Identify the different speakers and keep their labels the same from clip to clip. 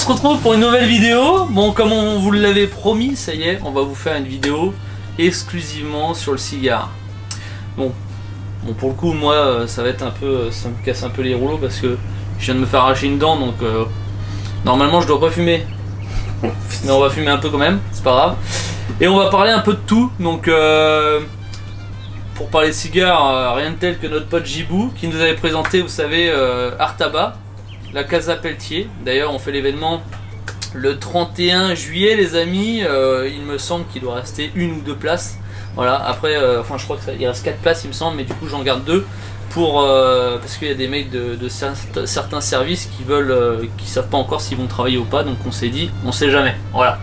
Speaker 1: se retrouve pour une nouvelle vidéo. Bon, comme on vous l'avait promis, ça y est, on va vous faire une vidéo exclusivement sur le cigare. Bon, pour le coup, moi, ça va être un peu, ça me casse un peu les rouleaux parce que je viens de me faire arracher une dent, donc normalement je dois pas fumer. Mais on va fumer un peu quand même, c'est pas grave. Et on va parler un peu de tout, donc pour parler de cigares, rien de tel que notre pote Jibou qui nous avait présenté, vous savez, Artaba, la Casa Pelletier. D'ailleurs, on fait l'événement le 31 juillet, les amis. Il me semble qu'il doit rester 1 ou 2 places. Voilà, après, enfin, je crois qu'il reste 4 places, il me semble, mais du coup, j'en garde 2 pour parce qu'il y a des mecs de certains services qui veulent, qui savent pas encore s'ils vont travailler ou pas. Donc, on s'est dit, on sait jamais. Voilà.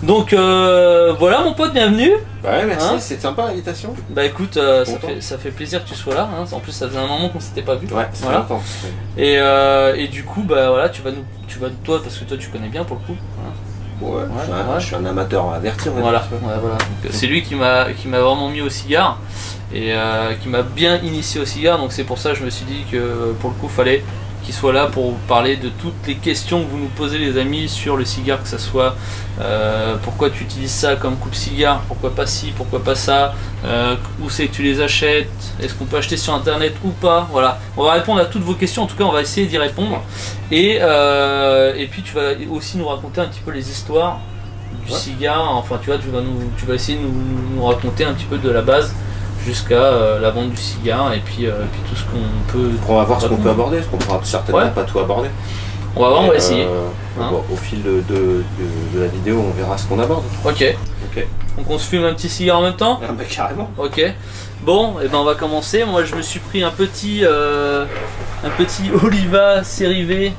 Speaker 1: Donc voilà mon pote, bienvenue.
Speaker 2: Bah ouais, merci, c'est sympa l'invitation.
Speaker 1: Bah écoute, ça fait plaisir que tu sois là, hein. En plus ça faisait un moment qu'on s'était pas vu.
Speaker 2: Ouais, c'est
Speaker 1: voilà.
Speaker 2: longtemps.
Speaker 1: Et du coup, bah voilà, tu vas toi, parce que toi tu connais bien pour le coup. Hein.
Speaker 2: Ouais, je suis un amateur averti, on va
Speaker 1: voilà.
Speaker 2: dire.
Speaker 1: Voilà. Donc, c'est lui qui m'a vraiment mis au cigare et qui m'a bien initié au cigare. Donc c'est pour ça que je me suis dit que pour le coup fallait qu'il soit là pour vous parler de toutes les questions que vous nous posez, les amis, sur le cigare, que ça soit pourquoi tu utilises ça comme coupe-cigare, pourquoi pas ci, pourquoi pas ça, où c'est que tu les achètes, est-ce qu'on peut acheter sur internet ou pas. Voilà, on va répondre à toutes vos questions, en tout cas on va essayer d'y répondre. Et puis tu vas aussi nous raconter un petit peu les histoires du cigare, enfin tu vas essayer de nous raconter un petit peu de la base jusqu'à la vente du cigare et puis tout ce qu'on peut.
Speaker 2: On va voir ce qu'on peut aborder, parce qu'on pourra certainement pas tout aborder.
Speaker 1: On va voir, on va essayer.
Speaker 2: Bon, au fil de la vidéo, on verra ce qu'on aborde.
Speaker 1: Ok. Donc on se fume un petit cigare en même temps.
Speaker 2: Ah bah carrément.
Speaker 1: Ok. Bon, et ben on va commencer. Moi je me suis pris un petit Oliva série V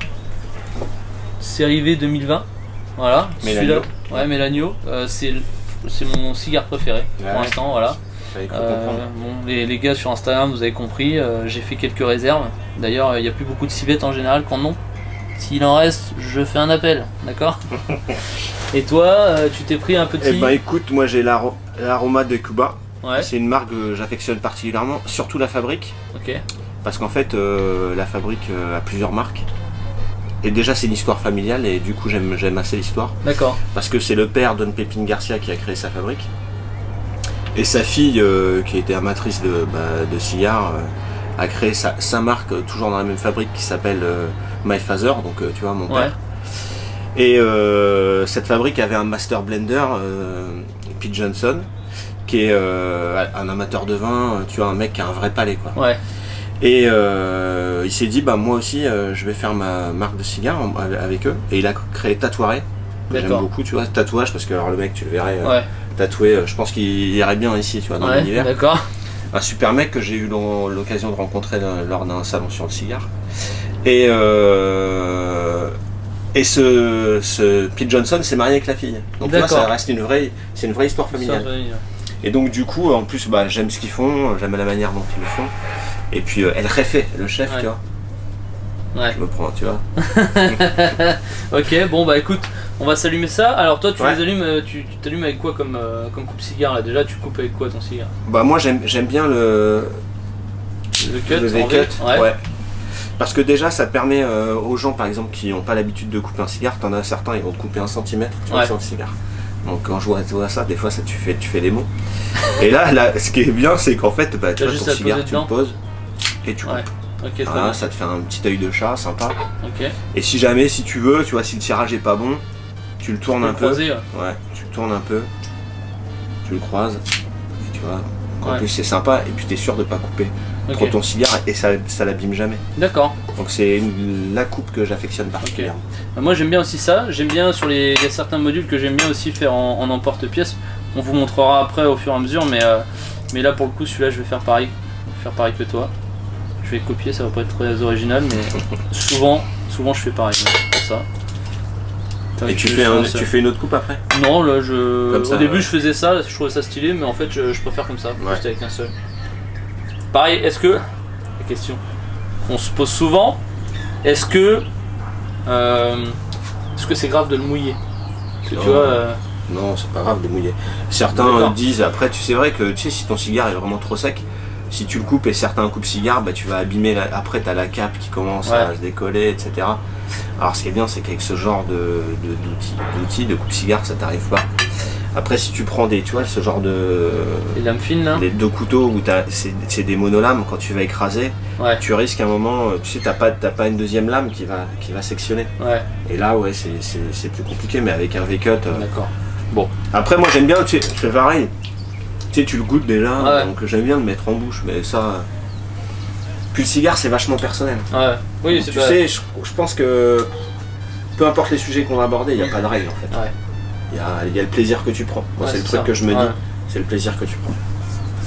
Speaker 1: 2020. Voilà.
Speaker 2: Mélanio.
Speaker 1: Ouais, Mélanio. C'est mon cigare préféré pour l'instant. Voilà. Bon, les gars sur Instagram, vous avez compris, j'ai fait quelques réserves. D'ailleurs, il n'y a plus beaucoup de civettes en général quand non. S'il en reste, je fais un appel, d'accord. Et toi, tu t'es pris un petit.
Speaker 2: Eh ben écoute, moi j'ai l'Aroma de Cuba.
Speaker 1: Ouais.
Speaker 2: C'est une marque que j'affectionne particulièrement, surtout la fabrique.
Speaker 1: Ok.
Speaker 2: Parce qu'en fait, la fabrique a plusieurs marques. Et déjà, c'est une histoire familiale et du coup, j'aime assez l'histoire.
Speaker 1: D'accord.
Speaker 2: Parce que c'est le père Don Pépin Garcia qui a créé sa fabrique. Et sa fille, qui était amatrice de cigares, a créé sa marque, toujours dans la même fabrique, qui s'appelle My Father, donc tu vois, mon père. Et cette fabrique avait un master blender, Pete Johnson, qui est un amateur de vin, tu vois, un mec qui a un vrai palais, quoi.
Speaker 1: Ouais.
Speaker 2: Et il s'est dit, bah moi aussi, je vais faire ma marque de cigares avec eux. Et il a créé Tatuare. J'aime beaucoup, tu vois, tatouage, parce que alors, le mec, tu le verrais tatoué, je pense qu'il irait bien ici, tu vois, dans l'univers.
Speaker 1: D'accord.
Speaker 2: Un super mec que j'ai eu l'occasion de rencontrer lors d'un salon sur le cigare. Et ce Pete Johnson s'est marié avec la fille. Donc tu vois, ça reste une vraie histoire familiale. Et donc du coup, en plus, bah, j'aime ce qu'ils font, j'aime la manière dont ils le font. Et puis El Jefe, le chef, tu vois.
Speaker 1: Ouais.
Speaker 2: Je me prends, tu vois.
Speaker 1: Ok, bon bah écoute, on va s'allumer ça. Alors toi tu les allumes, tu t'allumes avec quoi comme coupe-cigare là? Déjà tu coupes avec quoi ton cigare?
Speaker 2: Bah moi j'aime bien le
Speaker 1: cut,
Speaker 2: le V-cut. Ouais. Parce que déjà ça permet aux gens par exemple qui n'ont pas l'habitude de couper un cigare, t'en as certains ils vont te couper 1 centimètre sur le cigare. Donc quand je vois ça, des fois ça tu fais des mots. Et là ce qui est bien c'est qu'en fait bah, tu vois, ton cigare tu le poses et tu coupes.
Speaker 1: Okay,
Speaker 2: ça te fait un petit œil de chat sympa.
Speaker 1: Okay.
Speaker 2: Et si jamais, si tu veux, tu vois, si le tirage est pas bon, tu le tournes un peu.
Speaker 1: Croiser,
Speaker 2: tu le tournes un peu, tu le croises, et tu vois. En plus c'est sympa, et puis tu es sûr de pas couper trop ton cigare et ça l'abîme jamais.
Speaker 1: D'accord.
Speaker 2: Donc c'est la coupe que j'affectionne particulièrement.
Speaker 1: Moi j'aime bien aussi ça, j'aime bien sur il y a certains modules que j'aime bien aussi faire en emporte-pièce. On vous montrera après au fur et à mesure, mais là pour le coup celui-là je vais faire pareil que toi. Je vais copier, ça va pas être très original, mais souvent je fais pareil, pour ça.
Speaker 2: Et tu fais une autre coupe après?
Speaker 1: Non, là au début je faisais ça, je trouvais ça stylé, mais en fait je préfère comme ça, juste avec un seul. Pareil, est-ce que, la question qu'on se pose souvent, est-ce que c'est grave de le mouiller? Parce que tu vois...
Speaker 2: Non, c'est pas grave de mouiller. Certains disent, après c'est vrai que tu sais, si ton cigare est vraiment trop sec, si tu le coupes et certains coupes cigare, bah, tu vas abîmer, après tu as la cape qui commence à se décoller, etc. Alors ce qui est bien, c'est qu'avec ce genre d'outils, de coupe-cigare, ça t'arrive pas. Après, si tu prends tu vois, ce genre
Speaker 1: Les lames fines là.
Speaker 2: les 2 couteaux où c'est des monolames, quand tu vas écraser,
Speaker 1: Ouais.
Speaker 2: tu risques à un moment, tu sais, t'as pas une deuxième lame qui va sectionner.
Speaker 1: Ouais.
Speaker 2: Et là, ouais, c'est plus compliqué, mais avec un V-cut.
Speaker 1: D'accord. Bon.
Speaker 2: Après, moi j'aime bien, tu sais, je fais pareil. Tu sais, tu le goûtes déjà,
Speaker 1: Ouais.
Speaker 2: donc j'aime bien le mettre en bouche, mais ça. Puis le cigare, c'est vachement personnel.
Speaker 1: Ouais. Oui,
Speaker 2: Donc,
Speaker 1: c'est
Speaker 2: tu
Speaker 1: pas.
Speaker 2: sais, je pense que peu importe les sujets qu'on va aborder, il n'y a pas de règle en fait.
Speaker 1: Ouais.
Speaker 2: Il y a le plaisir que tu prends. Moi,
Speaker 1: Ouais,
Speaker 2: c'est le
Speaker 1: c'est
Speaker 2: truc
Speaker 1: ça.
Speaker 2: que je me
Speaker 1: Ouais.
Speaker 2: dis, c'est le plaisir que tu prends.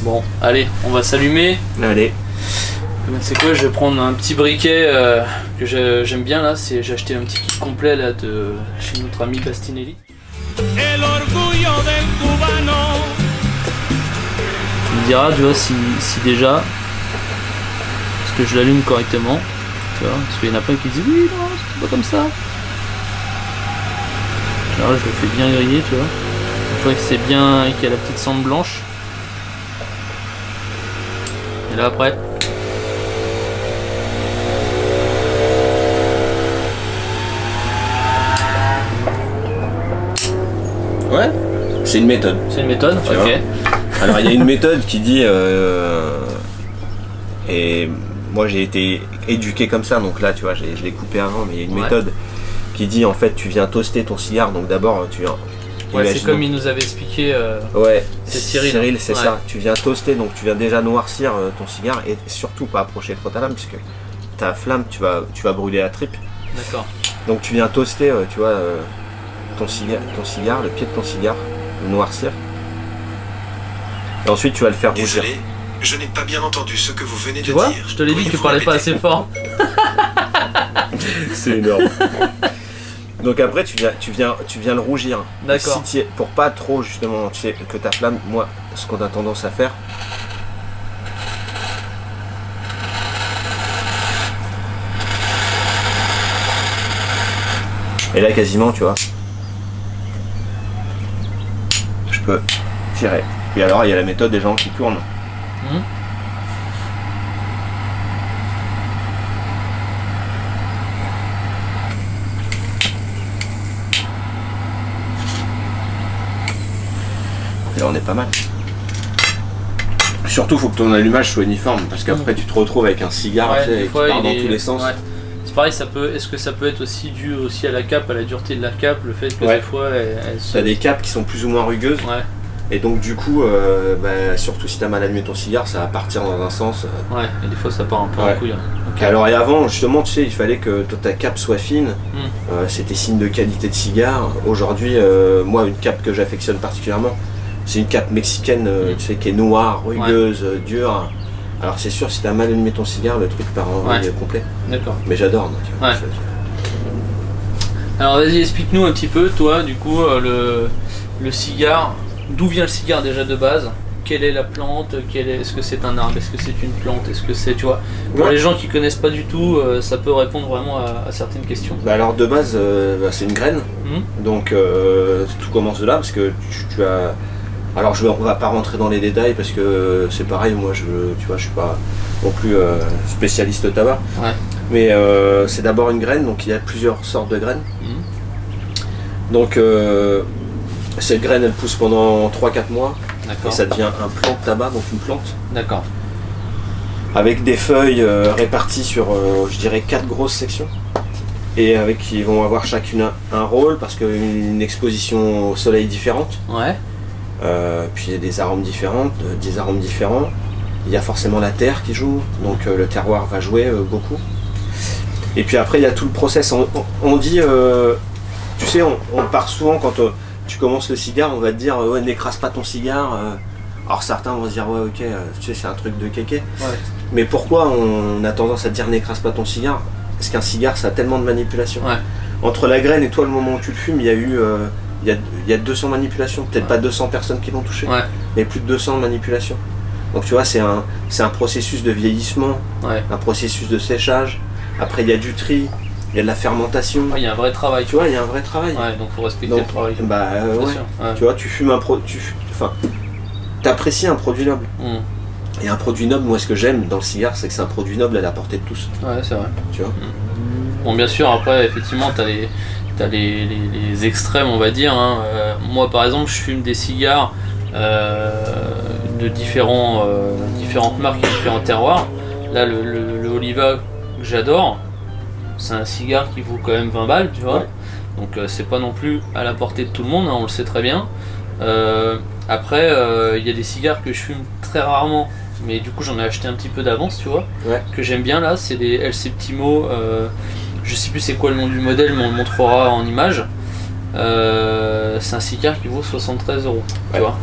Speaker 1: Bon, allez, on va s'allumer.
Speaker 2: Allez,
Speaker 1: C'est quoi, je vais prendre un petit briquet que j'aime bien là. J'ai acheté un petit kit complet là de chez notre ami Bastinelli.
Speaker 3: El orgullo del cubano.
Speaker 1: Tu me diras, tu vois, si déjà, est-ce que je l'allume correctement, tu vois, parce qu'il y en a plein qui disent oui, non, c'est pas comme ça. Alors là, je le fais bien griller, tu vois. Je vois que c'est bien, qu'il y a la petite cendre blanche. Et là après.
Speaker 2: ouais, c'est une méthode.
Speaker 1: C'est une méthode,
Speaker 2: Tu
Speaker 1: ok.
Speaker 2: vois. Alors il y a une méthode qui dit, et moi j'ai été éduqué comme ça, donc là tu vois, je l'ai coupé avant, mais il y a une
Speaker 1: Ouais.
Speaker 2: méthode qui dit en fait tu viens toaster ton cigare, donc d'abord tu viens.
Speaker 1: Ouais, c'est
Speaker 2: imaginons-
Speaker 1: comme il nous avait expliqué.
Speaker 2: Ouais,
Speaker 1: C'est Cyril.
Speaker 2: c'est
Speaker 1: Ouais.
Speaker 2: ça. Tu viens toaster, donc tu viens déjà noircir ton cigare et surtout pas approcher trop ta lame, puisque ta flamme, tu vas brûler la tripe.
Speaker 1: D'accord.
Speaker 2: Donc tu viens toaster, tu vois, ton cigare, le pied de ton cigare, le noircir. Et ensuite tu vas le faire rougir.
Speaker 4: Désolé, je n'ai pas bien entendu ce que vous venez
Speaker 1: Tu
Speaker 4: de
Speaker 1: vois,
Speaker 4: dire.
Speaker 1: je te l'ai dit que tu
Speaker 4: Pourriez-vous
Speaker 1: parlais pas
Speaker 4: répéter
Speaker 1: assez fort.
Speaker 2: C'est énorme. Donc après tu viens le rougir.
Speaker 1: D'accord.
Speaker 2: Pour pas trop justement, tu sais, que ta flamme, moi, ce qu'on a tendance à faire. Et là quasiment, tu vois, je peux tirer. Et alors il y a la méthode des gens qui tournent.
Speaker 1: Mhm.
Speaker 2: Et là on est pas mal. Surtout faut que ton allumage soit uniforme parce qu'après tu te retrouves avec un cigare
Speaker 1: Ouais,
Speaker 2: tu sais,
Speaker 1: des
Speaker 2: qui
Speaker 1: fois,
Speaker 2: part
Speaker 1: il
Speaker 2: dans
Speaker 1: est-
Speaker 2: tous les sens.
Speaker 1: ouais. C'est pareil, est-ce que ça peut être aussi dû aussi à la cape, à la dureté de la cape, le fait que
Speaker 2: Ouais.
Speaker 1: des fois elle se.
Speaker 2: T'as des capes qui sont plus ou moins rugueuses
Speaker 1: Ouais,
Speaker 2: et donc du coup, surtout si t'as mal allumé ton cigare, ça va partir dans un sens.
Speaker 1: ouais, et des fois ça part un peu
Speaker 2: Ouais.
Speaker 1: en couille. Hein. Ok.
Speaker 2: Alors et avant justement tu sais il fallait que ta cape soit fine,
Speaker 1: Mm.
Speaker 2: c'était signe de qualité de cigare. Aujourd'hui moi une cape que j'affectionne particulièrement c'est une cape mexicaine
Speaker 1: Mm.
Speaker 2: tu sais, qui est noire, rugueuse, dure. Alors c'est sûr si t'as mal allumé ton cigare le truc part en
Speaker 1: Ouais.
Speaker 2: vrille complet.
Speaker 1: D'accord.
Speaker 2: Mais j'adore moi, tu vois.
Speaker 1: Ouais. Alors vas-y, explique-nous un petit peu, toi, du coup, le cigare. D'où vient le cigare déjà de base? Quelle est la plante? Est-ce que c'est un arbre? Est-ce que c'est une plante? Est-ce que c'est, tu vois, pour
Speaker 2: Ouais.
Speaker 1: les gens qui connaissent pas du tout, ça peut répondre vraiment à certaines questions.
Speaker 2: Bah alors de base c'est une graine.
Speaker 1: Mhm.
Speaker 2: Donc tout commence de là parce que tu as. Alors on va pas rentrer dans les détails parce que c'est pareil, moi tu vois, je suis pas non plus spécialiste tabac.
Speaker 1: Ouais.
Speaker 2: Mais c'est d'abord une graine, donc il y a plusieurs sortes de graines.
Speaker 1: Mhm.
Speaker 2: Donc cette graine elle pousse pendant 3-4 mois et
Speaker 1: D'accord.
Speaker 2: ça devient un plant de tabac, donc une plante.
Speaker 1: D'accord.
Speaker 2: Avec des feuilles réparties sur je dirais 4 grosses sections. Et avec qui vont avoir chacune un rôle parce qu'une exposition au soleil différente.
Speaker 1: Ouais.
Speaker 2: Puis il y a des arômes différents. Il y a forcément la terre qui joue, donc le terroir va jouer beaucoup. Et puis après il y a tout le process. On dit, tu sais, on part souvent quand tu commences le cigare, on va te dire ouais, n'écrase pas ton cigare. Alors certains vont se dire ouais ok, tu sais c'est un truc de kéké.
Speaker 1: Ouais.
Speaker 2: Mais pourquoi on a tendance à te dire n'écrase pas ton cigare? Parce qu'un cigare ça a tellement de manipulations.
Speaker 1: Ouais.
Speaker 2: Entre la graine et toi le moment où tu le fumes, il y a eu il y a 200 manipulations, peut-être pas 200 personnes qui l'ont touché,
Speaker 1: Ouais.
Speaker 2: mais plus de 200 manipulations. Donc tu vois, c'est un processus de vieillissement,
Speaker 1: Ouais.
Speaker 2: un processus de séchage. Après, il y a du tri, il y a de la fermentation.
Speaker 1: Il y a un vrai travail.
Speaker 2: Tu vois, il y a un vrai travail.
Speaker 1: Ouais, donc faut respecter
Speaker 2: Donc,
Speaker 1: le travail.
Speaker 2: bah
Speaker 1: Bien
Speaker 2: ouais.
Speaker 1: sûr. Ouais.
Speaker 2: Tu vois, tu fumes t'apprécies un produit noble.
Speaker 1: Mhm.
Speaker 2: Et un produit noble, moi, ce que j'aime dans le cigare, c'est que c'est un produit noble à la portée de tous.
Speaker 1: Ouais, c'est vrai.
Speaker 2: Tu vois.
Speaker 1: Bon, bien sûr, après, effectivement, t'as les extrêmes, on va dire. Hein. Moi, par exemple, je fume des cigares de différentes marques et différents terroirs. Là, le Oliva que j'adore, c'est un cigare qui vaut quand même 20 balles, tu vois. Ouais. Donc, c'est pas non plus à la portée de tout le monde, hein, on le sait très bien. Après, il y a des cigares que je fume très rarement, mais du coup, j'en ai acheté un petit peu d'avance, tu vois. Ouais. Que j'aime bien là, c'est des El Septimo. Je sais plus c'est quoi le nom du modèle, mais on le montrera en image. C'est un cigare qui vaut 73 €, tu vois.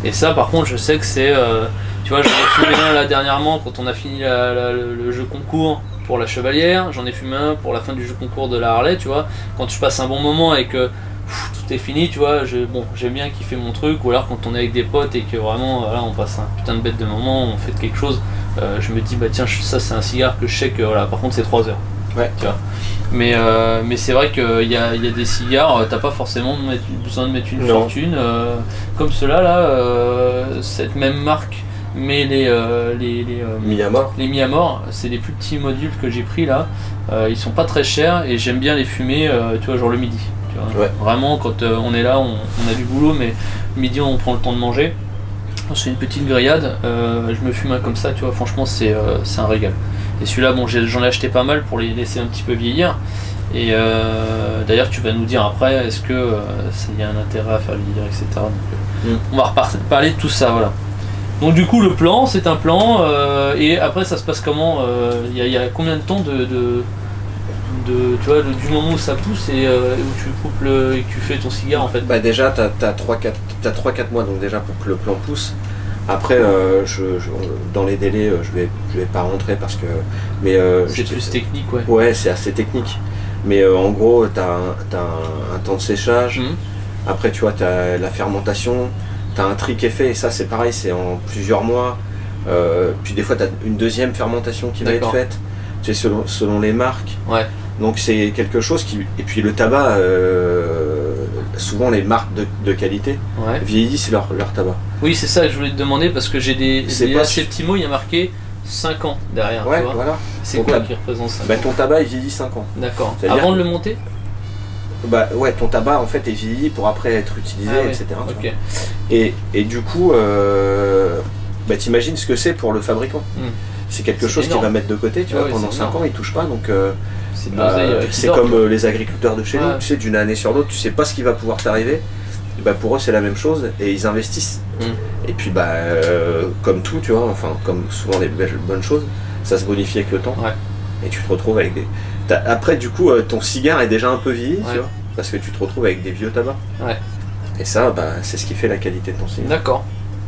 Speaker 1: Et ça, par contre, je sais que c'est. Tu vois, j'en ai fumé un là dernièrement quand on a fini le jeu concours pour la Chevalière. J'en ai fumé un pour la fin du jeu concours de la Harley, tu vois. Quand je passe un bon moment et que tout est fini, tu vois, j'aime bien kiffer mon truc. Ou alors quand on est avec des potes et que vraiment, voilà, on passe un putain de bête de moment, on fait quelque chose. Je me dis, bah tiens, ça c'est un cigare que je sais que, voilà, par contre c'est 3 heures. Ouais. Tu vois. Mais c'est vrai qu'il y a des cigares, t'as pas forcément besoin de mettre une fortune. Comme ceux-là, cette même marque, mais les Miyamor, c'est les plus petits modules que j'ai pris là. Ils sont pas très chers et j'aime bien les fumer, tu vois, genre le midi. Tu vois. Ouais. Vraiment, quand on est là, on a du boulot, mais le midi on prend le temps de manger. C'est une petite grillade, je me fume un comme ça, tu vois, franchement c'est un régal. Et celui-là, bon, j'en ai acheté pas mal pour les laisser un petit peu vieillir. Et d'ailleurs, tu vas nous dire après, est-ce que y a un intérêt à faire vieillir, etc. Donc, on va parler de tout ça, voilà. Donc du coup, le plan, c'est un plan. Et après, ça se passe comment? Il y a combien de temps tu vois, du moment où ça pousse et où tu coupes et que tu fais ton cigare en fait?
Speaker 2: Bah déjà, t'as 3-4 mois, donc déjà pour que le plan pousse. Après, dans les délais, je vais pas rentrer parce que. Mais
Speaker 1: c'est plus technique, ouais.
Speaker 2: Ouais, c'est assez technique. Mais en gros, t'as un temps de séchage. Après, tu vois, t'as la fermentation. T'as un tri qui est fait. Et ça, c'est pareil, c'est en plusieurs mois. Puis des fois, t'as une deuxième fermentation qui va être faite. Tu sais, selon les marques.
Speaker 1: Ouais.
Speaker 2: Donc c'est quelque chose qui. Et puis le tabac, souvent les marques de qualité vieillissent leur tabac.
Speaker 1: Oui, c'est ça que je voulais te demander parce que j'ai des Septimo, il y a marqué 5 ans derrière.
Speaker 2: Ouais, voilà.
Speaker 1: C'est quoi qui représente ça?
Speaker 2: Ton tabac il vieillit 5 ans.
Speaker 1: D'accord. Avant de le monter?
Speaker 2: Bah ouais, ton tabac en fait est vieilli pour après être utilisé, etc.
Speaker 1: Okay.
Speaker 2: Et du coup, t'imagines ce que c'est pour le fabricant. C'est quelque chose qu'il va mettre de côté, tu vois, pendant 5 ans, il touche pas, donc c'est comme les agriculteurs de chez nous, tu sais, d'une année sur l'autre, tu sais pas ce qui va pouvoir t'arriver. Et bah pour eux c'est la même chose et ils investissent. Et puis comme tout, tu vois, enfin comme souvent les bonnes choses, ça se bonifie avec le temps. Et tu te retrouves avec des. Après du coup ton cigare est déjà un peu vieilli, tu vois, parce que tu te retrouves avec des vieux tabacs. Et ça, c'est ce qui fait la qualité de ton cigare.
Speaker 1: D'accord.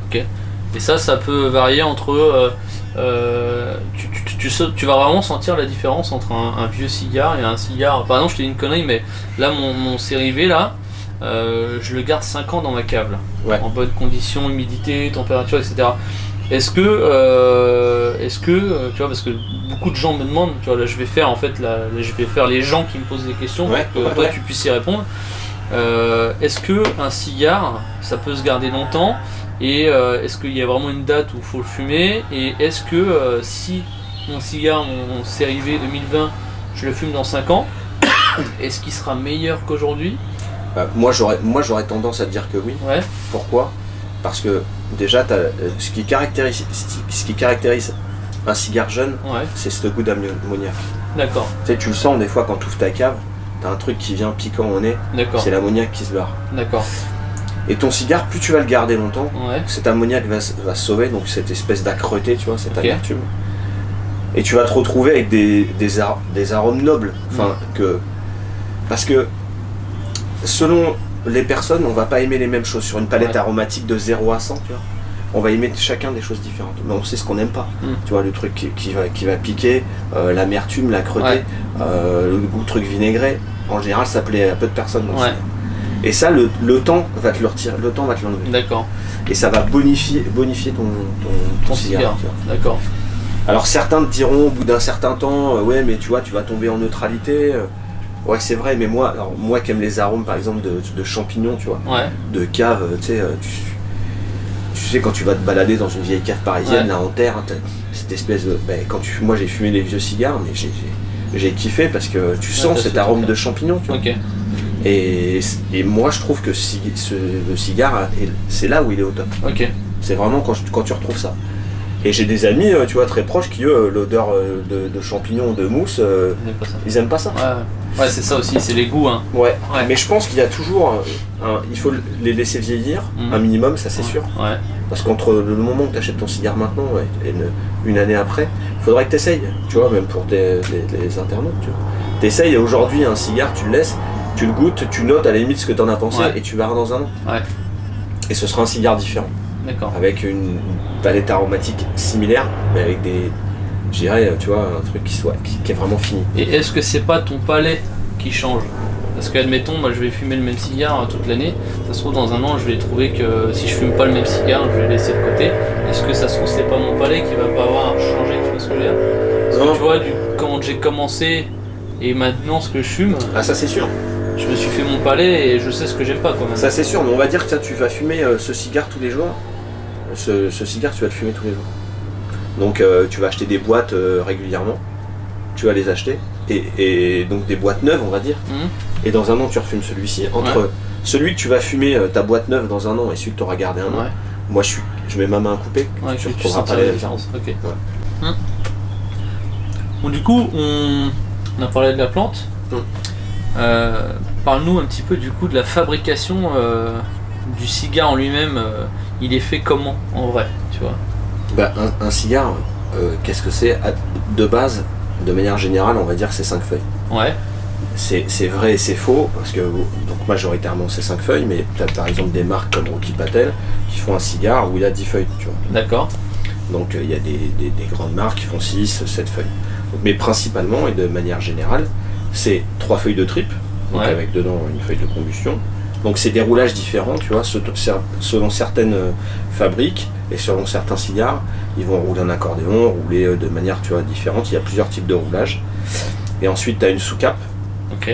Speaker 1: Ok. Et ça peut varier entre. Tu vas vraiment sentir la différence entre un vieux cigare et un cigare. Par exemple, je te dis une connerie, mais là, mon série V, là, je le garde 5 ans dans ma cave, là, en bonne condition, humidité, température, etc. Est-ce que, tu vois, parce que beaucoup de gens me demandent, tu vois, là, je vais faire les gens qui me posent des questions pour que toi tu puisses y répondre. Est-ce que un cigare, ça peut se garder longtemps? Et est-ce qu'il y a vraiment une date où il faut le fumer? Et est-ce que si mon cigare, mon série V 2020, je le fume dans 5 ans, est-ce qu'il sera meilleur qu'aujourd'hui?
Speaker 2: Moi j'aurais tendance à te dire que oui. Pourquoi? Parce que déjà ce qui caractérise un cigare jeune, c'est ce goût d'ammoniac.
Speaker 1: D'accord.
Speaker 2: Tu sais, tu le sens des fois quand tu ouvres ta cave, t'as un truc qui vient piquant au nez, c'est l'ammoniac qui se barre.
Speaker 1: D'accord.
Speaker 2: Et ton cigare, plus tu vas le garder longtemps, cet ammoniac va sauver, donc cette espèce d'âcreté, tu vois, cette amertume. Et tu vas te retrouver avec des arômes nobles. Parce que selon les personnes, on va pas aimer les mêmes choses. Sur une palette aromatique de 0 à 100, tu vois, on va aimer chacun des choses différentes. Mais on sait ce qu'on n'aime pas. Tu vois, le truc qui va piquer, l'amertume, l'âcreté, le goût truc vinaigré, en général ça plaît à peu de personnes. Et ça, le temps va te le retirer, le temps va te l'enlever.
Speaker 1: D'accord.
Speaker 2: Et ça va bonifier ton cigare.
Speaker 1: D'accord.
Speaker 2: Alors certains te diront au bout d'un certain temps, ouais mais tu vois, tu vas tomber en neutralité. Ouais c'est vrai, mais moi qui aime les arômes par exemple de champignons, tu vois, de cave, tu sais quand tu vas te balader dans une vieille cave parisienne là en terre, hein, cette espèce de. Moi j'ai fumé des vieux cigares, mais j'ai kiffé parce que tu sens
Speaker 1: t'as
Speaker 2: cet
Speaker 1: ce
Speaker 2: arôme
Speaker 1: truc-là.
Speaker 2: de champignon, tu vois.
Speaker 1: Ok.
Speaker 2: Et moi je trouve que le cigare, c'est là où il est au top.
Speaker 1: Ok.
Speaker 2: C'est vraiment quand tu retrouves ça. Et j'ai des amis, tu vois, très proches qui, eux, l'odeur de champignons, de mousse,
Speaker 1: J'aime pas ça.
Speaker 2: ils aiment pas ça.
Speaker 1: Ouais, c'est ça aussi, c'est les goûts. Hein.
Speaker 2: Ouais.
Speaker 1: Ouais.
Speaker 2: Mais je pense qu'il y a toujours il faut les laisser vieillir,
Speaker 1: Mhm.
Speaker 2: un minimum, ça c'est sûr.
Speaker 1: Ouais.
Speaker 2: Parce qu'entre le moment où tu achètes ton cigare maintenant et une année après, il faudrait que tu essayes, tu vois, même pour les internautes, tu vois. Tu essayes aujourd'hui un cigare, tu le laisses, tu le goûtes, tu notes à la limite ce que tu en as pensé
Speaker 1: Ouais.
Speaker 2: et tu verras dans un an.
Speaker 1: Ouais.
Speaker 2: Et ce sera un cigare différent,
Speaker 1: D'accord.
Speaker 2: avec une palette aromatique similaire, mais avec je dirais, tu vois, un truc qui est vraiment fini.
Speaker 1: Et est-ce que c'est pas ton palais qui change? Parce qu'admettons, moi je vais fumer le même cigare toute l'année, ça se trouve dans un an je vais trouver que si je fume pas le même cigare, je vais le laisser de côté. Est-ce que ça se trouve c'est pas mon palais qui va pas avoir changé, tu vois ce que je veux dire? Parce que
Speaker 2: Non.
Speaker 1: tu vois, quand j'ai commencé et maintenant ce que je fume,
Speaker 2: Ah ça c'est sûr,
Speaker 1: je me suis fait mon palais et je sais ce que j'aime pas quand même.
Speaker 2: ça c'est sûr, mais on va dire que tu vas fumer ce cigare tous les jours. Ce cigare tu vas le fumer tous les jours. Donc tu vas acheter des boîtes régulièrement, tu vas les acheter, et donc des boîtes neuves on va dire,
Speaker 1: Mhm.
Speaker 2: et dans un an tu refumes celui-ci. Entre celui que tu vas fumer ta boîte neuve dans un an et celui que tu auras gardé un an,
Speaker 1: Ouais.
Speaker 2: moi je mets ma main à couper,
Speaker 1: Ouais,
Speaker 2: tu
Speaker 1: tu
Speaker 2: retrouveras
Speaker 1: sentiras
Speaker 2: pas
Speaker 1: la
Speaker 2: les
Speaker 1: différence. Ok. Bon, du coup, on a parlé de la plante. Parle-nous un petit peu du coup de la fabrication du cigare en lui-même. Il est fait comment en vrai, tu vois?
Speaker 2: Bah, un cigare, qu'est-ce que c'est? De base, de manière générale, on va dire que c'est 5 feuilles.
Speaker 1: Ouais.
Speaker 2: C'est vrai et c'est faux, parce que donc majoritairement c'est 5 feuilles, mais tu as par exemple des marques comme Rocky Patel qui font un cigare où il y a 10 feuilles, tu vois.
Speaker 1: D'accord.
Speaker 2: Donc il y a des grandes marques qui font 6, 7 feuilles. Donc, mais principalement et de manière générale, c'est 3 feuilles de tripe, donc
Speaker 1: Ouais.
Speaker 2: avec dedans une feuille de combustion. Donc c'est des roulages différents, tu vois, selon certaines fabriques et selon certains cigares, ils vont rouler en accordéon, rouler de manière, tu vois, différente. Il y a plusieurs types de roulage. Et ensuite tu as une sous-cape.
Speaker 1: Ok.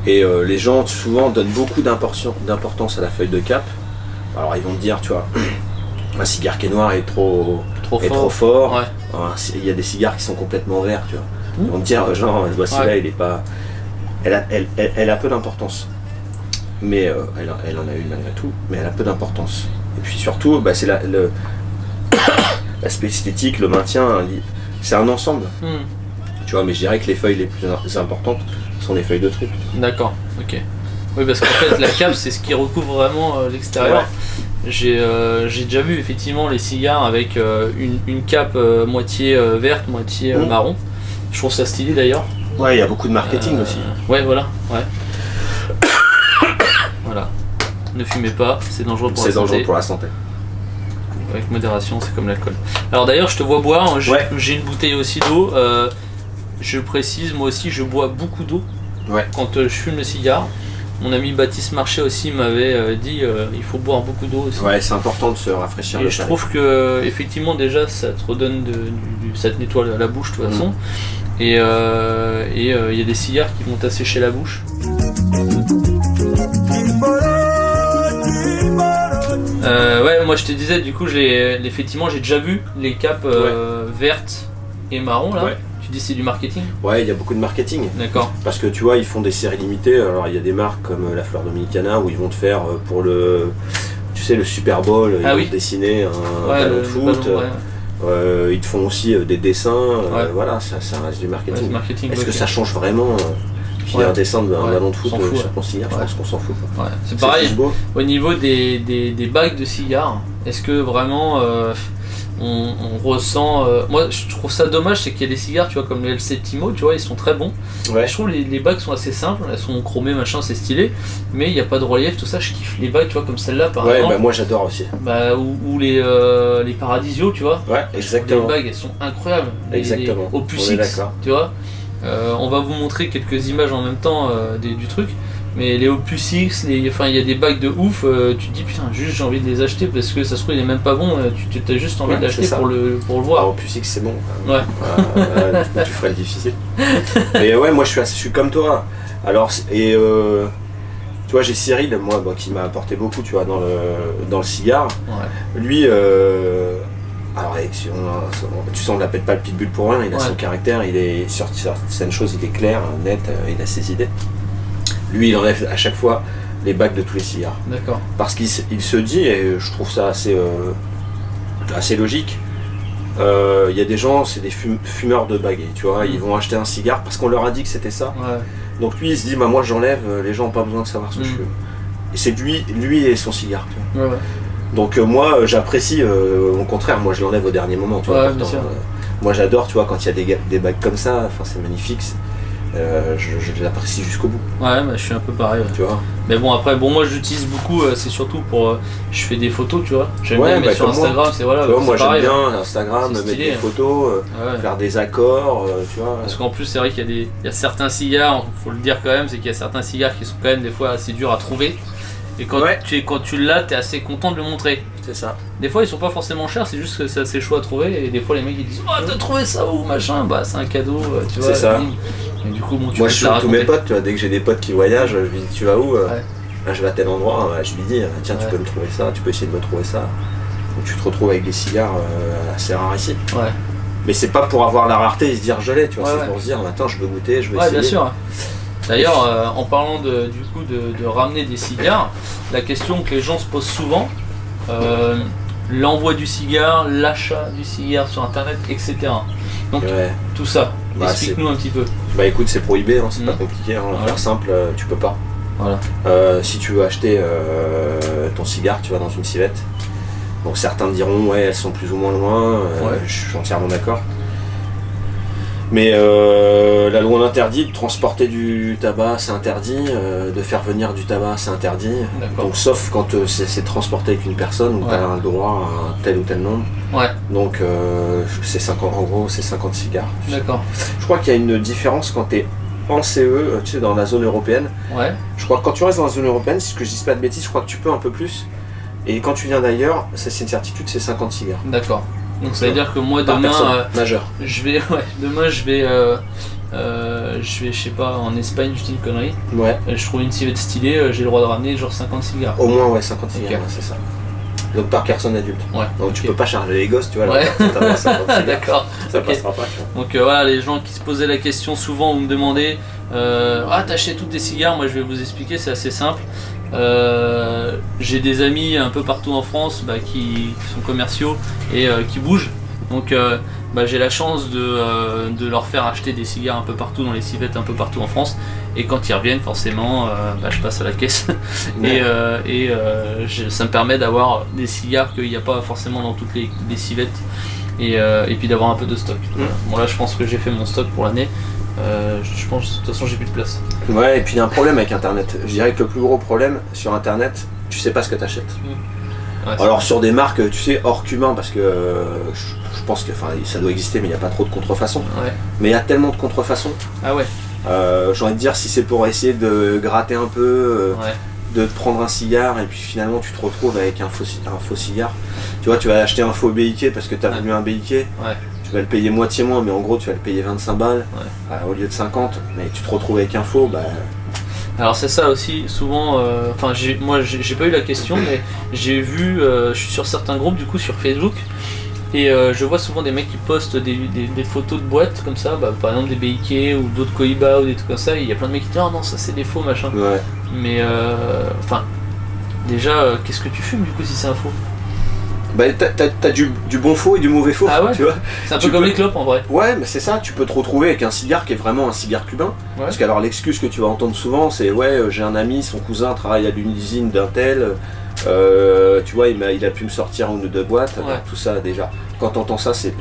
Speaker 2: Et les gens souvent donnent beaucoup d'importance à la feuille de cape. Alors ils vont te dire, tu vois, un cigare qui est noir est trop fort.
Speaker 1: Ouais.
Speaker 2: Alors, il y a des cigares qui sont complètement verts, tu vois. Ils vont te dire, genre, celui-là,
Speaker 1: Ouais.
Speaker 2: il est pas. Elle a peu d'importance. Mais elle en a eu malgré tout, mais elle a peu d'importance. Et puis surtout, bah, c'est l'aspect esthétique, le maintien, c'est un ensemble.
Speaker 1: Hmm.
Speaker 2: Tu vois, mais je dirais que les feuilles les plus importantes sont les feuilles de tripe.
Speaker 1: D'accord. Ok. Oui, parce qu'en fait, la cape, c'est ce qui recouvre vraiment l'extérieur. J'ai déjà vu effectivement les cigares avec une cape moitié verte, moitié marron. Je trouve ça stylé d'ailleurs.
Speaker 2: Ouais, il y a beaucoup de marketing aussi.
Speaker 1: Ouais, voilà. Ouais. Voilà. Ne fumez pas, c'est dangereux pour la
Speaker 2: C'est
Speaker 1: santé.
Speaker 2: dangereux pour la santé.
Speaker 1: Avec modération, c'est comme l'alcool. Alors d'ailleurs, je te vois boire. J'ai une bouteille aussi d'eau. Je précise, moi aussi, je bois beaucoup d'eau quand je fume le cigare. Mon ami Baptiste Marchais aussi m'avait dit il faut boire beaucoup d'eau aussi.
Speaker 2: Ouais, c'est important de se rafraîchir.
Speaker 1: Et je trouve que effectivement déjà ça te redonne ça te nettoie la bouche de toute façon. Et il y a des cigares qui vont t'assécher la bouche. Ouais, moi je te disais du coup effectivement j'ai déjà vu les capes vertes et marron là.
Speaker 2: Ouais.
Speaker 1: Tu dis c'est du marketing?
Speaker 2: Ouais, il y a beaucoup de marketing.
Speaker 1: D'accord.
Speaker 2: Parce que tu vois, ils font des séries limitées. Alors il y a des marques comme la Fleur Dominicana où ils vont te faire pour le Super Bowl, ils vont te dessiner un ballon de foot.
Speaker 1: Ballon,
Speaker 2: ils te font aussi des dessins. Voilà, ça reste du marketing. Est-ce que ça change vraiment qu'il y ait un dessin d'un ballon de foot sur ton cigare? Je pense qu'on s'en fout. Quoi.
Speaker 1: Ouais. C'est pareil.
Speaker 2: juste beau.
Speaker 1: Au niveau des bagues de cigares, est-ce que vraiment on ressent. Moi je trouve ça dommage, c'est qu'il y a des cigares, tu vois, comme les El Septimo, tu vois, ils sont très bons.
Speaker 2: Ouais.
Speaker 1: Je trouve les bagues sont assez simples, elles sont chromées, machin, c'est stylé, mais il n'y a pas de relief, tout ça. Je kiffe les bagues, tu vois, comme celle-là par exemple.
Speaker 2: Bah moi j'adore aussi.
Speaker 1: Ou les Paradisio, tu vois.
Speaker 2: Ouais, exactement.
Speaker 1: Les bagues, elles sont incroyables.
Speaker 2: Exactement.
Speaker 1: Au Opus
Speaker 2: On est
Speaker 1: X,
Speaker 2: d'accord.
Speaker 1: tu vois. On va vous montrer quelques images en même temps du truc. Mais les Opus X, il y a des bagues de ouf, tu te dis putain, juste j'ai envie de les acheter parce que ça se trouve il est même pas bon, tu as juste envie de l'acheter pour le voir.
Speaker 2: Alors, Opus X c'est bon.
Speaker 1: Ouais.
Speaker 2: Tu ferais le difficile. Mais ouais, moi je suis comme toi. Alors, tu vois, j'ai Cyril, moi, qui m'a apporté beaucoup, tu vois, dans le cigare.
Speaker 1: Ouais.
Speaker 2: Lui, Alors, tu sais, on l'appelle pas le pitbull pour rien, il a
Speaker 1: Ouais.
Speaker 2: son caractère, il est sur certaines choses, il est clair, net, il a ses idées. Lui, il enlève à chaque fois les bacs de tous les cigares.
Speaker 1: D'accord.
Speaker 2: Parce qu'il se dit, et je trouve ça assez logique, il y a des gens, c'est des fumeurs de baguettes, tu vois, ils vont acheter un cigare parce qu'on leur a dit que c'était ça.
Speaker 1: Ouais.
Speaker 2: Donc lui, il se dit, bah, moi j'enlève, les gens n'ont pas besoin de savoir ce que je fume. Et c'est lui et son cigare, tu vois.
Speaker 1: Ouais, ouais.
Speaker 2: Donc moi j'apprécie, au contraire, moi je l'enlève au dernier moment, tu vois.
Speaker 1: Ouais,
Speaker 2: pourtant,
Speaker 1: bien sûr.
Speaker 2: moi j'adore, tu vois, quand il y a des bagues comme ça, enfin c'est magnifique, je l'apprécie jusqu'au bout,
Speaker 1: Ouais, bah, je suis un peu pareil. Ouais.
Speaker 2: tu vois.
Speaker 1: Mais bon, après, moi j'utilise beaucoup, c'est surtout pour. Je fais des photos, tu vois. J'aime
Speaker 2: Ouais,
Speaker 1: bien mettre
Speaker 2: bah,
Speaker 1: sur
Speaker 2: comme moi.
Speaker 1: Instagram, c'est voilà.
Speaker 2: Tu vois,
Speaker 1: c'est
Speaker 2: moi j'aime
Speaker 1: pareil, ouais.
Speaker 2: bien Instagram,
Speaker 1: C'est
Speaker 2: mettre
Speaker 1: stylé,
Speaker 2: des
Speaker 1: hein.
Speaker 2: photos,
Speaker 1: Ouais.
Speaker 2: faire des accords, tu vois.
Speaker 1: Parce qu'en plus, c'est vrai qu'il y a certains cigares, faut le dire quand même, c'est qu'il y a certains cigares qui sont quand même des fois assez durs à trouver. Et quand,
Speaker 2: Ouais.
Speaker 1: quand tu l'as, t'es assez content de le montrer.
Speaker 2: C'est ça.
Speaker 1: Des fois, ils sont pas forcément chers, c'est juste que c'est assez chaud à trouver. Et des fois, les mecs ils disent oh, t'as trouvé ça où machin. Bah, c'est un cadeau, tu vois.
Speaker 2: C'est ça.
Speaker 1: Et du coup, bon, tu
Speaker 2: Moi
Speaker 1: peux
Speaker 2: je
Speaker 1: te
Speaker 2: suis
Speaker 1: la
Speaker 2: tous mes
Speaker 1: raconter.
Speaker 2: potes, tu vois, dès que j'ai des potes qui voyagent, je lui dis tu vas où
Speaker 1: Ouais.
Speaker 2: Là, je vais à tel endroit, je lui dis tiens tu
Speaker 1: Ouais.
Speaker 2: peux me trouver ça, tu peux essayer de me trouver ça. Donc tu te retrouves avec des cigares assez rares ici.
Speaker 1: Ouais,
Speaker 2: Mais c'est pas pour avoir la rareté et se dire je l'ai, tu vois,
Speaker 1: Ouais,
Speaker 2: c'est
Speaker 1: ouais.
Speaker 2: pour se dire attends je veux goûter, je veux
Speaker 1: ouais
Speaker 2: essayer.
Speaker 1: bien sûr. D'ailleurs, en parlant du coup de ramener des cigares, la question que les gens se posent souvent, l'envoi du cigare, l'achat du cigare sur internet, etc. Donc
Speaker 2: Ouais.
Speaker 1: tout ça,
Speaker 2: Bah,
Speaker 1: explique-nous un petit peu.
Speaker 2: Bah écoute c'est prohibé, hein, c'est pas
Speaker 1: Mhm.
Speaker 2: compliqué, hein,
Speaker 1: Ouais.
Speaker 2: faire simple, tu peux pas.
Speaker 1: Voilà.
Speaker 2: Si tu veux acheter ton cigare, tu vas dans une civette. Donc certains diront ouais elles sont plus ou moins loin,
Speaker 1: Ouais.
Speaker 2: je suis entièrement d'accord. Mais la loi l'interdit, de transporter du tabac c'est interdit, de faire venir du tabac c'est interdit.
Speaker 1: D'accord.
Speaker 2: Donc sauf quand c'est transporté avec une personne, où
Speaker 1: Ouais.
Speaker 2: tu as le droit à un tel ou tel nombre.
Speaker 1: Ouais,
Speaker 2: Donc c'est 50, en gros c'est 50 cigares.
Speaker 1: d'accord.
Speaker 2: Je crois qu'il y a une différence quand tu es en CE, tu sais, dans la zone européenne.
Speaker 1: Ouais,
Speaker 2: Je crois que quand tu restes dans la zone européenne, si je dis pas de bêtises, je crois que tu peux un peu plus. Et quand tu viens d'ailleurs, ça, c'est une certitude, c'est 50 cigares.
Speaker 1: d'accord. Donc ça veut dire que moi
Speaker 2: Par
Speaker 1: demain,
Speaker 2: personne, majeur.
Speaker 1: je vais, je sais pas, en Espagne, je dis une connerie.
Speaker 2: Ouais,
Speaker 1: Je trouve une civette stylée, j'ai le droit de ramener genre 50 cigares.
Speaker 2: au moins ouais, 50 cigares,
Speaker 1: Ok.
Speaker 2: ouais, c'est ça. Donc par personne adulte.
Speaker 1: Ouais.
Speaker 2: Donc tu
Speaker 1: ok.
Speaker 2: peux pas charger les gosses, tu vois,
Speaker 1: Ouais.
Speaker 2: là, t'as 50 cigares,
Speaker 1: D'accord.
Speaker 2: ça
Speaker 1: ok.
Speaker 2: passera pas, tu vois.
Speaker 1: Donc voilà, les gens qui se posaient la question souvent ou me demandaient ah t'achètes toutes des cigares, moi je vais vous expliquer, c'est assez simple. J'ai des amis un peu partout en France qui sont commerciaux et qui bougent. Donc j'ai la chance de leur faire acheter des cigares un peu partout dans les civettes un peu partout en France. Et quand ils reviennent forcément je passe à la caisse
Speaker 2: Ouais.
Speaker 1: ça me permet d'avoir des cigares qu'il n'y a pas forcément dans toutes les civettes. Et puis d'avoir un peu de stock. Voilà. Bon là je pense que j'ai fait mon stock pour l'année. Je pense de toute façon j'ai plus de place.
Speaker 2: Ouais, et puis il y a un problème avec internet. Je dirais que le plus gros problème sur internet, tu sais pas ce que t'achètes.
Speaker 1: Ouais,
Speaker 2: Alors sur des marques, tu sais, hors cubain, parce que je pense que ça doit exister, mais il n'y a pas trop de contrefaçon.
Speaker 1: ouais.
Speaker 2: Mais il y a tellement de contrefaçons.
Speaker 1: Ah ouais.
Speaker 2: J'ai envie de dire, si c'est pour essayer de gratter un peu,
Speaker 1: Ouais.
Speaker 2: de te prendre un cigare, et puis finalement tu te retrouves avec un faux cigare. Tu vois, tu vas acheter un faux béliquet parce que tu as
Speaker 1: Ouais.
Speaker 2: voulu un béliquet.
Speaker 1: Ouais.
Speaker 2: Tu vas le payer moitié moins, mais en gros tu vas le payer 25 balles au lieu de 50. Mais tu te retrouves avec un faux, bah.
Speaker 1: Alors c'est ça aussi, souvent, moi j'ai pas eu la question, mais j'ai vu, je suis sur certains groupes du coup sur Facebook, et je vois souvent des mecs qui postent des photos de boîtes comme ça, par exemple des Beiké ou d'autres Cohiba ou des trucs comme ça, et il y a plein de mecs qui disent oh non ça c'est des faux machin.
Speaker 2: Ouais.
Speaker 1: Mais déjà qu'est-ce que tu fumes du coup si c'est un faux?
Speaker 2: Bah t'as du bon faux et du mauvais faux,
Speaker 1: Ah ouais.
Speaker 2: tu vois.
Speaker 1: C'est un peu
Speaker 2: Tu
Speaker 1: comme
Speaker 2: peux-
Speaker 1: les clopes en vrai.
Speaker 2: Ouais, mais c'est ça, tu peux te retrouver avec un cigare qui est vraiment un cigare cubain.
Speaker 1: Ouais.
Speaker 2: Parce qu'alors l'excuse que tu vas entendre souvent, c'est ouais, j'ai un ami, son cousin travaille à l'usine d'un tel, tu vois, il a pu me sortir une ou deux boîtes,
Speaker 1: Ouais.
Speaker 2: tout ça déjà. Quand t'entends ça, c'est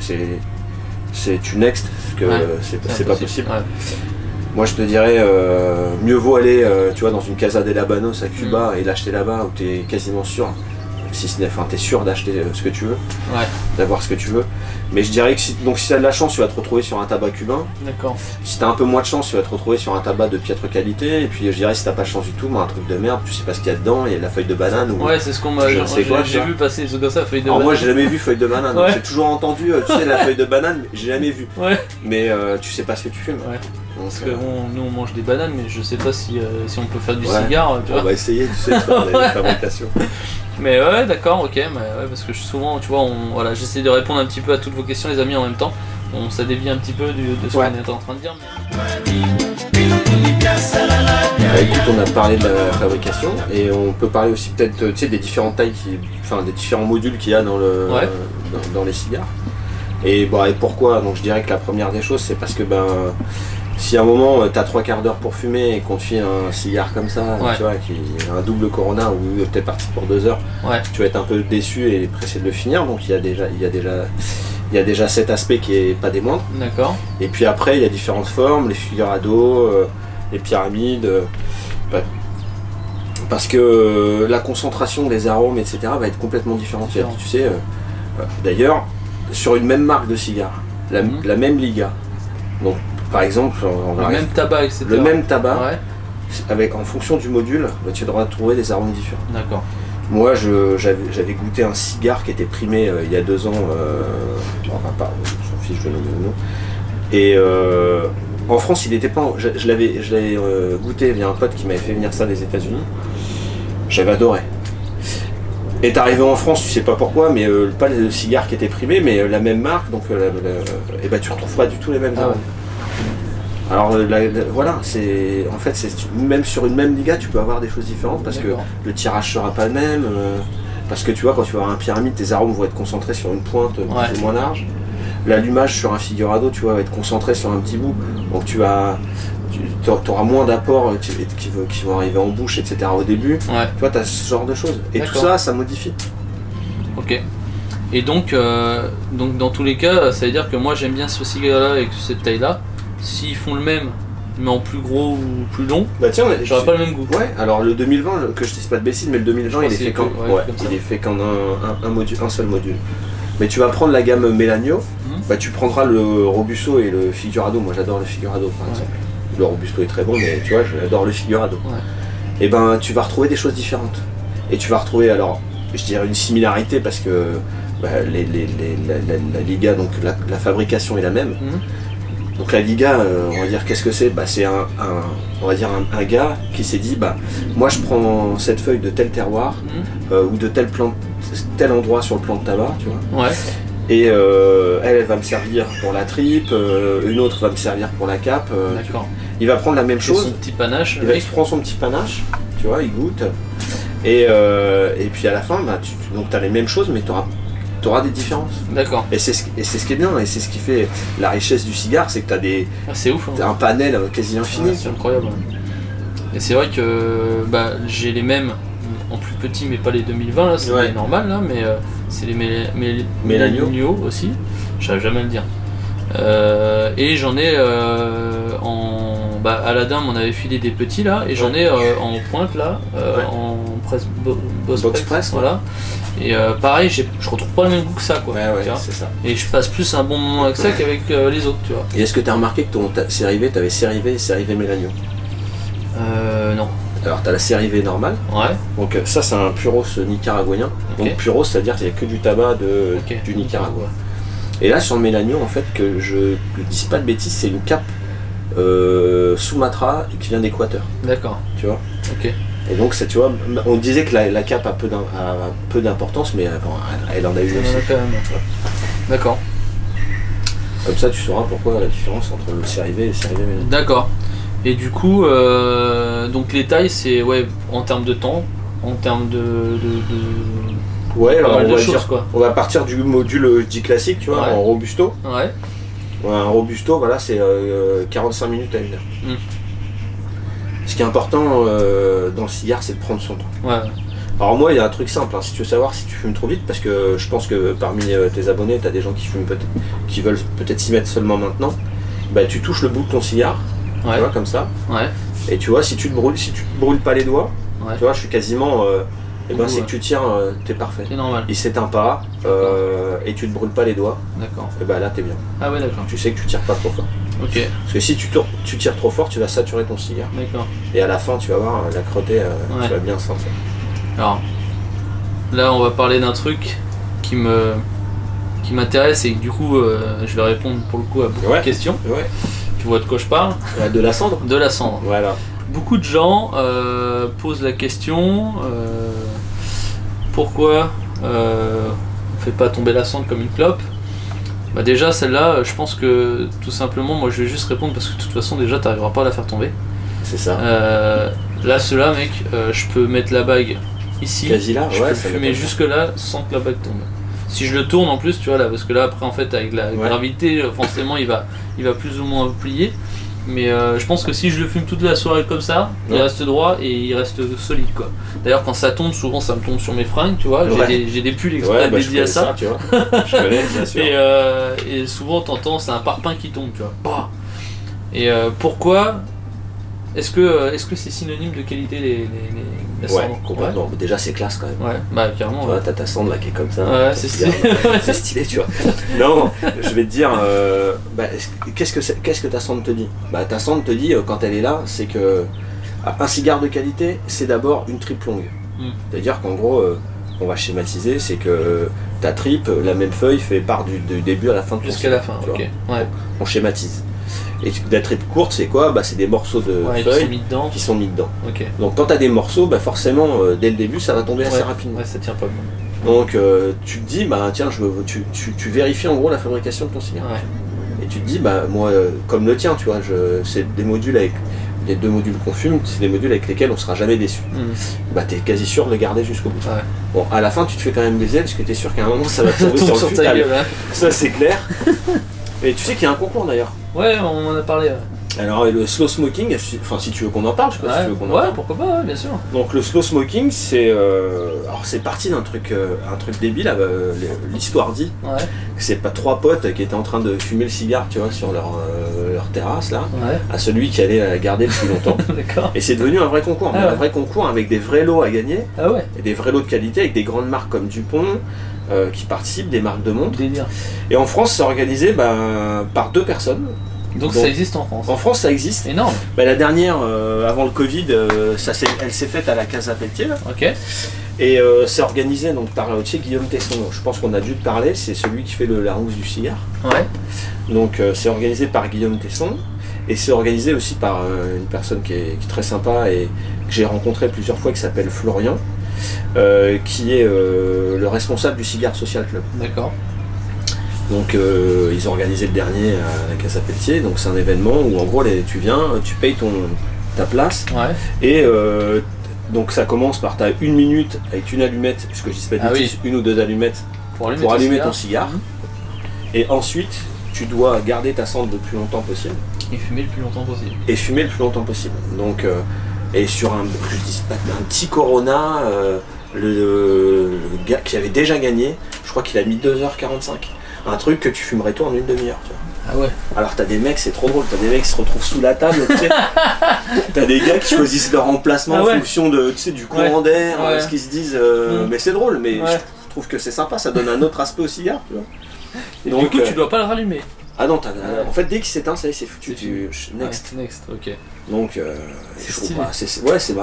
Speaker 2: tu next, parce que
Speaker 1: Ouais.
Speaker 2: c'est pas possible.
Speaker 1: Ouais.
Speaker 2: Moi je te dirais, mieux vaut aller, tu vois, dans une Casa de Habanos à Cuba et l'acheter là-bas où t'es quasiment sûr. Si ce n'est, enfin, t'es sûr d'acheter ce que tu veux,
Speaker 1: Ouais.
Speaker 2: d'avoir ce que tu veux. Mais je dirais que si t'as de la chance, tu vas te retrouver sur un tabac cubain.
Speaker 1: D'accord.
Speaker 2: Si t'as un peu moins de chance, tu vas te retrouver sur un tabac de piètre qualité. Et puis je dirais si t'as pas de chance du tout, un truc de merde, tu sais pas ce qu'il y a dedans, il y a de la feuille de banane ou.
Speaker 1: Ouais c'est ce qu'on m'a.
Speaker 2: Je sais quoi,
Speaker 1: J'ai
Speaker 2: ça.
Speaker 1: vu passer des trucs comme ça, feuille de
Speaker 2: Alors moi
Speaker 1: banane.
Speaker 2: j'ai jamais vu feuille de banane,
Speaker 1: Ouais.
Speaker 2: j'ai toujours entendu, tu sais, la feuille de banane, mais j'ai jamais vu.
Speaker 1: Ouais.
Speaker 2: Mais tu sais pas ce que tu fumes.
Speaker 1: Ouais.
Speaker 2: Donc,
Speaker 1: Parce que nous on mange des bananes, mais je sais pas si on peut faire du
Speaker 2: Ouais.
Speaker 1: cigare, tu
Speaker 2: on
Speaker 1: vois.
Speaker 2: va essayer, tu sais, de faire des fabrications.
Speaker 1: Mais ouais, d'accord, ok, mais ouais, parce que souvent, tu vois, voilà, j'essaie de répondre un petit peu à toutes vos questions, les amis, en même temps. Ça dévie un petit peu de ce qu'on est en train de dire.
Speaker 2: Écoute, on a parlé de la fabrication et on peut parler aussi peut-être des différentes tailles, des différents modules qu'il y a dans, dans les cigares. Et pourquoi? Donc je dirais que la première des choses, c'est parce que si à un moment tu as 3/4 d'heure pour fumer et qu'on te file un cigare comme ça, tu vois, qui est un double Corona ou t'es parti pour 2 heures, tu vas être un peu déçu et pressé de le finir. Donc il y a déjà cet aspect qui est pas des moindres.
Speaker 1: D'accord.
Speaker 2: Et puis après il y a différentes formes, les figurado, les pyramides, parce que la concentration des arômes, etc. va être complètement différente. Tu sais, d'ailleurs, sur une même marque de cigare, la même Liga, donc par exemple,
Speaker 1: le même tabac, etc.
Speaker 2: Le même tabac, en fonction du module, tu devras trouver des arômes différents.
Speaker 1: D'accord.
Speaker 2: Moi, j'avais goûté un cigare qui était primé il y a 2 ans, je m'en fiche de nommer le nom, et en France, il n'était pas. Je l'avais goûté via un pote qui m'avait fait venir ça des États-Unis. J'avais adoré. Et t'arrivé en France, tu sais pas pourquoi, mais pas le cigare qui était primé, mais la même marque, donc tu retrouves pas du tout les mêmes arômes. Alors voilà, même sur une même Liga, tu peux avoir des choses différentes parce que le tirage sera pas le même. Parce que tu vois, quand tu vas avoir un pyramide, tes arômes vont être concentrés sur une pointe plus ou moins large. L'allumage sur un figurado, tu vois, va être concentré sur un petit bout. Donc tu auras moins d'apports qui vont arriver en bouche, etc. au début. Tu vois, tu as ce genre de choses. Et tout ça, ça modifie.
Speaker 1: Ok. Et donc dans tous les cas, ça veut dire que moi j'aime bien ce cigare-là avec cette taille-là. S'ils font le même, mais en plus gros ou plus long, j'aurai pas le même goût. Ouais,
Speaker 2: alors le 2020, que je dise pas de bêtises, mais le 2020 il est fait qu'en un seul module. Mais tu vas prendre la gamme Melanio, tu prendras le Robusto et le Figurado. Moi j'adore le Figurado par exemple. Le Robusto est très bon, mais tu vois, j'adore le Figurado. Et tu vas retrouver des choses différentes. Et tu vas retrouver, alors, je dirais une similarité parce que la Liga, donc la fabrication est la même. Donc la Liga, on va dire qu'est-ce que c'est? C'est on va dire un gars qui s'est dit moi je prends cette feuille de tel terroir ou de tel endroit sur le plan de tabac, tu vois. Et elle va me servir pour la tripe, une autre va me servir pour la cape. Il va prendre la même chose.
Speaker 1: Son petit panache.
Speaker 2: Il prend son petit panache, tu vois, il goûte. Et puis à la fin, tu as les mêmes choses, mais tu auras des différences.
Speaker 1: D'accord.
Speaker 2: Et c'est ce qui est bien, et c'est ce qui fait la richesse du cigare, c'est que
Speaker 1: c'est ouf.
Speaker 2: T'as un panel quasi infini.
Speaker 1: C'est incroyable. Et c'est vrai que j'ai les mêmes en plus petit, mais pas les 2020 là, c'est les normales là, mais c'est les Melanio aussi. J'arrive jamais à le dire. Et j'en ai Aladdin m'en avait filé des petits là, et j'en ai en pointe là, en presse box press, voilà. Et pareil, je retrouve pas le même goût que ça, quoi.
Speaker 2: C'est ça.
Speaker 1: Et je passe plus un bon moment avec ça qu'avec les autres, tu vois.
Speaker 2: Et est-ce que tu as remarqué que ton Sérivé, tu avais Sérivé et Sérivé Melanio?
Speaker 1: Non.
Speaker 2: Alors tu as la Sérivé normale. Donc ça c'est un puros nicaraguayen. Donc puros, c'est-à-dire qu'il n'y a que du tabac du Nicaragua. Et là sur le Melanio, en fait, que je ne dise pas de bêtises, c'est une cape Sumatra qui vient d'Équateur.
Speaker 1: D'accord.
Speaker 2: Tu vois.
Speaker 1: Ok.
Speaker 2: Et donc tu vois, on disait que la cape a peu d'importance, mais elle en a eu aussi.
Speaker 1: D'accord.
Speaker 2: Comme ça tu sauras pourquoi la différence entre le Sérivé et le Sérivé Melanio.
Speaker 1: D'accord. Et du coup, donc les tailles, c'est en termes de temps, en termes de
Speaker 2: alors on va partir du module dit classique, tu vois, en Robusto. Un Robusto, voilà, c'est 45 minutes à 1 heure. Ce qui est important dans le cigare, c'est de prendre son temps. Alors moi, il y a un truc simple, si tu veux savoir si tu fumes trop vite, parce que je pense que parmi tes abonnés, tu as des gens qui veulent peut-être s'y mettre seulement maintenant. Tu touches le bout de ton cigare, tu vois, comme ça. Et tu vois, si tu te brûles pas les doigts, tu vois, je suis quasiment... c'est que tu tiens, t'es parfait.
Speaker 1: C'est normal.
Speaker 2: Il s'éteint pas, et tu te brûles pas les doigts.
Speaker 1: D'accord.
Speaker 2: Et là t'es bien.
Speaker 1: Ah ouais, d'accord.
Speaker 2: Tu sais que tu tires pas trop fort.
Speaker 1: Ok.
Speaker 2: Parce que si tu tires trop fort, tu vas saturer ton cigare.
Speaker 1: D'accord.
Speaker 2: Et à la fin, tu vas voir la crottée, tu vas bien sentir.
Speaker 1: Alors, là on va parler d'un truc qui m'intéresse et que du coup je vais répondre pour le coup à beaucoup de questions. Tu vois de quoi je parle?
Speaker 2: De la cendre.
Speaker 1: De la cendre.
Speaker 2: Voilà.
Speaker 1: Beaucoup de gens posent la question pourquoi on fait pas tomber la cendre comme une clope. Bah déjà celle-là, je pense que tout simplement, moi je vais juste répondre parce que de toute façon déjà t'arriveras pas à la faire tomber.
Speaker 2: C'est ça.
Speaker 1: Là ceux-là mec, je peux mettre la bague ici,
Speaker 2: Quasi là,
Speaker 1: je
Speaker 2: ouais,
Speaker 1: peux
Speaker 2: ça
Speaker 1: fumer
Speaker 2: dépend.
Speaker 1: jusque là sans que la bague tombe. Si je le tourne en plus, tu vois là, parce que là après en fait avec la gravité, forcément il va plus ou moins plier. Mais je pense que si je le fume toute la soirée comme ça, il reste droit et il reste solide quoi. D'ailleurs quand ça tombe, souvent ça me tombe sur mes fringues, tu vois, j'ai des pulls exprès dédiés à ça.
Speaker 2: Tu vois. Je connais, bien sûr.
Speaker 1: Et souvent t'entends, c'est un parpaing qui tombe, tu vois. Bah. Et pourquoi est-ce que c'est synonyme de qualité la
Speaker 2: Ouais,
Speaker 1: cendre?
Speaker 2: complètement. Déjà c'est classe quand même.
Speaker 1: Ouais, bah carrément.
Speaker 2: Tu vois, t'as ta cendre là qui est comme ça.
Speaker 1: Ouais, c'est stylé.
Speaker 2: C'est stylé, tu vois. Non, je vais te dire, qu'est-ce que ta cendre te dit? Bah, ta cendre te dit, quand elle est là, c'est que un cigare de qualité, c'est d'abord une tripe longue. C'est-à-dire qu'en gros, on va schématiser, c'est que ta tripe, la même feuille, fait part du début à la fin de ton
Speaker 1: Jusqu'à la fin,
Speaker 2: tu
Speaker 1: ok.
Speaker 2: vois.
Speaker 1: Ouais.
Speaker 2: On schématise. Et la tripe courte, c'est quoi? Bah, c'est des morceaux de
Speaker 1: Qui
Speaker 2: feuilles
Speaker 1: sont mis dedans.
Speaker 2: qui sont mis dedans.
Speaker 1: Ok.
Speaker 2: Donc quand tu as des morceaux, bah forcément, dès le début, ça va tomber assez rapidement.
Speaker 1: Ouais, ça tient pas bien.
Speaker 2: Donc tu te dis, bah tiens, tu vérifies en gros la fabrication de ton cigare.
Speaker 1: Ouais.
Speaker 2: Et tu te dis, bah moi, comme le tien, tu vois, c'est des modules avec les 2 modules qu'on fume, c'est des modules avec lesquels on sera jamais déçu. Bah t'es quasi sûr de le garder jusqu'au bout.
Speaker 1: Ouais.
Speaker 2: Bon, à la fin, tu te fais quand même baiser parce que t'es sûr qu'à un moment, ça va tomber
Speaker 1: Tombe
Speaker 2: sur le
Speaker 1: ta
Speaker 2: futal.
Speaker 1: gueule, hein.
Speaker 2: Ça, c'est clair. Et tu sais qu'il y a un concours d'ailleurs.
Speaker 1: Ouais, on en a parlé. Ouais.
Speaker 2: Alors le slow smoking, enfin si tu veux qu'on en parle, je sais pas si tu veux qu'on en parle.
Speaker 1: Pourquoi pas, ouais, bien sûr.
Speaker 2: Donc le slow smoking, c'est alors c'est parti d'un truc débile. L'histoire dit
Speaker 1: Ouais.
Speaker 2: que c'est pas 3 potes qui étaient en train de fumer le cigare, tu vois, sur leur terrasse là,
Speaker 1: Ouais.
Speaker 2: à celui qui allait la garder le plus longtemps.
Speaker 1: D'accord.
Speaker 2: Et c'est devenu un vrai concours,
Speaker 1: Ah ouais.
Speaker 2: un vrai concours avec des vrais lots à gagner,
Speaker 1: Ah ouais.
Speaker 2: et des vrais lots de qualité avec des grandes marques comme Dupont qui participent, des marques de montres.
Speaker 1: Délire.
Speaker 2: Et en France, c'est organisé par 2 personnes.
Speaker 1: Donc ça existe en France.
Speaker 2: En France, ça existe.
Speaker 1: Énorme.
Speaker 2: Bah, la dernière, avant le Covid, elle s'est faite à la Casa Pelletier. Là.
Speaker 1: Ok.
Speaker 2: Et c'est organisé donc, par Guillaume Tesson. Je pense qu'on a dû te parler, c'est celui qui fait la rousse du cigare.
Speaker 1: Ouais.
Speaker 2: Donc c'est organisé par Guillaume Tesson. Et c'est organisé aussi par une personne qui est très sympa et que j'ai rencontré plusieurs fois, qui s'appelle Florian, qui est le responsable du Cigare Social Club.
Speaker 1: D'accord.
Speaker 2: Donc ils ont organisé le dernier à la Casa Pelletier, donc c'est un événement où en gros tu viens, tu payes ta place,
Speaker 1: Ouais.
Speaker 2: et donc ça commence par t'as 1 minute avec une allumette, parce que je dis pas de bêtises, 1 ou 2 allumettes pour allumer ton cigare, et ensuite tu dois garder ta cendre le plus longtemps possible.
Speaker 1: Et fumer le plus longtemps possible.
Speaker 2: Et fumer le plus longtemps possible. Donc et sur un petit Corona, le gars qui avait déjà gagné, je crois qu'il a mis 2h45. Un truc que tu fumerais toi en une demi-heure, tu vois.
Speaker 1: Ah ouais.
Speaker 2: Alors t'as des mecs, c'est trop drôle, t'as des mecs qui se retrouvent sous la table, tu sais. T'as des gars qui choisissent leur emplacement en fonction de, tu sais, du courant d'air, ce qu'ils se disent, mais c'est drôle, mais je trouve que c'est sympa, ça donne un autre aspect au cigare, tu vois.
Speaker 1: Et donc, du coup, tu dois pas le rallumer.
Speaker 2: Ah non, en fait dès qu'il s'éteint, ça y est, c'est foutu, next.
Speaker 1: Ouais, next, ok.
Speaker 2: Donc
Speaker 1: c'est
Speaker 2: je trouve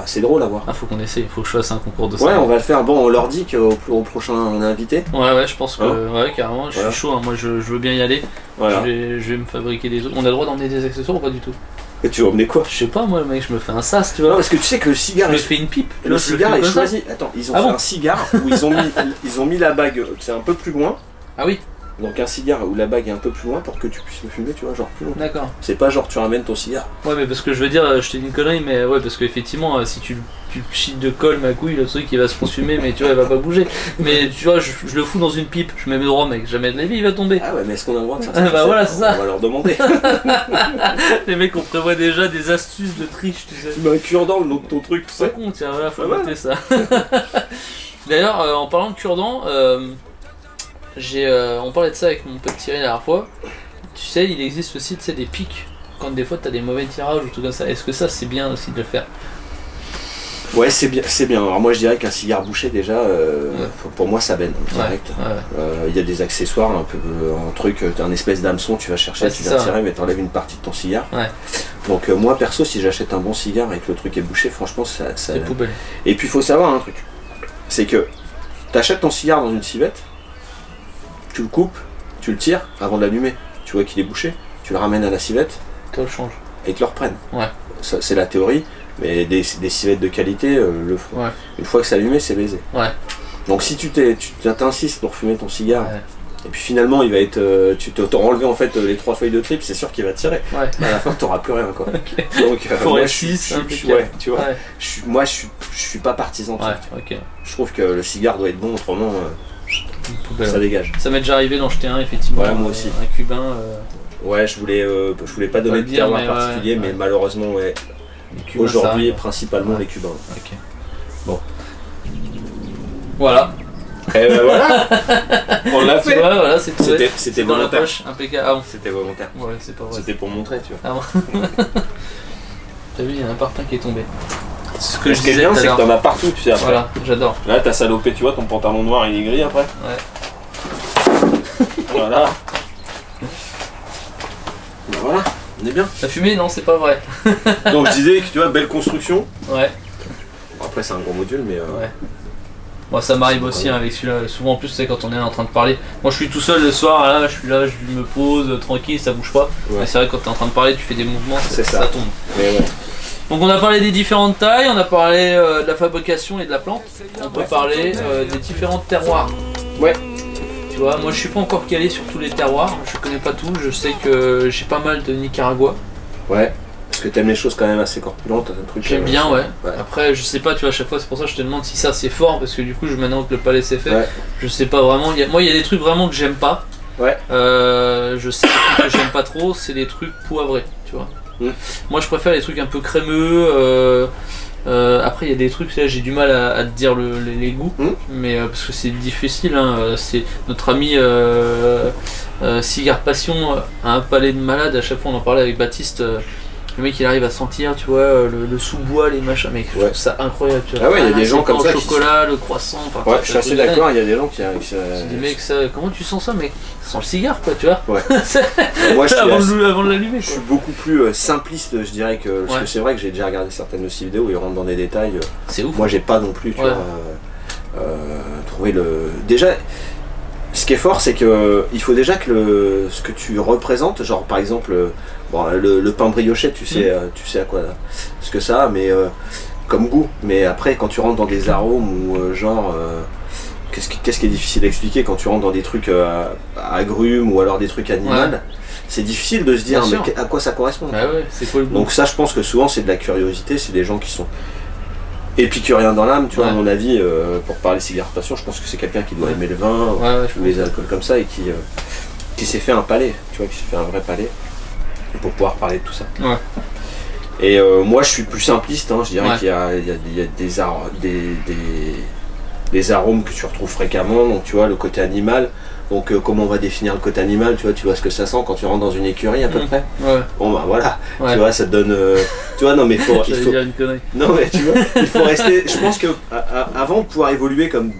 Speaker 2: c'est drôle à voir.
Speaker 1: Ah, faut qu'on essaye, il faut que je fasse un concours de ça.
Speaker 2: Ouais, on va le faire. Bon, on leur dit qu'au prochain invité.
Speaker 1: Ouais, je pense que ouais, carrément, je suis chaud, hein. Moi je veux bien y aller.
Speaker 2: Voilà.
Speaker 1: Je vais me fabriquer des trucs. On a le droit d'emmener des accessoires ou pas du tout?
Speaker 2: Et tu vas emmener quoi?
Speaker 1: Je sais pas, moi, mec, je me fais un sas, tu vois.
Speaker 2: Non, parce que tu sais que le cigare.
Speaker 1: Je me fais une pipe.
Speaker 2: Le cigare est choisi. Attends, ils ont fait un cigare où ils ont mis la bague, c'est un peu plus loin.
Speaker 1: Ah oui.
Speaker 2: Donc un cigare où la bague est un peu plus loin pour que tu puisses le fumer, tu vois, genre plus loin.
Speaker 1: D'accord.
Speaker 2: C'est pas genre tu ramènes ton cigare.
Speaker 1: Ouais, mais parce que je veux dire, je t'ai dit une connerie, mais ouais, parce qu'effectivement, si tu chites de colle ma couille, le truc il va se consumer, mais tu vois, il va pas bouger. Mais tu vois, je le fous dans une pipe, je mets mes droits, mec, jamais de la vie il va tomber.
Speaker 2: Ah ouais, mais est-ce qu'on a le droit de faire
Speaker 1: ça? Bah voilà, c'est ça.
Speaker 2: On va leur demander.
Speaker 1: Les mecs, on prévoit déjà des astuces de triche, tu sais.
Speaker 2: Tu mets un cure-dent le nom de ton truc, tu sais.
Speaker 1: Pas con, tiens, voilà, faut noter ça. D'ailleurs, en parlant de cure-dent, on parlait de ça avec mon pote Thierry la dernière fois. Tu sais, il existe aussi des pics quand des fois t'as des mauvais tirages ou tout comme ça. Est-ce que ça c'est bien aussi de le faire?
Speaker 2: Ouais, c'est bien. Alors moi je dirais qu'un cigare bouché déjà, pour moi ça benne direct. Il y a des accessoires, un peu un truc, un espèce d'hameçon, tu vas chercher, tu vas tirer, mais t'enlèves une partie de ton cigare. Ouais. Donc moi perso, si j'achète un bon cigare et que le truc est bouché, franchement ça.
Speaker 1: C'est poubelle.
Speaker 2: Et puis il faut savoir un truc, c'est que t'achètes ton cigare dans une civette, tu le coupes, tu le tires avant de l'allumer. Tu vois qu'il est bouché, tu le ramènes à la civette.
Speaker 1: Tu le changes.
Speaker 2: Et tu le reprennent.
Speaker 1: Ouais.
Speaker 2: Ça, c'est la théorie, mais des civettes de qualité le font. Ouais. Une fois que c'est allumé, c'est baisé.
Speaker 1: Ouais.
Speaker 2: Donc si tu t'insistes pour fumer ton cigare,
Speaker 1: Ouais.
Speaker 2: et puis finalement il va être, tu t'auras enlevé en fait les 3 feuilles de tripe, c'est sûr qu'il va tirer.
Speaker 1: Ouais.
Speaker 2: À la fin t'auras plus rien quoi. Donc
Speaker 1: Forêt
Speaker 2: moi,
Speaker 1: 6,
Speaker 2: ouais, tu vois,
Speaker 1: Ouais.
Speaker 2: je suis pas partisan de ça.
Speaker 1: Ouais, ok.
Speaker 2: Je trouve que le cigare doit être bon, autrement
Speaker 1: Une poubelle.
Speaker 2: ça dégage.
Speaker 1: Ça m'est déjà arrivé d'en jeter un, effectivement.
Speaker 2: Ouais, moi aussi.
Speaker 1: Un cubain.
Speaker 2: Ouais, je voulais pas donner
Speaker 1: le
Speaker 2: de
Speaker 1: dire,
Speaker 2: terroir
Speaker 1: mais
Speaker 2: particulier,
Speaker 1: ouais,
Speaker 2: mais
Speaker 1: ouais.
Speaker 2: malheureusement, ouais.
Speaker 1: les cubains, ça
Speaker 2: Aujourd'hui,
Speaker 1: arrive.
Speaker 2: principalement
Speaker 1: Ouais.
Speaker 2: les Cubains.
Speaker 1: Ok.
Speaker 2: Bon.
Speaker 1: Voilà.
Speaker 2: Et ben voilà, on l'a
Speaker 1: Tu
Speaker 2: fait.
Speaker 1: vois, voilà, c'est tout.
Speaker 2: C'était
Speaker 1: dans la
Speaker 2: volontaire.
Speaker 1: poche, impeccable. Ah bon.
Speaker 2: C'était volontaire.
Speaker 1: Ouais, c'est pas vrai.
Speaker 2: C'était pour montrer, tu vois.
Speaker 1: Ah bon. T'as vu, il y en a un parpaing qui est tombé. Ce que
Speaker 2: Mais
Speaker 1: je
Speaker 2: ce qui est
Speaker 1: disais
Speaker 2: bien,
Speaker 1: tout à
Speaker 2: c'est que
Speaker 1: l'heure.
Speaker 2: t'en as partout, tu sais, après.
Speaker 1: Voilà, j'adore.
Speaker 2: Là, t'as salopé, tu vois, ton pantalon noir, il est gris après.
Speaker 1: Ouais.
Speaker 2: Voilà. Ben voilà, on est bien.
Speaker 1: T'as fumé? Non, c'est pas vrai.
Speaker 2: Donc je disais que tu vois, belle construction.
Speaker 1: Ouais.
Speaker 2: Bon, après, c'est un gros module, mais.
Speaker 1: Ouais. Moi ça m'arrive aussi hein, avec celui-là, souvent en plus c'est quand on est en train de parler. Moi je suis tout seul le soir, là je suis là, je me pose tranquille, ça bouge pas.
Speaker 2: Ouais.
Speaker 1: Mais c'est vrai que quand t'es en train de parler, tu fais des mouvements,
Speaker 2: C'est ça.
Speaker 1: tombe.
Speaker 2: Mais ouais.
Speaker 1: Donc on a parlé des différentes tailles, on a parlé de la fabrication et de la plante. On peut parler des différents terroirs.
Speaker 2: Ouais.
Speaker 1: Tu vois, moi je suis pas encore calé sur tous les terroirs, je connais pas tout, je sais que j'ai pas mal de Nicaragua.
Speaker 2: Ouais. Parce que t'aimes les choses quand même assez corpulentes, un truc.
Speaker 1: J'aime bien, ouais.
Speaker 2: Ouais.
Speaker 1: Après, je sais pas, tu vois, à chaque fois, c'est pour ça que je te demande si ça c'est fort, parce que du coup, maintenant que le palais c'est fait,
Speaker 2: Ouais.
Speaker 1: je sais pas vraiment. Moi, il y a des trucs vraiment que j'aime pas.
Speaker 2: Ouais.
Speaker 1: Je sais des trucs que j'aime pas trop, c'est les trucs poivrés, tu vois.
Speaker 2: Mm.
Speaker 1: Moi, je préfère les trucs un peu crémeux. Après, il y a des trucs, là, j'ai du mal à te dire les goûts,
Speaker 2: Mm.
Speaker 1: mais parce que c'est difficile. Hein, c'est notre ami Cigare Passion a un palais de malade. À chaque fois, on en parlait avec Baptiste. Le mec il arrive à sentir, tu vois, le sous-bois, les machins, mais je
Speaker 2: Ouais.
Speaker 1: trouve ça incroyable, tu vois.
Speaker 2: Ah ouais, il y a des gens
Speaker 1: c'est
Speaker 2: comme
Speaker 1: pas
Speaker 2: ça
Speaker 1: le
Speaker 2: qui
Speaker 1: chocolat, le croissant, enfin,
Speaker 2: Ouais,
Speaker 1: c'est
Speaker 2: je suis
Speaker 1: un
Speaker 2: assez
Speaker 1: truc de
Speaker 2: d'accord,
Speaker 1: dingue.
Speaker 2: il y a des gens qui arrivent.
Speaker 1: Je dis mec, comment tu sens ça, mec? Ça sent le cigare, quoi, tu vois.
Speaker 2: Ouais. Moi, je suis
Speaker 1: avant de l'allumer,
Speaker 2: Je
Speaker 1: quoi.
Speaker 2: suis beaucoup plus simpliste, je dirais, parce
Speaker 1: Ouais.
Speaker 2: que c'est vrai que j'ai déjà regardé certaines de ces vidéos et ils rentrent dans des détails.
Speaker 1: C'est ouf.
Speaker 2: Moi, j'ai pas non plus, tu
Speaker 1: Ouais.
Speaker 2: vois, trouvé le. Déjà, ce qui est fort, c'est que il faut déjà que ce que tu représentes, genre par exemple, bon, le pain brioché, tu sais à quoi ce que ça a, mais comme goût. Mais après, quand tu rentres dans des arômes ou qu'est-ce qui est difficile à expliquer quand tu rentres dans des trucs agrumes ou alors des trucs animaux,
Speaker 1: Ouais.
Speaker 2: c'est difficile de se dire
Speaker 1: Bien
Speaker 2: mais
Speaker 1: sûr.
Speaker 2: à quoi ça correspond.
Speaker 1: Ah ouais, c'est quoi le goût?
Speaker 2: Donc ça, je pense que souvent c'est de la curiosité, c'est des gens qui sont épicuriens dans l'âme, tu vois,
Speaker 1: Ouais.
Speaker 2: à mon avis, pour parler cigare passion, je pense que c'est quelqu'un qui doit aimer le vin,
Speaker 1: Ouais, je
Speaker 2: ou les alcools comme ça, et qui s'est fait un palais, tu vois, qui s'est fait un vrai palais, pour pouvoir parler de tout ça.
Speaker 1: Ouais.
Speaker 2: Et moi je suis plus simpliste, hein, je dirais
Speaker 1: Ouais.
Speaker 2: qu'il y a des arômes que tu retrouves fréquemment, donc tu vois, le côté animal. Donc comment on va définir le côté animal, tu vois ce que ça sent quand tu rentres dans une écurie à peu
Speaker 1: Mm.
Speaker 2: près.
Speaker 1: Ouais.
Speaker 2: Bon bah voilà,
Speaker 1: Ouais.
Speaker 2: tu vois, ça te donne... tu vois, non mais il faut...
Speaker 1: J'allais dire une connerie.
Speaker 2: Non mais tu vois, il faut rester... Je pense que avant de pouvoir évoluer comme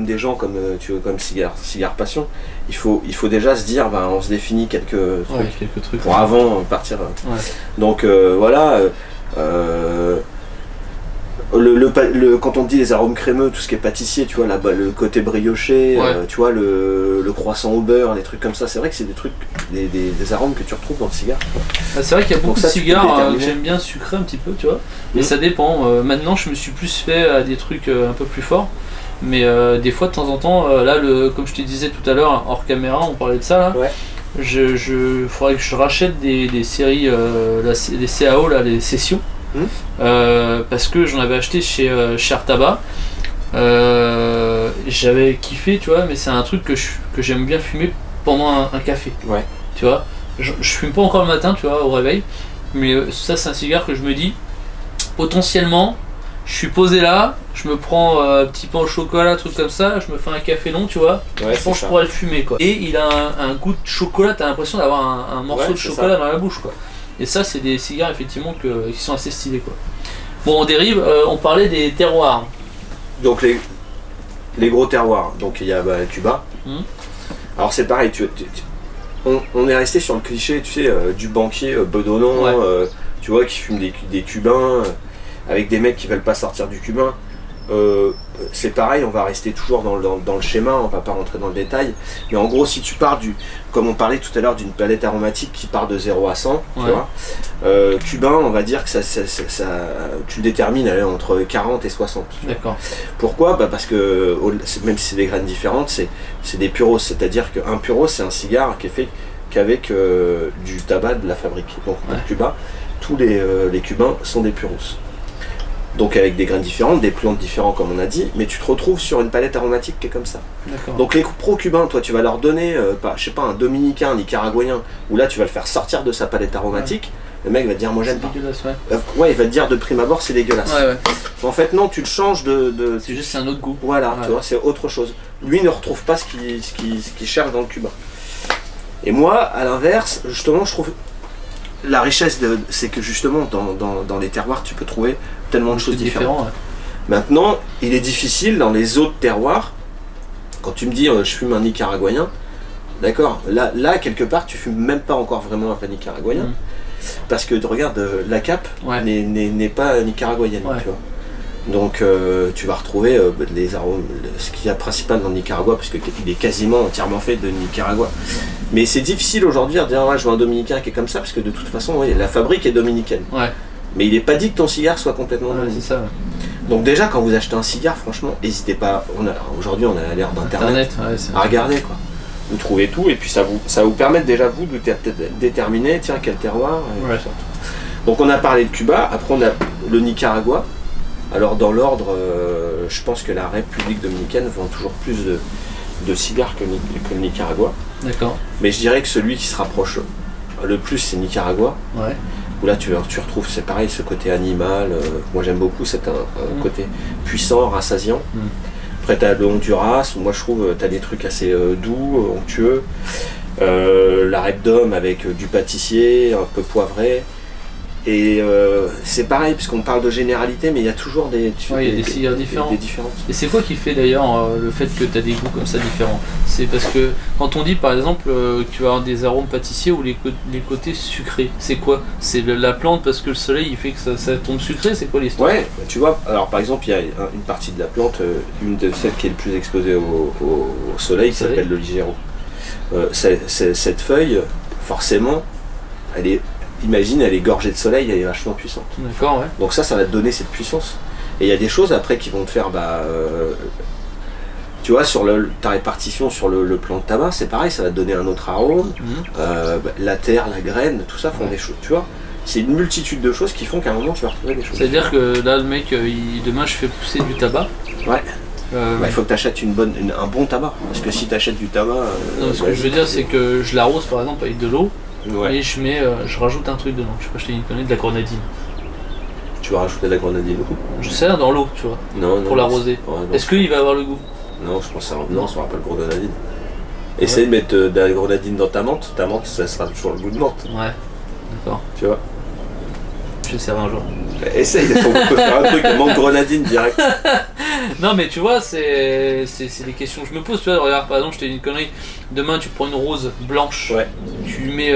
Speaker 2: des gens comme, tu vois, comme Cigare Passion, il faut déjà se dire, ben, on se définit quelques trucs
Speaker 1: Ouais, quelques trucs.
Speaker 2: pour avant partir.
Speaker 1: Ouais.
Speaker 2: Donc voilà... quand on dit les arômes crémeux, tout ce qui est pâtissier, tu vois, là-bas, le côté brioché,
Speaker 1: Ouais.
Speaker 2: tu vois, le croissant au beurre, les trucs comme ça, c'est vrai que c'est des trucs, des arômes que tu retrouves dans le cigare.
Speaker 1: Ah, c'est vrai qu'il y a beaucoup
Speaker 2: Donc ça,
Speaker 1: de
Speaker 2: tu peux
Speaker 1: cigares que
Speaker 2: déterminer.
Speaker 1: j'aime bien sucré un petit peu, tu vois. Mais
Speaker 2: Mm.
Speaker 1: ça dépend. Maintenant, je me suis plus fait à des trucs un peu plus forts. Mais des fois, de temps en temps, là, comme je te disais tout à l'heure, hors caméra, on parlait de ça. Là.
Speaker 2: Ouais.
Speaker 1: Faudrait que je rachète des séries, les CAO, là, les sessions. Parce que j'en avais acheté chez Cher Tabac. J'avais kiffé, tu vois, mais c'est un truc que j'aime bien fumer pendant un café.
Speaker 2: Ouais.
Speaker 1: Tu vois, je fume pas encore le matin, tu vois, au réveil, mais ça c'est un cigare que je me dis, potentiellement, je suis posé là, je me prends un petit pain au chocolat, truc comme ça, je me fais un café long, tu vois,
Speaker 2: Ouais,
Speaker 1: je pense que je pourrais le fumer, quoi. Et il a un goût de chocolat, t'as l'impression d'avoir un morceau
Speaker 2: Ouais,
Speaker 1: de
Speaker 2: c'est
Speaker 1: chocolat
Speaker 2: ça.
Speaker 1: dans la bouche, quoi. Et ça, c'est des cigares, effectivement, qui sont assez stylés, quoi. Bon, on dérive, on parlait des terroirs.
Speaker 2: Donc les gros terroirs, donc il y a Cuba.
Speaker 1: Mhm.
Speaker 2: Alors c'est pareil, on est resté sur le cliché, tu sais, du banquier bedonnant,
Speaker 1: Ouais.
Speaker 2: tu vois, qui fume des cubains, avec des mecs qui veulent pas sortir du cubain. c'est pareil, on va rester toujours dans le schéma, on va pas rentrer dans le détail. Mais en gros, si tu pars comme on parlait tout à l'heure, d'une palette aromatique qui part de 0 à 100, tu vois, cubain, on va dire que tu le détermines entre 40 et 60.
Speaker 1: D'accord.
Speaker 2: Pourquoi ? Parce que même si c'est des graines différentes, c'est des puros. C'est-à-dire qu'un puros, c'est un cigare qui est fait qu'avec du tabac de la fabrique. Donc pour Cuba, tous les Cubains sont des puros. Donc avec des graines différentes, des plantes différentes comme on a dit, mais tu te retrouves sur une palette aromatique qui est comme ça. Donc les pro-cubains, toi tu vas leur donner, je sais pas, un dominicain, un nicaraguayen, où là tu vas le faire sortir de sa palette aromatique, le mec va te dire moi j'aime pas. Ouais, il va te dire de prime abord c'est dégueulasse. En fait non, tu le changes de...
Speaker 1: C'est juste un autre goût.
Speaker 2: Voilà, tu vois, c'est autre chose. Lui ne retrouve pas ce qu'il cherche dans le cubain. Et moi, à l'inverse, justement, je trouve... La richesse, c'est que justement, dans les terroirs, tu peux trouver tellement de choses différentes. Maintenant, il est difficile dans les autres terroirs, quand tu me dis je fume un nicaraguayen, d'accord, là, quelque part, tu fumes même pas encore vraiment un vrai nicaraguayen, parce que regarde, la cape n'est pas nicaraguayenne, tu vois. Donc tu vas retrouver les arômes, ce qu'il y a principal dans le Nicaragua, parce qu'il est quasiment entièrement fait de Nicaragua. Mais c'est difficile aujourd'hui de dire je veux un dominicain qui est comme ça, parce que de toute façon la fabrique est dominicaine. Mais il n'est pas dit que ton cigare soit complètement dominicain.
Speaker 1: C'est ça.
Speaker 2: Donc déjà quand vous achetez un cigare, franchement, n'hésitez pas, aujourd'hui on a l'ère d'internet, à regarder quoi. Vous trouvez tout et puis ça va vous permettre déjà vous de déterminer tiens quel terroir. Donc on a parlé de Cuba, après on a le Nicaragua. Alors dans l'ordre, je pense que la République dominicaine vend toujours plus de cigares que le Nicaragua.
Speaker 1: D'accord.
Speaker 2: Mais je dirais que celui qui se rapproche le plus c'est Nicaragua. Où là tu retrouves, c'est pareil, ce côté animal. Moi j'aime beaucoup, c'est un côté puissant, rassasiant. Après tu as le Honduras, où moi je trouve tu as des trucs assez doux, onctueux. La Red Dome avec du pâtissier, un peu poivré. Et c'est pareil, puisqu'on parle de généralité, mais il y a toujours des
Speaker 1: cigares différents.
Speaker 2: Des différences.
Speaker 1: Et c'est quoi qui fait d'ailleurs le fait que tu as des goûts comme ça différents? C'est parce que quand on dit par exemple que tu vas avoir des arômes pâtissiers ou les côtés sucrés, c'est quoi? C'est la plante parce que le soleil il fait que ça tombe sucré? C'est quoi l'histoire?
Speaker 2: Ouais, tu vois, alors par exemple il y a une partie de la plante, une de celles qui est le plus exposée au soleil, qui s'appelle le ligero. Cette feuille, forcément, imagine, elle est gorgée de soleil, elle est vachement puissante.
Speaker 1: D'accord, ouais.
Speaker 2: Donc ça va te donner cette puissance. Et il y a des choses après qui vont te faire, tu vois, sur ta répartition sur le plant de tabac, c'est pareil, ça va te donner un autre arôme. La terre, la graine, tout ça font des choses, tu vois. C'est une multitude de choses qui font qu'à un moment tu vas retrouver des choses.
Speaker 1: C'est-à-dire que là, le mec, demain je fais pousser du tabac.
Speaker 2: Ouais. Il faut que tu achètes un bon tabac. Parce que si tu achètes du tabac.
Speaker 1: Non, ce que je veux dire, c'est que je l'arrose par exemple avec de l'eau. Et je rajoute un truc dedans, je sais pas, je t'ai une connerie, de la grenadine.
Speaker 2: Tu vas rajouter de la grenadine où?
Speaker 1: Je sais, dans l'eau, tu vois, pour l'arroser. Est-ce qu'il va avoir le goût?
Speaker 2: Non, je pense que ça n'aura pas le goût de grenadine. Essaye de mettre de la grenadine dans ta menthe, ça sera toujours le goût de menthe.
Speaker 1: Ouais, d'accord.
Speaker 2: Tu vois?
Speaker 1: J'essaierai un jour.
Speaker 2: Essaye, on peut faire un truc, menthe grenadine direct.
Speaker 1: Non mais tu vois, c'est des questions que je me pose, tu vois, regarde par exemple, je t'ai dit une connerie, demain tu prends une rose blanche, tu lui mets,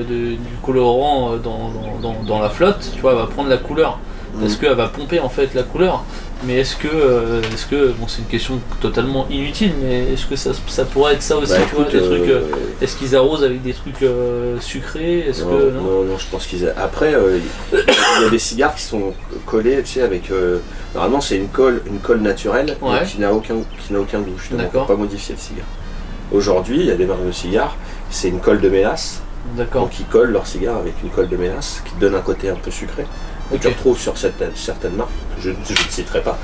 Speaker 1: du colorant dans la flotte, tu vois, elle va prendre la couleur, parce qu'elle va pomper en fait la couleur. Mais est-ce que bon, c'est une question totalement inutile, mais est-ce que ça pourrait être ça aussi, tu vois, des trucs, est-ce qu'ils arrosent avec des trucs sucrés?
Speaker 2: Non, je pense qu'ils... Après, il y a des cigares qui sont collés, tu sais, avec... normalement, c'est une colle naturelle, qui n'a aucun goût, justement, pour pas modifier le cigare. Aujourd'hui, il y a des marques de cigares, c'est une colle de mélasse, donc ils collent leur cigare avec une colle de mélasse, qui donne un côté un peu sucré. Que tu retrouves sur certaines marques, je ne citerai pas,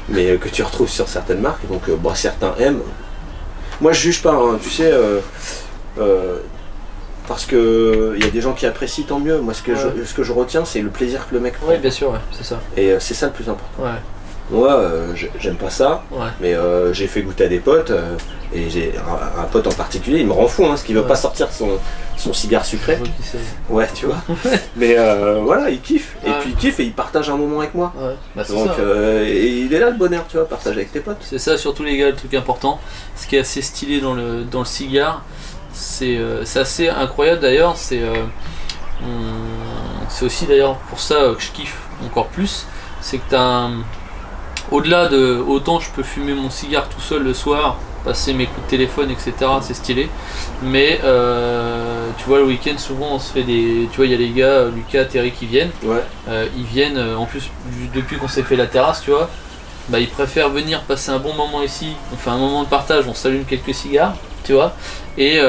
Speaker 2: mais que tu retrouves sur certaines marques, donc certains aiment. Moi je juge pas, hein, tu sais, parce que il y a des gens qui apprécient, tant mieux. Moi ce que je retiens, c'est le plaisir que le mec prend.
Speaker 1: Oui, bien sûr, c'est ça.
Speaker 2: Et c'est ça le plus important. Moi, j'aime pas ça, mais j'ai fait goûter à des potes, et j'ai un pote en particulier, il me rend fou, parce qu'il veut pas sortir son cigare sucré. Ouais, tu vois. Mais voilà, il kiffe. Et puis il kiffe et il partage un moment avec moi. Donc et il est là le bonheur, tu vois, partager avec tes potes.
Speaker 1: C'est ça, surtout les gars, le truc important. Ce qui est assez stylé dans le cigare, c'est assez incroyable d'ailleurs. C'est aussi d'ailleurs pour ça que je kiffe encore plus. C'est que t'as au-delà de autant je peux fumer mon cigare tout seul le soir, passer mes coups de téléphone, etc. C'est stylé. Mais tu vois, le week-end, souvent on se fait des. Tu vois, il y a les gars, Lucas, Terry qui viennent.
Speaker 2: Ouais.
Speaker 1: Ils viennent, en plus, depuis qu'on s'est fait la terrasse, tu vois, bah, ils préfèrent venir passer un bon moment ici. On fait un moment de partage, on s'allume quelques cigares, tu vois. Et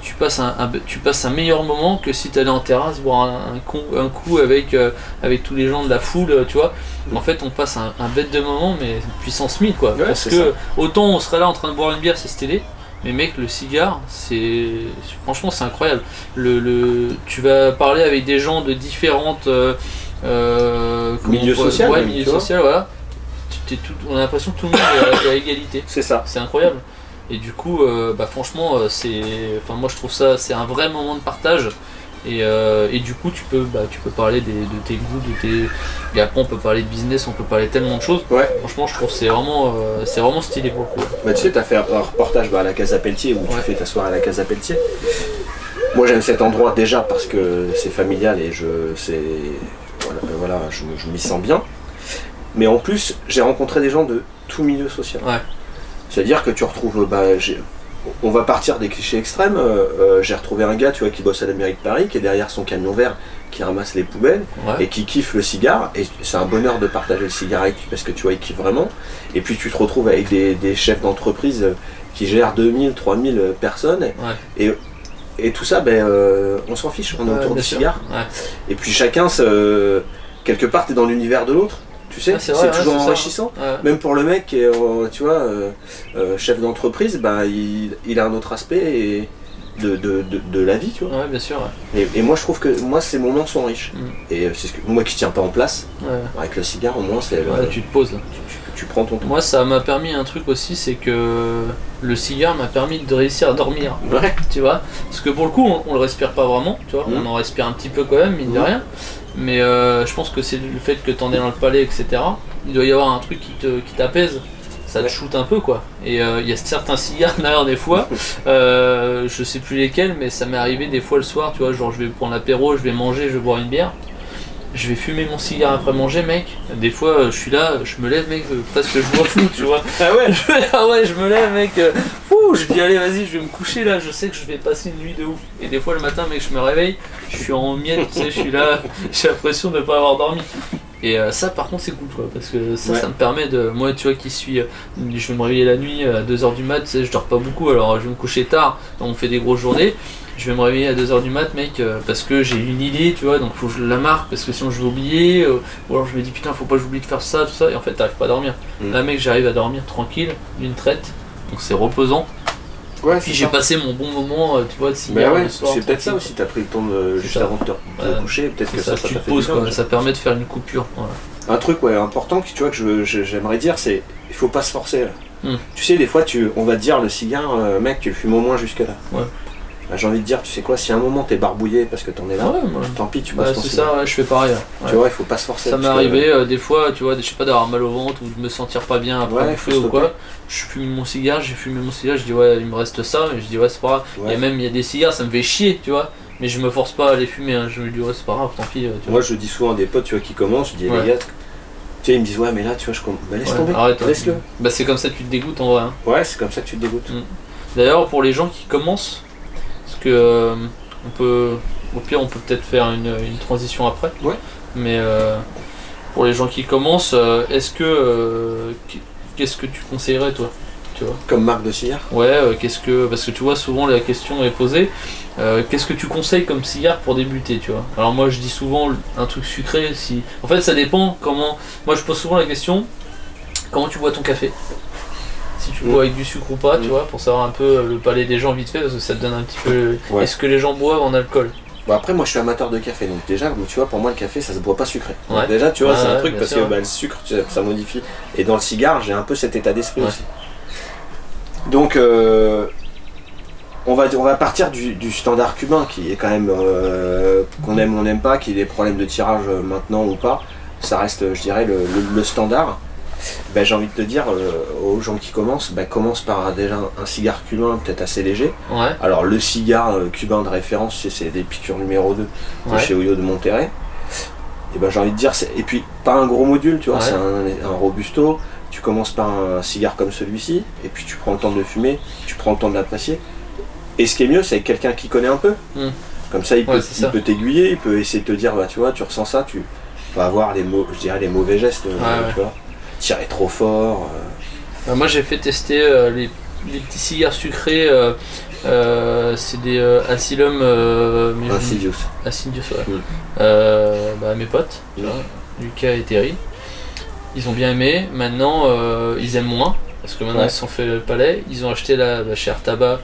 Speaker 1: tu passes un meilleur moment que si tu allais en terrasse boire un coup avec tous les gens de la foule, tu vois. En fait, on passe un bête de moment, mais puissance 1000, quoi.
Speaker 2: Ouais,
Speaker 1: parce
Speaker 2: c'est
Speaker 1: que
Speaker 2: ça.
Speaker 1: autant on serait là en train de boire une bière, c'est stylé. Mais mec, le cigare, franchement, c'est incroyable. Tu vas parler avec des gens de différentes
Speaker 2: Milieu social,
Speaker 1: ouais,
Speaker 2: même,
Speaker 1: milieu
Speaker 2: tu vois.
Speaker 1: social, voilà. On a l'impression que tout le monde est à égalité.
Speaker 2: C'est ça.
Speaker 1: C'est incroyable. Et du coup, franchement, moi je trouve ça, c'est un vrai moment de partage. Et du coup, tu peux parler de tes goûts, et après on peut parler de business, on peut parler tellement de choses.
Speaker 2: Ouais.
Speaker 1: Franchement, je trouve que c'est vraiment stylé pour le coup.
Speaker 2: Bah, tu sais, t'as fait un reportage à la Casa Pelletier où tu fais ta soirée à la Casa Pelletier. Moi, j'aime cet endroit déjà parce que c'est familial et voilà, je m'y sens bien. Mais en plus, j'ai rencontré des gens de tout milieu social.
Speaker 1: Ouais.
Speaker 2: C'est-à-dire que tu retrouves, on va partir des clichés extrêmes. J'ai retrouvé un gars, tu vois, qui bosse à la mairie de Paris, qui est derrière son camion vert, qui ramasse les poubelles
Speaker 1: Ouais.
Speaker 2: et qui kiffe le cigare. Et c'est un bonheur de partager le cigare avec lui parce que tu vois, il kiffe vraiment. Et puis tu te retrouves avec des chefs d'entreprise qui gèrent 2000, 3000 personnes.
Speaker 1: Ouais.
Speaker 2: Et tout ça, on s'en fiche, on est autour
Speaker 1: bien
Speaker 2: du
Speaker 1: sûr.
Speaker 2: cigare.
Speaker 1: Ouais.
Speaker 2: Et puis chacun, quelque part, t'es dans l'univers de l'autre. Tu sais,
Speaker 1: Ah, c'est
Speaker 2: c'est
Speaker 1: vrai,
Speaker 2: toujours
Speaker 1: c'est ça.
Speaker 2: enrichissant.
Speaker 1: Ouais.
Speaker 2: Même pour le mec qui est, tu vois, chef d'entreprise, il a un autre aspect de la vie, tu vois.
Speaker 1: Ouais, bien sûr. Ouais.
Speaker 2: Et moi, je trouve que ces moments sont riches. Et c'est moi qui tiens pas en place,
Speaker 1: Ouais.
Speaker 2: avec le cigare, au moins,
Speaker 1: Ouais, tu te poses là.
Speaker 2: tu prends ton temps.
Speaker 1: Moi, ça m'a permis un truc aussi, c'est que le cigare m'a permis de réussir à dormir.
Speaker 2: Ouais.
Speaker 1: Tu vois, parce que pour le coup, on le respire pas vraiment, tu vois, on en respire un petit peu quand même, mine de rien. Mais je pense que c'est le fait que t'en aies dans le palais, etc. Il doit y avoir un truc qui t'apaise. Ça te shoot un peu, quoi. Et il y a certains cigares d'ailleurs des fois, je sais plus lesquels, mais ça m'est arrivé des fois le soir, tu vois, genre je vais prendre l'apéro, je vais manger, je vais boire une bière. Je vais fumer mon cigare après manger, mec. Des fois, je suis là, je me lève, mec, presque je vois flou, tu vois.
Speaker 2: Ah ouais.
Speaker 1: Ah ouais, je me lève, mec. Je dis, allez, vas-y, je vais me coucher là. Je sais que je vais passer une nuit de ouf. Et des fois, le matin, mec, je me réveille, je suis en miettes, tu sais, je suis là, j'ai l'impression de ne pas avoir dormi. Et ça, par contre, c'est cool, quoi, parce que ça me permet de. Moi, tu vois, je vais me réveiller la nuit à 2h du mat, tu sais, je dors pas beaucoup, alors je vais me coucher tard, on fait des grosses journées. Je vais me réveiller à 2h du mat, mec, parce que j'ai une idée, tu vois, donc faut que je la marque, parce que sinon je vais oublier, ou alors je me dis putain, faut pas que j'oublie de faire ça, tout ça, et en fait t'arrives pas à dormir. Là, mec, j'arrive à dormir tranquille, d'une traite, donc c'est reposant.
Speaker 2: Ouais,
Speaker 1: Puis j'ai passé mon bon moment, tu vois, de cigare le soir.
Speaker 2: c'est peut-être ça
Speaker 1: tranquille.
Speaker 2: aussi, t'as pris le temps juste
Speaker 1: ça.
Speaker 2: avant de te coucher, peut-être que
Speaker 1: Ça,
Speaker 2: ça
Speaker 1: tu
Speaker 2: t'a
Speaker 1: te
Speaker 2: fait
Speaker 1: poses,
Speaker 2: du bien,
Speaker 1: quoi, ça permet de faire une coupure. Voilà.
Speaker 2: Un truc important que tu vois que j'aimerais dire, c'est il faut pas se forcer là.
Speaker 1: Mm.
Speaker 2: Tu sais, des fois on va te dire le cigare, mec, tu le fumes au moins jusque là.
Speaker 1: Ouais.
Speaker 2: Bah, j'ai envie de dire, tu sais quoi, si à un moment t'es barbouillé parce que t'en es là,
Speaker 1: Ouais, moi.
Speaker 2: tant pis, tu
Speaker 1: Ouais,
Speaker 2: bosses ton
Speaker 1: c'est
Speaker 2: cigare.
Speaker 1: ça, ouais, je fais pareil. Ouais.
Speaker 2: Tu vois, il faut pas se forcer.
Speaker 1: Ça m'est
Speaker 2: parce que,
Speaker 1: arrivé des fois, tu vois, je sais pas, d'avoir mal au ventre ou de me sentir pas bien après
Speaker 2: Ouais,
Speaker 1: bouffer
Speaker 2: faut
Speaker 1: ou
Speaker 2: stopper.
Speaker 1: quoi. Je fume mon cigare, j'ai fumé mon cigare, je dis ouais, il me reste ça, et je dis ouais, c'est pas grave.
Speaker 2: Ouais.
Speaker 1: Il y a des cigares, ça me fait chier, tu vois, mais je me force pas à les fumer, hein. Je me dis ouais, c'est pas grave, tant pis. Tu
Speaker 2: Moi,
Speaker 1: vois.
Speaker 2: je dis souvent à des potes, tu vois, qui commencent, je dis,
Speaker 1: Ouais.
Speaker 2: les gars, tu sais, ils me disent, ouais, mais là, tu vois, bah, laisse
Speaker 1: Ouais,
Speaker 2: tomber,
Speaker 1: arrête, hein.
Speaker 2: laisse-le.
Speaker 1: Bah, c'est comme ça que tu te dégoûtes en vrai. Hein.
Speaker 2: Ouais, c'est comme ça que tu te dégoûtes.
Speaker 1: D'ailleurs, pour les gens qui commencent, parce que au pire, on peut peut-être faire une transition après.
Speaker 2: Ouais.
Speaker 1: Mais pour les gens qui commencent, qu'est-ce que tu conseillerais toi, tu vois?
Speaker 2: Comme marque de cigare.
Speaker 1: Ouais, parce que tu vois, souvent la question est posée, qu'est-ce que tu conseilles comme cigare pour débuter, tu vois? Alors moi je dis souvent un truc sucré, en fait ça dépend comment. Moi je pose souvent la question, comment tu bois ton café? Si tu bois avec du sucre ou pas, tu vois, pour savoir un peu le palais des gens vite fait, parce que ça te donne un petit peu.
Speaker 2: Ouais.
Speaker 1: Est-ce que les gens boivent en alcool?
Speaker 2: Bon, après, moi, je suis amateur de café, donc déjà, tu vois, pour moi, le café, ça se boit pas sucré. Donc,
Speaker 1: Ouais.
Speaker 2: déjà, tu vois,
Speaker 1: Ouais,
Speaker 2: c'est un
Speaker 1: ouais,
Speaker 2: truc
Speaker 1: bien
Speaker 2: parce
Speaker 1: sûr.
Speaker 2: que le sucre, ça modifie. Et dans le cigare, j'ai un peu cet état d'esprit
Speaker 1: Ouais.
Speaker 2: aussi. Donc, on va partir du standard cubain, qui est quand même qu'on aime ou on n'aime pas, qu'il y ait des problèmes de tirage maintenant ou pas. Ça reste, je dirais, le standard. Ben, j'ai envie de te dire aux gens qui commencent, commence par déjà un cigare cubain peut-être assez léger.
Speaker 1: Ouais.
Speaker 2: Alors le cigare cubain de référence, c'est des piqûres numéro 2 de
Speaker 1: Ouais.
Speaker 2: chez Oyo de Monterrey. Et ben j'ai envie de dire, et puis t'as un gros module, tu vois,
Speaker 1: Ouais.
Speaker 2: c'est un Robusto. Tu commences par un cigare comme celui-ci, et puis tu prends le temps de le fumer, tu prends le temps de l'apprécier. Et ce qui est mieux, c'est avec quelqu'un qui connaît un peu.
Speaker 1: Mm.
Speaker 2: Comme ça, il
Speaker 1: Ouais,
Speaker 2: peut,
Speaker 1: c'est
Speaker 2: il
Speaker 1: ça.
Speaker 2: peut t'aiguiller, il peut essayer de te dire, bah tu vois, tu ressens ça, tu vas avoir les mauvais gestes,
Speaker 1: ouais.
Speaker 2: tu vois. Tirer trop fort.
Speaker 1: Moi j'ai fait tester les petits cigares sucrés, c'est des Asylum mais
Speaker 2: Insidious.
Speaker 1: Acidius, ouais.
Speaker 2: Mm.
Speaker 1: Mes potes, tu
Speaker 2: Mm.
Speaker 1: vois, Lucas et Terry, ils ont bien aimé. Maintenant ils aiment moins parce que maintenant
Speaker 2: Ouais.
Speaker 1: ils se sont fait le palais. Ils ont acheté là chez Artaba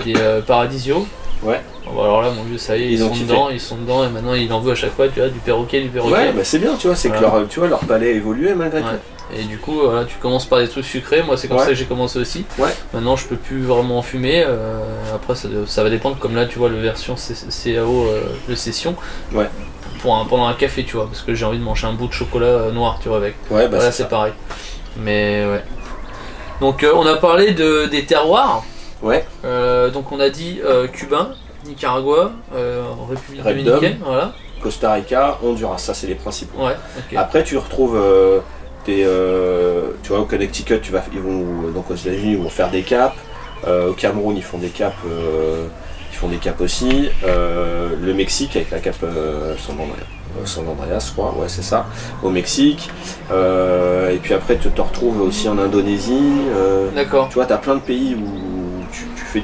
Speaker 1: des Paradisio.
Speaker 2: Ouais.
Speaker 1: Bon, alors là mon vieux ça y est,
Speaker 2: Ils ont kiffé.
Speaker 1: ils sont dedans et maintenant il en veut à chaque fois, tu vois, du perroquet.
Speaker 2: Ouais, bah c'est bien, tu vois, c'est
Speaker 1: Voilà.
Speaker 2: que leur palais évoluait malgré tout.
Speaker 1: Ouais. Et du coup, voilà, tu commences par des trucs sucrés. Moi, c'est comme
Speaker 2: Ouais.
Speaker 1: ça que j'ai commencé aussi.
Speaker 2: Ouais.
Speaker 1: Maintenant, je peux plus vraiment en fumer. Après, ça va dépendre. Comme là, tu vois, le version CAO, le session.
Speaker 2: Ouais.
Speaker 1: Pendant un café, tu vois, parce que j'ai envie de manger un bout de chocolat noir, tu vois, avec.
Speaker 2: Ouais, bah
Speaker 1: Voilà,
Speaker 2: c'est
Speaker 1: c'est
Speaker 2: ça.
Speaker 1: pareil. Mais ouais. Donc, on a parlé des terroirs.
Speaker 2: Ouais.
Speaker 1: Donc, on a dit cubain, Nicaragua, République
Speaker 2: Red
Speaker 1: dominicaine, voilà.
Speaker 2: Costa Rica, Honduras, ça c'est les principaux.
Speaker 1: Ouais, ok.
Speaker 2: Après, tu retrouves tu vois, au Connecticut, donc aux États-Unis, ils vont faire des caps. Au Cameroun, ils font des caps aussi. Le Mexique, avec la cape San Andreas, je crois, ouais, c'est ça. Au Mexique. Et puis après, tu te retrouves aussi en Indonésie.
Speaker 1: D'accord.
Speaker 2: Tu vois, tu as plein de pays où tu fais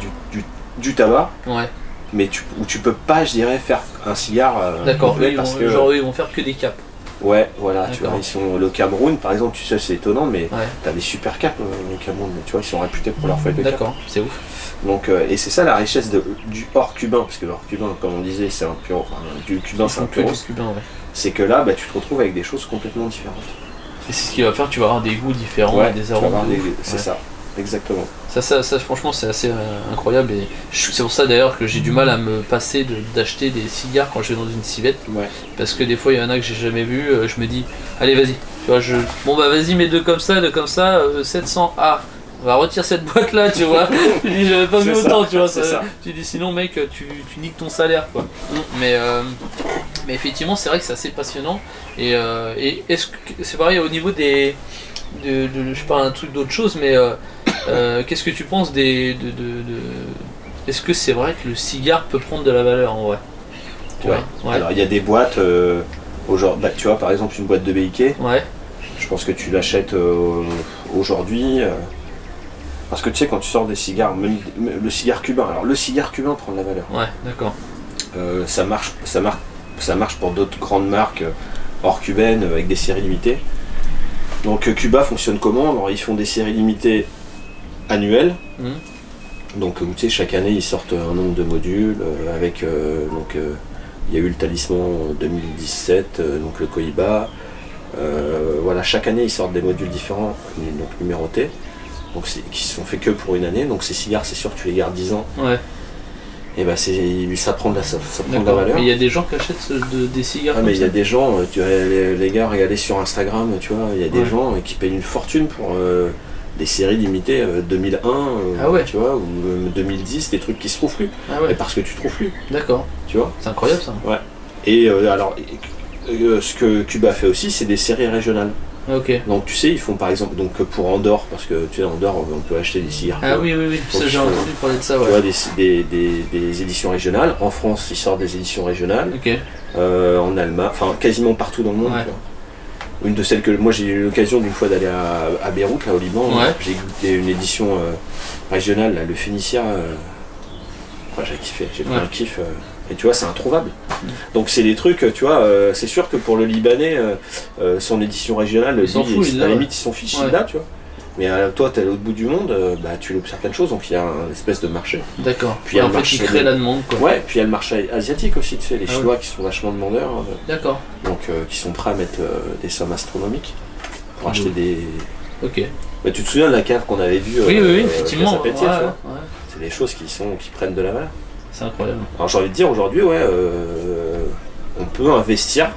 Speaker 2: du tabac,
Speaker 1: Ouais.
Speaker 2: mais où tu peux pas, je dirais, faire un cigare
Speaker 1: D'accord.
Speaker 2: complet
Speaker 1: Eux,
Speaker 2: parce que.
Speaker 1: genre, ils vont faire que des caps.
Speaker 2: Ouais, voilà, tu
Speaker 1: D'accord.
Speaker 2: vois, le Cameroun, par exemple, tu sais, c'est étonnant, mais
Speaker 1: Ouais.
Speaker 2: t'as des super capes au Cameroun, mais tu vois, ils sont réputés pour leur feuille de cap.
Speaker 1: D'accord, c'est ouf.
Speaker 2: Donc, et c'est ça la richesse du hors cubain, parce que le hors cubain, comme on disait, c'est un pur, du cubain, c'est un
Speaker 1: Que du
Speaker 2: puros.
Speaker 1: cubain, ouais.
Speaker 2: C'est que là, bah, tu te retrouves avec des choses complètement différentes.
Speaker 1: Et c'est ce qui va faire, tu vas avoir des goûts différents,
Speaker 2: Ouais,
Speaker 1: des
Speaker 2: tu vas
Speaker 1: arômes.
Speaker 2: avoir
Speaker 1: de ouf.
Speaker 2: c'est
Speaker 1: Ouais.
Speaker 2: ça, exactement.
Speaker 1: Ça, franchement, c'est assez incroyable. Et c'est pour ça d'ailleurs que j'ai du mal à me passer d'acheter des cigares quand je vais dans une civette.
Speaker 2: Ouais.
Speaker 1: Parce que des fois, il y en a que j'ai jamais vu. Je me dis, allez, vas-y. Tu vois, bon, bah, vas-y, mets deux comme ça, 700. Ah, on va retirer cette boîte là, tu vois. Je dis, j'avais pas vu
Speaker 2: C'est
Speaker 1: autant,
Speaker 2: ça,
Speaker 1: tu vois.
Speaker 2: c'est ça.
Speaker 1: Tu dis, sinon, mec, tu niques ton salaire, quoi. Mais effectivement, c'est vrai que c'est assez passionnant. Et est-ce que c'est pareil au niveau je sais pas, un truc d'autre chose, mais qu'est-ce que tu penses est-ce que c'est vrai que le cigare peut prendre de la valeur en vrai? Tu
Speaker 2: Ouais.
Speaker 1: vois. Ouais.
Speaker 2: Alors, il y a des boîtes, tu vois, par exemple, une boîte de BIK,
Speaker 1: Ouais.
Speaker 2: je pense que tu l'achètes aujourd'hui. Parce que tu sais, quand tu sors des cigares, même le cigare cubain, alors le cigare cubain prend de la valeur.
Speaker 1: Ouais, d'accord.
Speaker 2: Ça marche pour d'autres grandes marques hors cubaines avec des séries limitées. Donc Cuba fonctionne comment? Alors ils font des séries limitées annuelles.
Speaker 1: Mhm.
Speaker 2: Donc tu sais, chaque année ils sortent un nombre de modules il y a eu le Talisman en 2017, donc le Cohiba. Voilà, chaque année ils sortent des modules différents, donc numérotés. Donc qui sont faits que pour une année. Donc ces cigares, c'est sûr que tu les gardes 10 ans.
Speaker 1: Ouais,
Speaker 2: Et bah ça prend de la
Speaker 1: d'accord.
Speaker 2: valeur.
Speaker 1: Mais il y a des gens qui achètent des cigares
Speaker 2: Ah,
Speaker 1: comme
Speaker 2: mais il y a
Speaker 1: ça.
Speaker 2: des gens, les gars, regardez sur Instagram, tu vois, il y a des
Speaker 1: Ouais.
Speaker 2: gens qui payent une fortune pour des séries limitées 2001,
Speaker 1: Ah ouais.
Speaker 2: tu vois, ou 2010, des trucs qui se trouvent plus.
Speaker 1: Ah
Speaker 2: Et
Speaker 1: ouais,
Speaker 2: parce que tu trouves plus,
Speaker 1: d'accord.
Speaker 2: tu vois.
Speaker 1: C'est incroyable ça.
Speaker 2: Et ce que Cuba fait aussi, c'est des séries régionales.
Speaker 1: Ok.
Speaker 2: Donc tu sais, ils font par exemple, donc pour Andorre, parce que tu sais, Andorre, on peut acheter des cigares.
Speaker 1: Ah oui, ça
Speaker 2: Donc,
Speaker 1: j'ai entendu parler de ça,
Speaker 2: Tu
Speaker 1: ouais.
Speaker 2: vois, des éditions régionales. En France, ils sortent des éditions régionales.
Speaker 1: Ok.
Speaker 2: En Allemagne, enfin quasiment partout dans le monde.
Speaker 1: Ouais.
Speaker 2: Tu vois. Une de celles que moi j'ai eu l'occasion d'une fois d'aller à Beyrouth, là au Liban.
Speaker 1: Ouais.
Speaker 2: J'ai goûté une édition régionale, là, le Phénicia. J'ai kiffé, j'ai pris
Speaker 1: Ouais.
Speaker 2: un kiff. Et tu vois, c'est introuvable. Donc c'est des trucs, tu vois, c'est sûr que pour le Libanais, son édition régionale,
Speaker 1: Ils s'en foutent,
Speaker 2: à la
Speaker 1: là,
Speaker 2: limite, ils sont fichus
Speaker 1: Ouais.
Speaker 2: là, tu vois. Mais toi, t'es à l'autre bout du monde, tu loupes certaines choses, donc il y a un espèce de marché.
Speaker 1: D'accord.
Speaker 2: Puis il y a
Speaker 1: en
Speaker 2: le
Speaker 1: fait,
Speaker 2: marché
Speaker 1: ils créent la demande, quoi.
Speaker 2: Ouais, puis il y a le marché asiatique aussi, tu sais, les
Speaker 1: Ah
Speaker 2: Chinois qui sont vachement demandeurs,
Speaker 1: D'accord.
Speaker 2: donc qui sont prêts à mettre des sommes astronomiques pour acheter
Speaker 1: Mmh.
Speaker 2: des.
Speaker 1: Ok.
Speaker 2: Bah, tu te souviens de la cave qu'on avait vue
Speaker 1: Oui,
Speaker 2: Casa
Speaker 1: effectivement.
Speaker 2: Pétier,
Speaker 1: Ouais,
Speaker 2: tu vois.
Speaker 1: ouais.
Speaker 2: C'est des choses qui prennent de la valeur.
Speaker 1: C'est incroyable.
Speaker 2: Alors j'ai envie de dire aujourd'hui, ouais, on peut investir,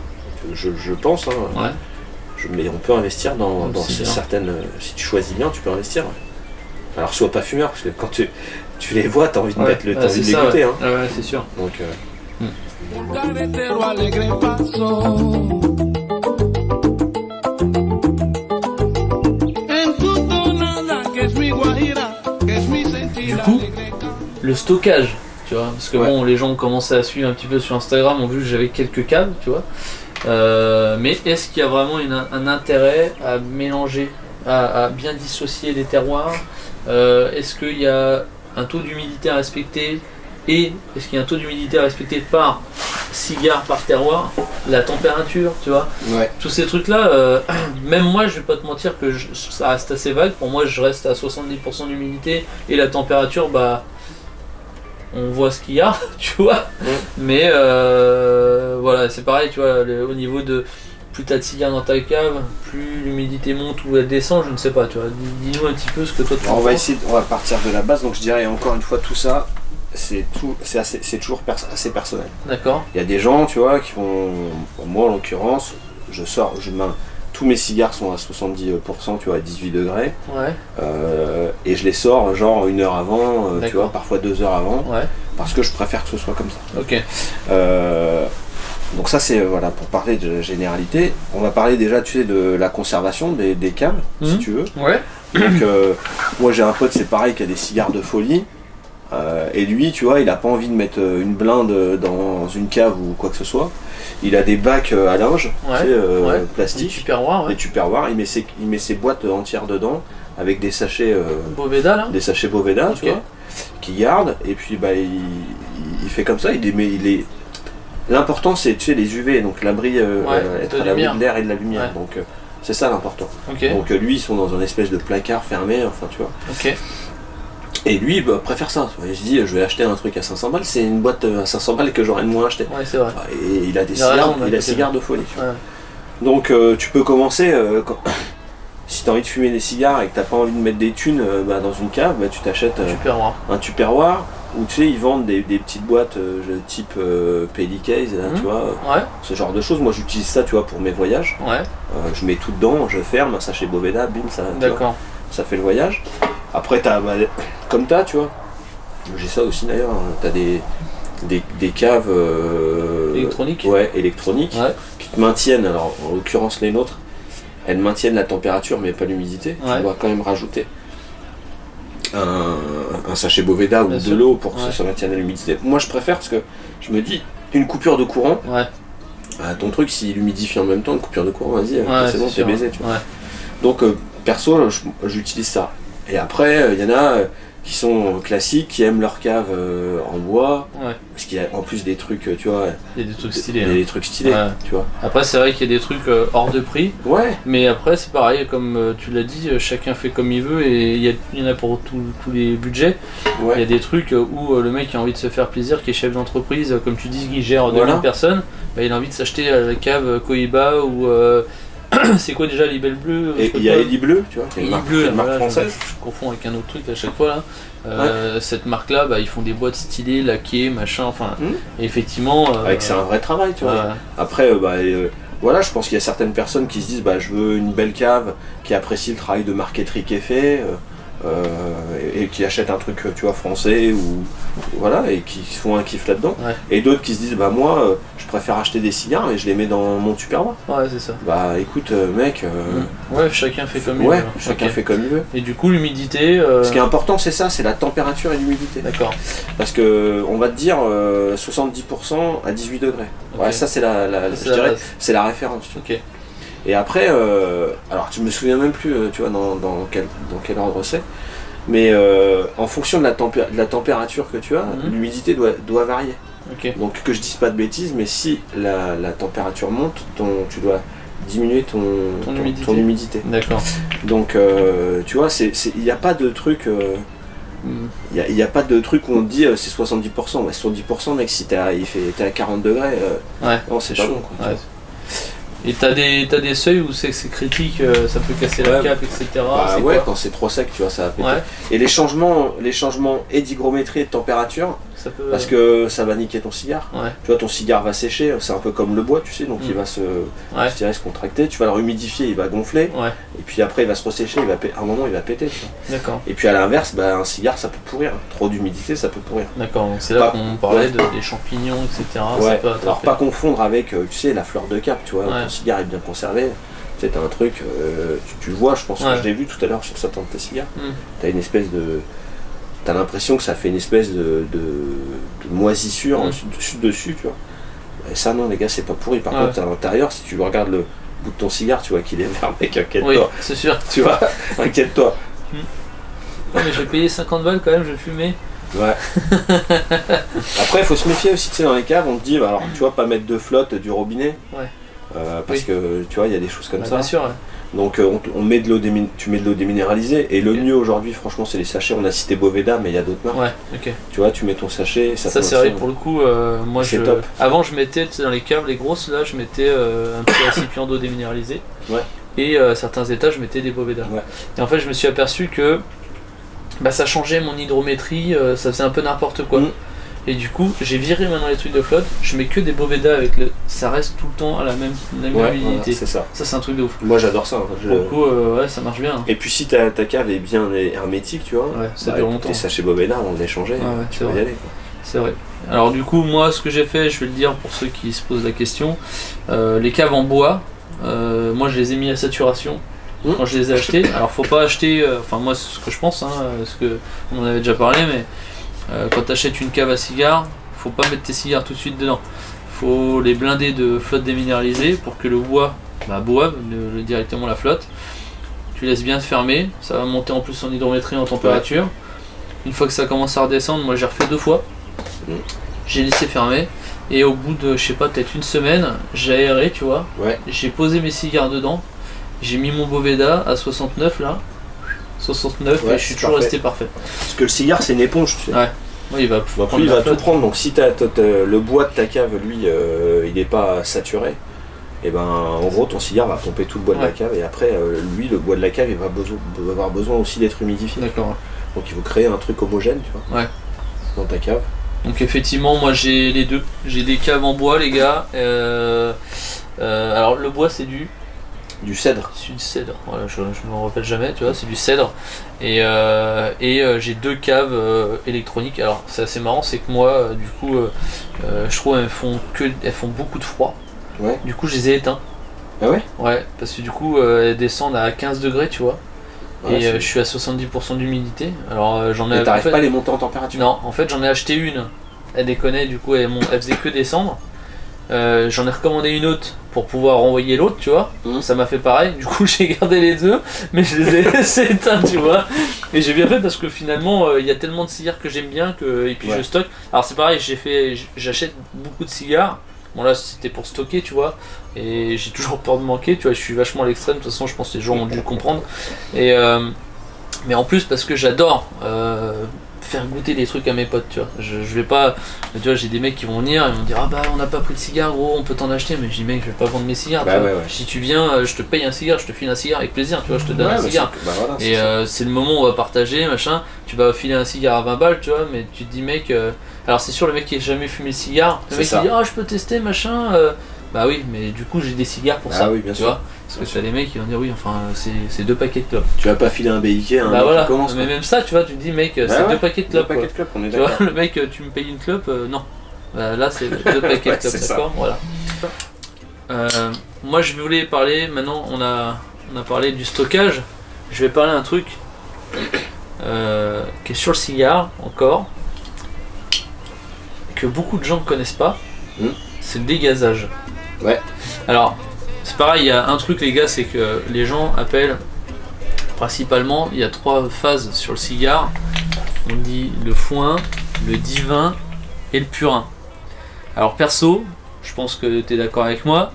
Speaker 2: je pense, hein,
Speaker 1: Ouais.
Speaker 2: mais on peut investir dans
Speaker 1: C'est bien.
Speaker 2: certaines. Si tu choisis bien, tu peux investir. Ouais. Alors sois pas fumeur, parce que quand tu les vois, t'as envie de mettre t'as envie de les
Speaker 1: ça,
Speaker 2: goûter.
Speaker 1: ouais.
Speaker 2: Hein.
Speaker 1: Ouais, c'est sûr.
Speaker 2: Donc,
Speaker 3: Un carretero alegre pasó
Speaker 1: coup, le stockage, tu vois, parce que
Speaker 2: Ouais.
Speaker 1: bon, les gens ont commencé à suivre un petit peu sur Instagram, ont vu que j'avais quelques caves, tu vois. Mais est-ce qu'il y a vraiment un intérêt à mélanger, à bien dissocier les terroirs? Est-ce qu'il y a un taux d'humidité à respecter? Et est-ce qu'il y a un taux d'humidité à respecter par cigare, par terroir? La température, tu vois?
Speaker 2: Ouais.
Speaker 1: Tous ces trucs-là, même moi, je vais pas te mentir que ça reste assez vague. Pour moi, je reste à 70% d'humidité et la température, bah, on voit ce qu'il y a, tu vois. Mais voilà, c'est pareil, tu vois, au niveau de plus t'as de cigares dans ta cave, plus l'humidité monte ou elle descend, je ne sais pas, tu vois. Dis-nous un petit peu ce que toi tu
Speaker 2: Alors,
Speaker 1: penses.
Speaker 2: on va partir de la base, donc je dirais encore une fois tout ça, c'est toujours assez personnel.
Speaker 1: D'accord.
Speaker 2: Il y a des gens, tu vois, qui vont, moi en l'occurrence, je mets tous mes cigares sont à 70%, tu vois, à 18 degrés,
Speaker 1: Ouais,
Speaker 2: et je les sors genre 1 heure avant, tu
Speaker 1: D'accord.
Speaker 2: vois, parfois 2 heures avant,
Speaker 1: ouais,
Speaker 2: parce que je préfère que ce soit comme ça.
Speaker 1: ok.
Speaker 2: Donc ça c'est voilà pour parler de généralité. On va parler déjà tu sais de la conservation des caves si
Speaker 1: Mhm.
Speaker 2: tu veux.
Speaker 1: Ouais,
Speaker 2: Donc moi j'ai un pote c'est pareil qui a des cigares de folie et lui tu vois il a pas envie de mettre une blinde dans une cave ou quoi que ce soit. Il a des bacs à linge
Speaker 1: Ouais,
Speaker 2: tu sais,
Speaker 1: ouais.
Speaker 2: plastique,
Speaker 1: Tupperware,
Speaker 2: des
Speaker 1: ouais.
Speaker 2: Tupperware. Il met ses boîtes entières dedans avec des sachets
Speaker 1: Boveda là.
Speaker 2: Boveda tu
Speaker 1: Ok.
Speaker 2: vois qu'il garde et puis bah il fait comme ça il les met L'important c'est tu sais les UV, donc l'abri, être
Speaker 1: de
Speaker 2: à l'abri
Speaker 1: lumière.
Speaker 2: de l'air et de la lumière.
Speaker 1: Ouais.
Speaker 2: Donc c'est ça l'important.
Speaker 1: Ok,
Speaker 2: Donc lui ils sont dans un espèce de placard fermé, enfin tu vois.
Speaker 1: ok.
Speaker 2: Et lui bah, préfère ça. Il se dit je vais acheter un truc à 500 balles, c'est une boîte à 500 balles que j'aurais de moins acheté.
Speaker 1: Ouais, c'est vrai.
Speaker 2: Enfin, et il a des
Speaker 1: Il a raison,
Speaker 2: cigares,
Speaker 1: d'un
Speaker 2: il a
Speaker 1: côté.
Speaker 2: cigares de folie. Tu vois.
Speaker 1: Ouais.
Speaker 2: Donc tu peux commencer si t'as envie de fumer des cigares et que t'as pas envie de mettre des thunes bah, dans une cave, bah, tu t'achètes
Speaker 1: Tupperware.
Speaker 2: un Tupperware où tu sais ils vendent des petites boîtes type Peli Case là, tu vois,
Speaker 1: Ouais,
Speaker 2: ce genre de choses. Moi j'utilise ça tu vois pour mes voyages.
Speaker 1: ouais,
Speaker 2: Je mets tout dedans, je ferme un sachet Boveda, bim ça, tu vois,
Speaker 1: d'accord.
Speaker 2: ça fait le voyage. Après t'as comme t'as tu vois, j'ai ça aussi d'ailleurs, hein, t'as des caves
Speaker 1: Électronique.
Speaker 2: ouais, électroniques
Speaker 1: Ouais,
Speaker 2: qui te maintiennent, alors en l'occurrence les nôtres, elles maintiennent la température mais pas l'humidité.
Speaker 1: Ouais.
Speaker 2: Tu dois quand même rajouter un sachet Boveda ou
Speaker 1: Bien
Speaker 2: de
Speaker 1: sûr.
Speaker 2: l'eau pour que
Speaker 1: Ouais.
Speaker 2: ça maintienne l'humidité. Moi je préfère parce que je me dis une coupure de courant,
Speaker 1: ouais,
Speaker 2: ton truc s'il humidifie en même temps, une coupure de courant, vas-y,
Speaker 1: ouais,
Speaker 2: c'est bon, t'es
Speaker 1: sûr.
Speaker 2: baisé. Tu vois.
Speaker 1: Ouais,
Speaker 2: Donc perso j'utilise ça. Et après il y en a qui sont classiques, qui aiment leur cave en bois,
Speaker 1: ouais.
Speaker 2: parce qu'il y a en plus des trucs, tu vois,
Speaker 1: Il y a des trucs stylés.
Speaker 2: il y a
Speaker 1: Hein.
Speaker 2: des trucs stylés,
Speaker 1: Ouais.
Speaker 2: tu vois.
Speaker 1: Après, c'est vrai qu'il y a des trucs hors de prix,
Speaker 2: Ouais,
Speaker 1: mais après, c'est pareil, comme tu l'as dit, chacun fait comme il veut et il y en a pour tous les budgets. Il y a
Speaker 2: ouais.
Speaker 1: des trucs où le mec a envie de se faire plaisir, qui est chef d'entreprise, comme tu dis, qui gère 2000
Speaker 2: Voilà.
Speaker 1: personnes, bah, il a envie de s'acheter la cave Cohiba ou. C'est quoi déjà, Libelle Bleu?
Speaker 2: Et il y a Eli Bleu, tu vois, qui est une
Speaker 1: Eli
Speaker 2: marque,
Speaker 1: Bleu,
Speaker 2: une marque
Speaker 1: voilà,
Speaker 2: française.
Speaker 1: je confonds avec un autre truc à chaque fois là. Cette marque là, bah, ils font des boîtes stylées, laquées, machin, enfin. Et effectivement.
Speaker 2: Avec c'est un vrai travail, tu vois.
Speaker 1: ouais.
Speaker 2: Après, voilà, je pense qu'il y a certaines personnes qui se disent bah, je veux une belle cave, qui apprécie le travail de marqueterie qui est fait, et qui achètent un truc tu vois, français, ou voilà, et qui se font un kiff là-dedans.
Speaker 1: Ouais.
Speaker 2: Et d'autres qui se disent bah moi, je préfère acheter des cigares et je les mets dans mon Tupperware.
Speaker 1: Ouais, c'est ça.
Speaker 2: Bah écoute, mec,
Speaker 1: Ouais, chacun fait comme il
Speaker 2: ouais,
Speaker 1: veut.
Speaker 2: chacun
Speaker 1: Ok.
Speaker 2: fait comme il veut.
Speaker 1: Et du coup, l'humidité.
Speaker 2: Ce qui est important, c'est ça, c'est la température et l'humidité.
Speaker 1: D'accord.
Speaker 2: Parce que on va te dire 70% à 18 degrés. Ouais,
Speaker 1: Ok.
Speaker 2: ça c'est je
Speaker 1: C'est la
Speaker 2: dirais,
Speaker 1: base.
Speaker 2: c'est la référence.
Speaker 1: Ok.
Speaker 2: Et après, alors tu me souviens même plus, tu vois, dans quel ordre c'est, mais en fonction de la température que tu as,
Speaker 1: Mhm.
Speaker 2: l'humidité doit varier.
Speaker 1: Ok.
Speaker 2: Donc que je dise pas de bêtises, mais si la température monte, tu dois diminuer ton humidité.
Speaker 1: D'accord.
Speaker 2: Donc tu vois, il n'y a pas de truc. Il y a pas de truc où on te dit c'est 70%. Ouais, 70%, mec, si t'es à 40 degrés,
Speaker 1: Ouais.
Speaker 2: non, c'est pas bon. Quoi, tu
Speaker 1: Ouais.
Speaker 2: vois.
Speaker 1: Et t'as des seuils où c'est que c'est critique, ça peut casser la
Speaker 2: Ouais.
Speaker 1: cape, etc.
Speaker 2: Bah
Speaker 1: c'est
Speaker 2: ouais,
Speaker 1: quoi
Speaker 2: quand c'est trop sec, tu vois, ça va péter.
Speaker 1: Ouais,
Speaker 2: Et les changements et d'hygrométrie et de température,
Speaker 1: ça peut.
Speaker 2: parce que ça va niquer ton cigare.
Speaker 1: Ouais,
Speaker 2: Tu vois, ton cigare va sécher, c'est un peu comme le bois, tu sais, donc il va se contracter, tu vas le humidifier, il va gonfler,
Speaker 1: ouais,
Speaker 2: et puis après il va se ressécher, à un moment il va péter. Tu vois.
Speaker 1: d'accord.
Speaker 2: Et puis à l'inverse, bah, un cigare ça peut pourrir, trop d'humidité ça peut pourrir.
Speaker 1: D'accord, donc c'est là
Speaker 2: Pas-
Speaker 1: qu'on parlait
Speaker 2: ouais.
Speaker 1: des champignons, etc.
Speaker 2: Ouais.
Speaker 1: Ça peut
Speaker 2: Alors
Speaker 1: attraper.
Speaker 2: pas confondre avec, tu sais, la fleur de cap, tu vois,
Speaker 1: Ouais.
Speaker 2: ton cigare est bien conservé. Tu sais, t'as un truc, tu le vois, je pense
Speaker 1: Ouais.
Speaker 2: que je l'ai vu tout à l'heure sur certains de tes cigares.
Speaker 1: Mm.
Speaker 2: T'as une espèce de. t'as l'impression que ça fait une espèce de moisissure dessus, tu vois. Et ça, non, les gars, c'est pas pourri. Par contre, à l'intérieur, si tu regardes le bout de ton cigare, tu vois qu'il est vert, mec, inquiète-toi.
Speaker 1: Oui, c'est sûr.
Speaker 2: Tu vois, inquiète-toi.
Speaker 1: Ouais, mais j'ai payé 50 balles quand même, je vais fumer.
Speaker 2: Ouais. Après, il faut se méfier aussi, tu sais, dans les caves, on te dit, bah, alors, tu vois, pas mettre de flotte du robinet.
Speaker 1: Ouais.
Speaker 2: Parce que, tu vois, il y a des choses comme ça.
Speaker 1: Bien sûr, ouais.
Speaker 2: Donc, on met de l'eau tu mets de l'eau déminéralisée. Et le mieux aujourd'hui, franchement, c'est les sachets. On a cité Boveda, mais il y a d'autres marques.
Speaker 1: Ouais, ok.
Speaker 2: Tu vois, tu mets ton sachet.
Speaker 1: Ça c'est vrai, pour le coup, moi
Speaker 2: c'est top.
Speaker 1: Avant, je mettais, tu sais, dans les caves, les grosses, là, je mettais un petit récipient d'eau déminéralisée.
Speaker 2: Ouais.
Speaker 1: Et certains étages, je mettais des Boveda.
Speaker 2: Ouais.
Speaker 1: Et en fait, je me suis aperçu que bah, ça changeait mon hydrométrie, ça faisait un peu n'importe quoi. Et du coup, j'ai viré maintenant les trucs de flotte, je mets que des Boveda avec le. Ça reste tout le temps à la même humidité.
Speaker 2: Voilà, c'est ça.
Speaker 1: Ça, c'est un truc de ouf.
Speaker 2: Moi, j'adore ça.
Speaker 1: Pour le coup, ouais, ça marche bien.
Speaker 2: Et puis, si ta cave est bien hermétique, tu vois,
Speaker 1: ouais, ça dure longtemps.
Speaker 2: Tes sachets Boveda, on les changeait.
Speaker 1: Ouais,
Speaker 2: tu peux y aller.
Speaker 1: C'est vrai. Alors, du coup, moi, ce que j'ai fait, je vais le dire pour ceux qui se posent la question, les caves en bois, moi, je les ai mis à saturation. Quand je les ai achetés, alors faut pas acheter, enfin moi c'est ce que je pense, parce que on en avait déjà parlé, mais quand tu achètes une cave à cigares, faut pas mettre tes cigares tout de suite dedans. Faut les blinder de flotte déminéralisée pour que le bois boive directement la flotte. Tu laisses bien fermer, ça va monter en plus en hydrométrie, en température. Ouais. Une fois que ça commence à redescendre, moi j'ai refait 2 fois. J'ai laissé fermer et au bout de, je sais pas, peut-être une semaine, j'ai aéré, tu vois. Ouais. J'ai posé mes cigares dedans. J'ai mis mon Boveda à 69 là, 69 et je suis toujours resté parfait.
Speaker 2: Parce que le cigare c'est une éponge, tu sais.
Speaker 1: Ouais. Oui, il va
Speaker 2: tout prendre. Donc si le bois de ta cave, lui, il n'est pas saturé, et ben en gros ton cigare va pomper tout le bois de la cave et après lui le bois de la cave il va avoir besoin aussi d'être humidifié.
Speaker 1: D'accord.
Speaker 2: Donc il faut créer un truc homogène, tu vois. Ouais. Dans ta cave.
Speaker 1: Donc effectivement moi j'ai les deux. J'ai des caves en bois les gars. Alors le bois c'est
Speaker 2: du cèdre.
Speaker 1: C'est du cèdre, voilà, je m'en rappelle jamais, tu vois, c'est du cèdre. Et j'ai 2 caves électroniques. Alors c'est assez marrant, c'est que moi, du coup, je trouve elles font beaucoup de froid. Ouais. Du coup, je les ai éteints.
Speaker 2: Ah ouais.
Speaker 1: Ouais, parce que du coup, elles descendent à 15 degrés, tu vois. Ouais, et je suis à 70% d'humidité. Alors j'en ai.
Speaker 2: Et t'arrives pas à les monter en température?
Speaker 1: Non, en fait, j'en ai acheté une. Elle déconnait, du coup, elle faisait que descendre. J'en ai recommandé une autre pour pouvoir renvoyer l'autre, tu vois. Ça m'a fait pareil, du coup j'ai gardé les 2, mais je les ai laissés éteints, tu vois. Et j'ai bien fait parce que finalement il y a tellement de cigares que j'aime bien et puis je stocke. Alors c'est pareil, j'achète beaucoup de cigares. Bon là c'était pour stocker, tu vois. Et j'ai toujours peur de manquer, tu vois. Je suis vachement à l'extrême, de toute façon je pense que les gens ont dû le comprendre. Et mais en plus parce que j'adore faire goûter des trucs à mes potes, tu vois. Je vais pas, tu vois, j'ai des mecs qui vont venir et vont me dire ah bah on n'a pas pris de cigare gros, on peut t'en acheter, mais je dis mec je vais pas vendre mes cigares, tu vois. Si tu viens je te paye un cigare, je te file un cigare avec plaisir, tu vois, je te donne un cigare. Voilà, et c'est le moment où on va partager machin, tu vas filer un cigare à 20 balles, tu vois, mais tu te dis mec, alors c'est sûr le mec qui a jamais fumé le cigare, le mec qui dit ah je peux tester machin, bah oui mais du coup j'ai des cigares pour ça,
Speaker 2: oui, bien
Speaker 1: tu
Speaker 2: sûr.
Speaker 1: vois. Parce que t'as les mecs qui vont dire oui, enfin c'est 2 paquets de clopes.
Speaker 2: Tu vas pas filer un BIK, hein,
Speaker 1: bah voilà,
Speaker 2: commence,
Speaker 1: mais même ça, tu vois, tu te dis mec, c'est 2 paquets de clopes.
Speaker 2: 2 paquets de clopes, on est
Speaker 1: d'accord. Tu vois, le mec, tu me payes une clope, non. Là, c'est 2 paquets de clopes, d'accord. Voilà. Moi, je voulais parler, maintenant, on a parlé du stockage. Je vais parler d'un truc qui est sur le cigare, encore, que beaucoup de gens ne connaissent pas. C'est le dégazage.
Speaker 2: Ouais.
Speaker 1: Alors, c'est pareil, il y a un truc les gars, c'est que les gens appellent principalement, il y a 3 phases sur le cigare. On dit le foin, le divin et le purin. Alors perso, je pense que tu es d'accord avec moi,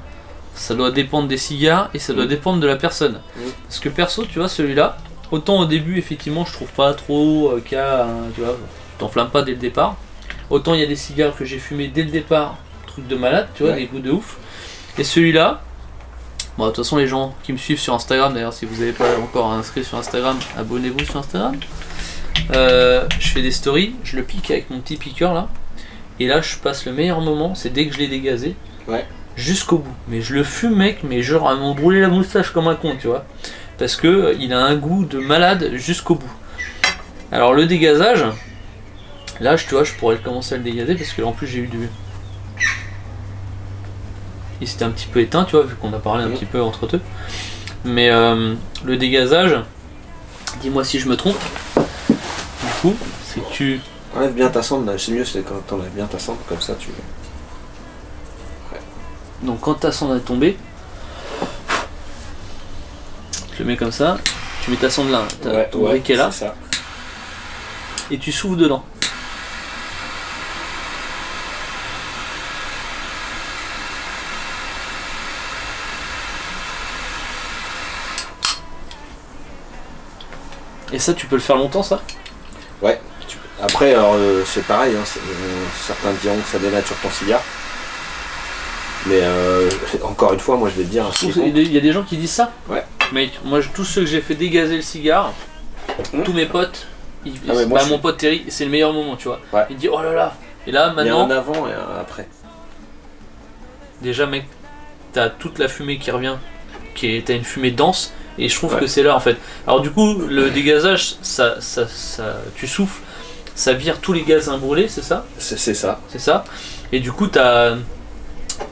Speaker 1: ça doit dépendre des cigares et ça doit dépendre de la personne. Parce que perso, tu vois, celui-là, autant au début effectivement je trouve pas trop tu vois, tu t'enflammes pas dès le départ. Autant il y a des cigares que j'ai fumés dès le départ, truc de malade, tu vois, des goûts de ouf. Et celui-là, bon, de toute façon, les gens qui me suivent sur Instagram, d'ailleurs, si vous n'avez pas encore inscrit sur Instagram, abonnez-vous sur Instagram. Je fais des stories, je le pique avec mon petit piqueur là, et là, je passe le meilleur moment, c'est dès que je l'ai dégazé, jusqu'au bout. Mais je le fume, mec, mais genre à m'en brûler la moustache comme un con, tu vois, parce que il a un goût de malade jusqu'au bout. Alors le dégazage, là, tu vois, je pourrais commencer à le dégazer parce que en plus j'ai eu du. Il s'était un petit peu éteint, tu vois, vu qu'on a parlé un petit peu entre eux. Mais le dégazage, dis-moi si je me trompe, coup, c'est que tu...
Speaker 2: Enlève bien ta cendre, là. C'est mieux, c'est quand t'enlèves bien ta cendre, comme ça tu...
Speaker 1: Donc quand ta cendre est tombée, je le mets comme ça, tu mets ta cendre là, t'as ton briquet là,
Speaker 2: c'est ça.
Speaker 1: et tu souffles dedans. Et ça, tu peux le faire longtemps, ça?
Speaker 2: Ouais. Après, alors, c'est pareil, hein, certains diront que ça dénature ton cigare. Mais encore une fois, moi je vais te dire...
Speaker 1: Il y a des gens qui disent ça?
Speaker 2: Ouais.
Speaker 1: Mec, moi tous ceux que j'ai fait dégazer le cigare, tous mes potes, mon pote Terry, c'est le meilleur moment, tu vois.
Speaker 2: Ouais.
Speaker 1: Il dit oh là là. Et là maintenant...
Speaker 2: Il y a un avant et un après.
Speaker 1: Déjà mec, t'as toute la fumée qui revient, t'as une fumée dense, et je trouve que c'est là en fait. Alors du coup, le dégazage, ça, tu souffles, ça vire tous les gaz brûlés, c'est ça?
Speaker 2: C'est ça.
Speaker 1: C'est ça. Et du coup,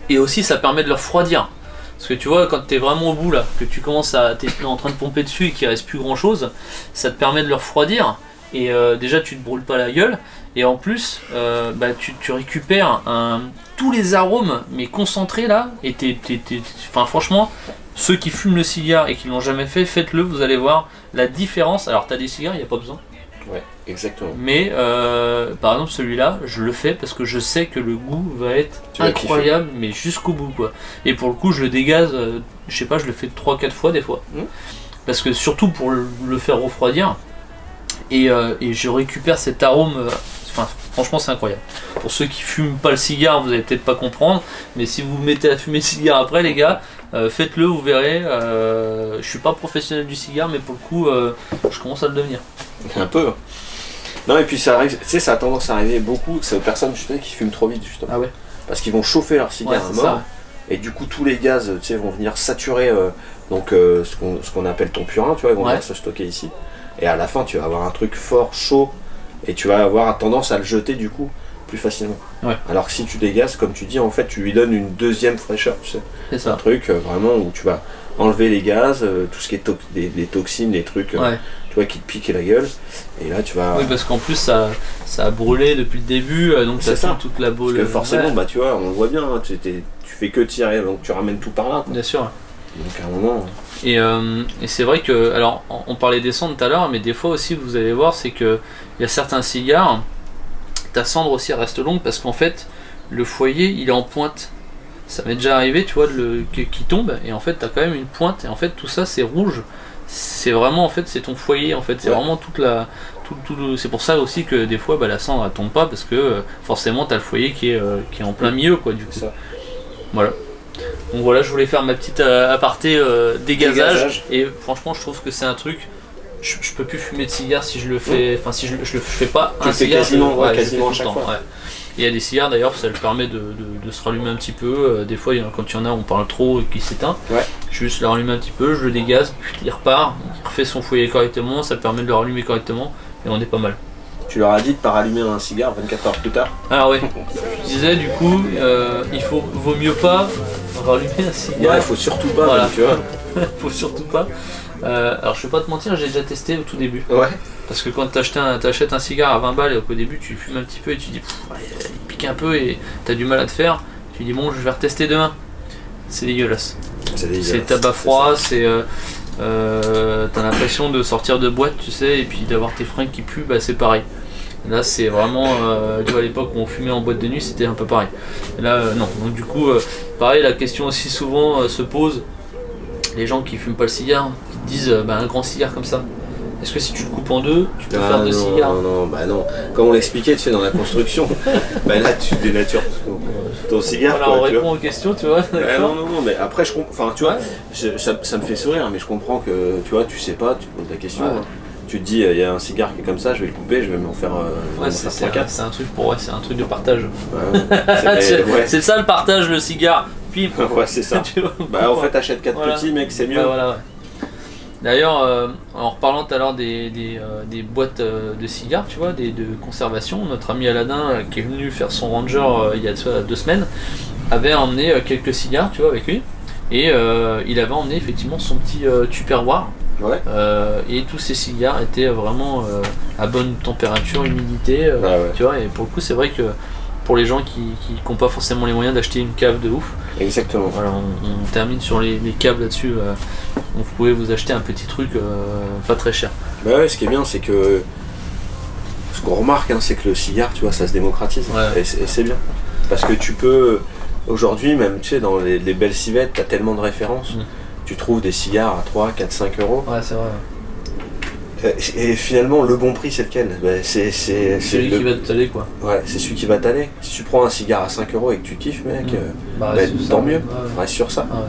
Speaker 1: et aussi ça permet de le refroidir. Parce que tu vois, quand t'es vraiment au bout là, que tu commences t'es en train de pomper dessus et qu'il reste plus grand chose, ça te permet de le refroidir. Et déjà tu te brûles pas la gueule. Et en plus, tu récupères tous les arômes, mais concentrés là. Et enfin franchement, ceux qui fument le cigare et qui l'ont jamais fait, faites-le, vous allez voir la différence. Alors t'as des cigares, il n'y a pas besoin.
Speaker 2: Ouais, exactement.
Speaker 1: Mais par exemple celui-là, je le fais parce que je sais que le goût va être incroyable, mais jusqu'au bout quoi. Et pour le coup, je le dégaze, je sais pas, je le fais 3-4 fois des fois. Parce que surtout pour le faire refroidir, et je récupère cet arôme, franchement c'est incroyable. Pour ceux qui fument pas le cigare, vous allez peut-être pas comprendre, mais si vous vous mettez à fumer le cigare après les gars, faites-le, vous verrez. Je suis pas professionnel du cigare, mais pour le coup, je commence à le devenir.
Speaker 2: Un peu. Non, et puis ça arrive, tu sais, ça a tendance à arriver beaucoup, c'est aux personnes justement qui fument trop vite justement.
Speaker 1: Ah ouais.
Speaker 2: Parce qu'ils vont chauffer leur cigare à mort,
Speaker 1: ça, ouais.
Speaker 2: Et du coup tous les gaz, tu sais, vont venir saturer ce qu'on appelle ton purin, tu vois, ils vont venir se stocker ici. Et à la fin, tu vas avoir un truc fort, chaud, et tu vas avoir tendance à le jeter du coup plus facilement.
Speaker 1: Ouais.
Speaker 2: Alors que si tu dégazes, comme tu dis, en fait, tu lui donnes une deuxième fraîcheur, tu sais.
Speaker 1: C'est ça.
Speaker 2: Un truc vraiment où tu vas enlever les gaz, tout ce qui est des toxines, les trucs, tu vois, qui te piquent la gueule. Et là, tu vas...
Speaker 1: Oui, parce qu'en plus, ça a brûlé depuis le début, donc ça fait toute la boule.
Speaker 2: Parce que forcément, bah tu vois, on le voit bien, hein, tu fais que tirer, donc tu ramènes tout par là, quoi.
Speaker 1: Bien sûr.
Speaker 2: Donc à un moment...
Speaker 1: Et c'est vrai que, alors, on parlait des cendres tout à l'heure, mais des fois aussi, vous allez voir, c'est que il y a certains cigares, ta cendre aussi reste longue parce qu'en fait, le foyer, il est en pointe. Ça m'est déjà arrivé, tu vois, qui tombe, et en fait, t'as quand même une pointe, et en fait, tout ça, c'est rouge. C'est vraiment, en fait, c'est ton foyer, en fait, c'est vraiment c'est pour ça aussi que des fois, la cendre, elle tombe pas, parce que forcément, t'as le foyer qui est en plein milieu, quoi, du coup. Ça. Voilà. Donc voilà, je voulais faire ma petite aparté dégazage, et franchement, je trouve que c'est un truc. Je peux plus fumer de cigare si je le fais, enfin si je le fais pas un cigare
Speaker 2: quasiment à chaque
Speaker 1: temps,
Speaker 2: fois.
Speaker 1: Ouais. Et il y a des cigares d'ailleurs, ça le permet de se rallumer un petit peu. Des fois, quand il y en a, on parle trop et qui s'éteint. Ouais. Juste le rallumer un petit peu, je le dégaze, il repart, il refait son foyer correctement, ça permet de le rallumer correctement et on est pas mal.
Speaker 2: Tu leur as dit de pas rallumer un cigare 24 heures plus tard.
Speaker 1: Alors oui, je disais du coup, vaut mieux pas rallumer un cigare.
Speaker 2: Ouais, il faut surtout pas,
Speaker 1: voilà.
Speaker 2: Tu vois.
Speaker 1: Faut surtout pas. Alors je vais pas te mentir, j'ai déjà testé au tout début.
Speaker 2: Ouais.
Speaker 1: Parce que quand t'achètes un cigare à 20 balles et qu'au début tu fumes un petit peu et tu dis il pique un peu et t'as du mal à te faire, tu dis bon je vais retester demain. C'est dégueulasse. C'est tabac froid, t'as l'impression de sortir de boîte, tu sais, et puis d'avoir tes fringues qui puent, c'est pareil. Là c'est vraiment, tu vois, à l'époque où on fumait en boîte de nuit, c'était un peu pareil. Et là non, donc du coup, pareil, la question aussi souvent se pose, les gens qui fument pas le cigare, qui te disent un grand cigare comme ça, est-ce que si tu le coupes en deux, tu peux faire deux cigares?
Speaker 2: Non. Comme on l'expliquait, tu sais, dans la construction, là tu dénatures ton cigare.
Speaker 1: Voilà, on répond aux questions, tu vois.
Speaker 2: Non, mais après je comprends, enfin tu vois, ça me fait sourire, mais je comprends que, tu vois, tu sais pas, tu te poses la question. Ouais. Tu te dis, il y a un cigare qui est comme ça, je vais le couper, je vais m'en faire 3-4.
Speaker 1: C'est un truc c'est un truc de partage.
Speaker 2: Ouais,
Speaker 1: c'est ça le partage, le cigare. Puis,
Speaker 2: ouais, c'est ça. En fait, achète 4 petits, mec, c'est mieux.
Speaker 1: Voilà. D'ailleurs, en reparlant tout à l'heure des boîtes de cigares, tu vois, de conservation, notre ami Aladin, qui est venu faire son ranger il y a 2 semaines, avait emmené quelques cigares, tu vois, avec lui. Et il avait emmené effectivement son petit Tupperware
Speaker 2: Ouais.
Speaker 1: Et tous ces cigares étaient vraiment à bonne température, humidité, tu vois. Et pour le coup, c'est vrai que pour les gens qui n'ont pas forcément les moyens d'acheter une cave de ouf,
Speaker 2: Exactement.
Speaker 1: voilà, on termine sur les caves là-dessus. Vous pouvez vous acheter un petit truc pas très cher.
Speaker 2: Bah ouais, ce qui est bien, c'est que ce qu'on remarque, c'est que le cigare, tu vois, ça se démocratise.
Speaker 1: Ouais.
Speaker 2: Et c'est bien. Parce que tu peux, aujourd'hui, même, tu sais, dans les belles civettes, t'as tellement de références. Tu trouves des cigares à 3, 4, 5 euros.
Speaker 1: Ouais, c'est vrai.
Speaker 2: Et finalement, le bon prix, c'est lequel? C'est
Speaker 1: celui qui va t'aller, quoi.
Speaker 2: Ouais, c'est celui qui va t'aller. Si tu prends un cigare à 5 euros et que tu kiffes, mec, tant mieux. Reste sur ça.
Speaker 1: Ouais.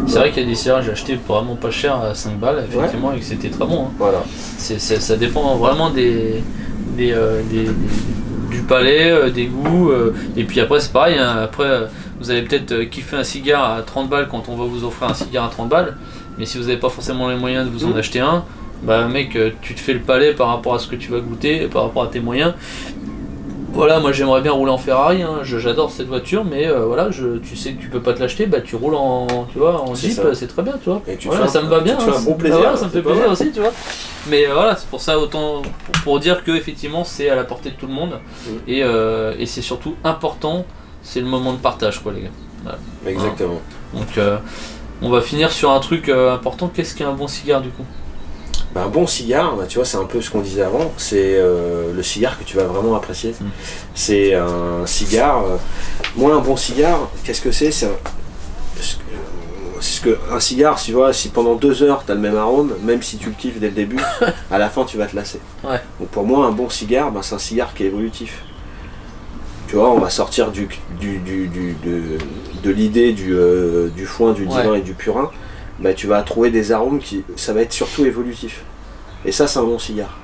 Speaker 1: C'est vrai qu'il y a des cigares que j'ai acheté vraiment pas cher à 5 balles, effectivement, et que c'était très bon.
Speaker 2: Voilà.
Speaker 1: Ça dépend vraiment du palais, des goûts. Et puis après, c'est pareil. Après, vous allez peut-être kiffer un cigare à 30 balles quand on va vous offrir un cigare à 30 balles. Mais si vous n'avez pas forcément les moyens de vous en acheter un, bah mec, tu te fais le palais par rapport à ce que tu vas goûter, par rapport à tes moyens. Voilà, moi j'aimerais bien rouler en Ferrari, j'adore cette voiture, mais voilà, tu sais que tu peux pas te l'acheter, bah tu roules en Jeep, c'est très bien, tu vois.
Speaker 2: Et
Speaker 1: voilà, ça me va bien,
Speaker 2: tu fais un bon plaisir,
Speaker 1: voilà, ça me fait plaisir aussi, tu vois. Mais voilà, c'est pour ça, autant pour dire que effectivement c'est à la portée de tout le monde, et c'est surtout important, c'est le moment de partage, quoi, les gars. Voilà.
Speaker 2: Exactement.
Speaker 1: Donc on va finir sur un truc important. Qu'est-ce qu'un bon cigare du coup?
Speaker 2: Un bon cigare, tu vois, c'est un peu ce qu'on disait avant, c'est le cigare que tu vas vraiment apprécier. C'est un cigare. Moi, un bon cigare, qu'est-ce que c'est? Un cigare, tu vois, si pendant 2 heures tu as le même arôme, même si tu le kiffes dès le début, à la fin tu vas te lasser.
Speaker 1: Ouais.
Speaker 2: Donc pour moi, un bon cigare, c'est un cigare qui est évolutif. Tu vois, on va sortir de l'idée du foin, du divin et du purin. Tu vas trouver des arômes ça va être surtout évolutif. Et ça, c'est un bon cigare.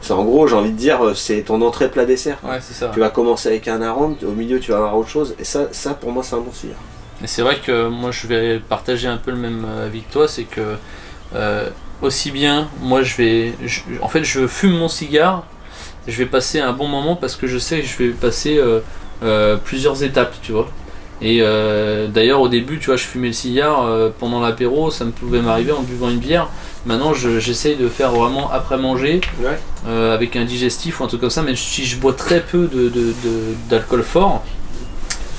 Speaker 2: C'est en gros, j'ai envie de dire, c'est ton entrée plat dessert.
Speaker 1: Ouais, c'est ça.
Speaker 2: Tu vas commencer avec un arôme, au milieu tu vas avoir autre chose, et ça pour moi c'est un bon cigare.
Speaker 1: Et c'est vrai que moi je vais partager un peu le même avis que toi, c'est que aussi bien, moi en fait je fume mon cigare, je vais passer un bon moment parce que je sais que je vais passer plusieurs étapes, tu vois. Et d'ailleurs au début, tu vois, je fumais le cigare pendant l'apéro, ça me pouvait m'arriver en buvant une bière. Maintenant j'essaye de faire vraiment après manger, avec un digestif ou un truc comme ça, mais si je bois très peu d'alcool fort.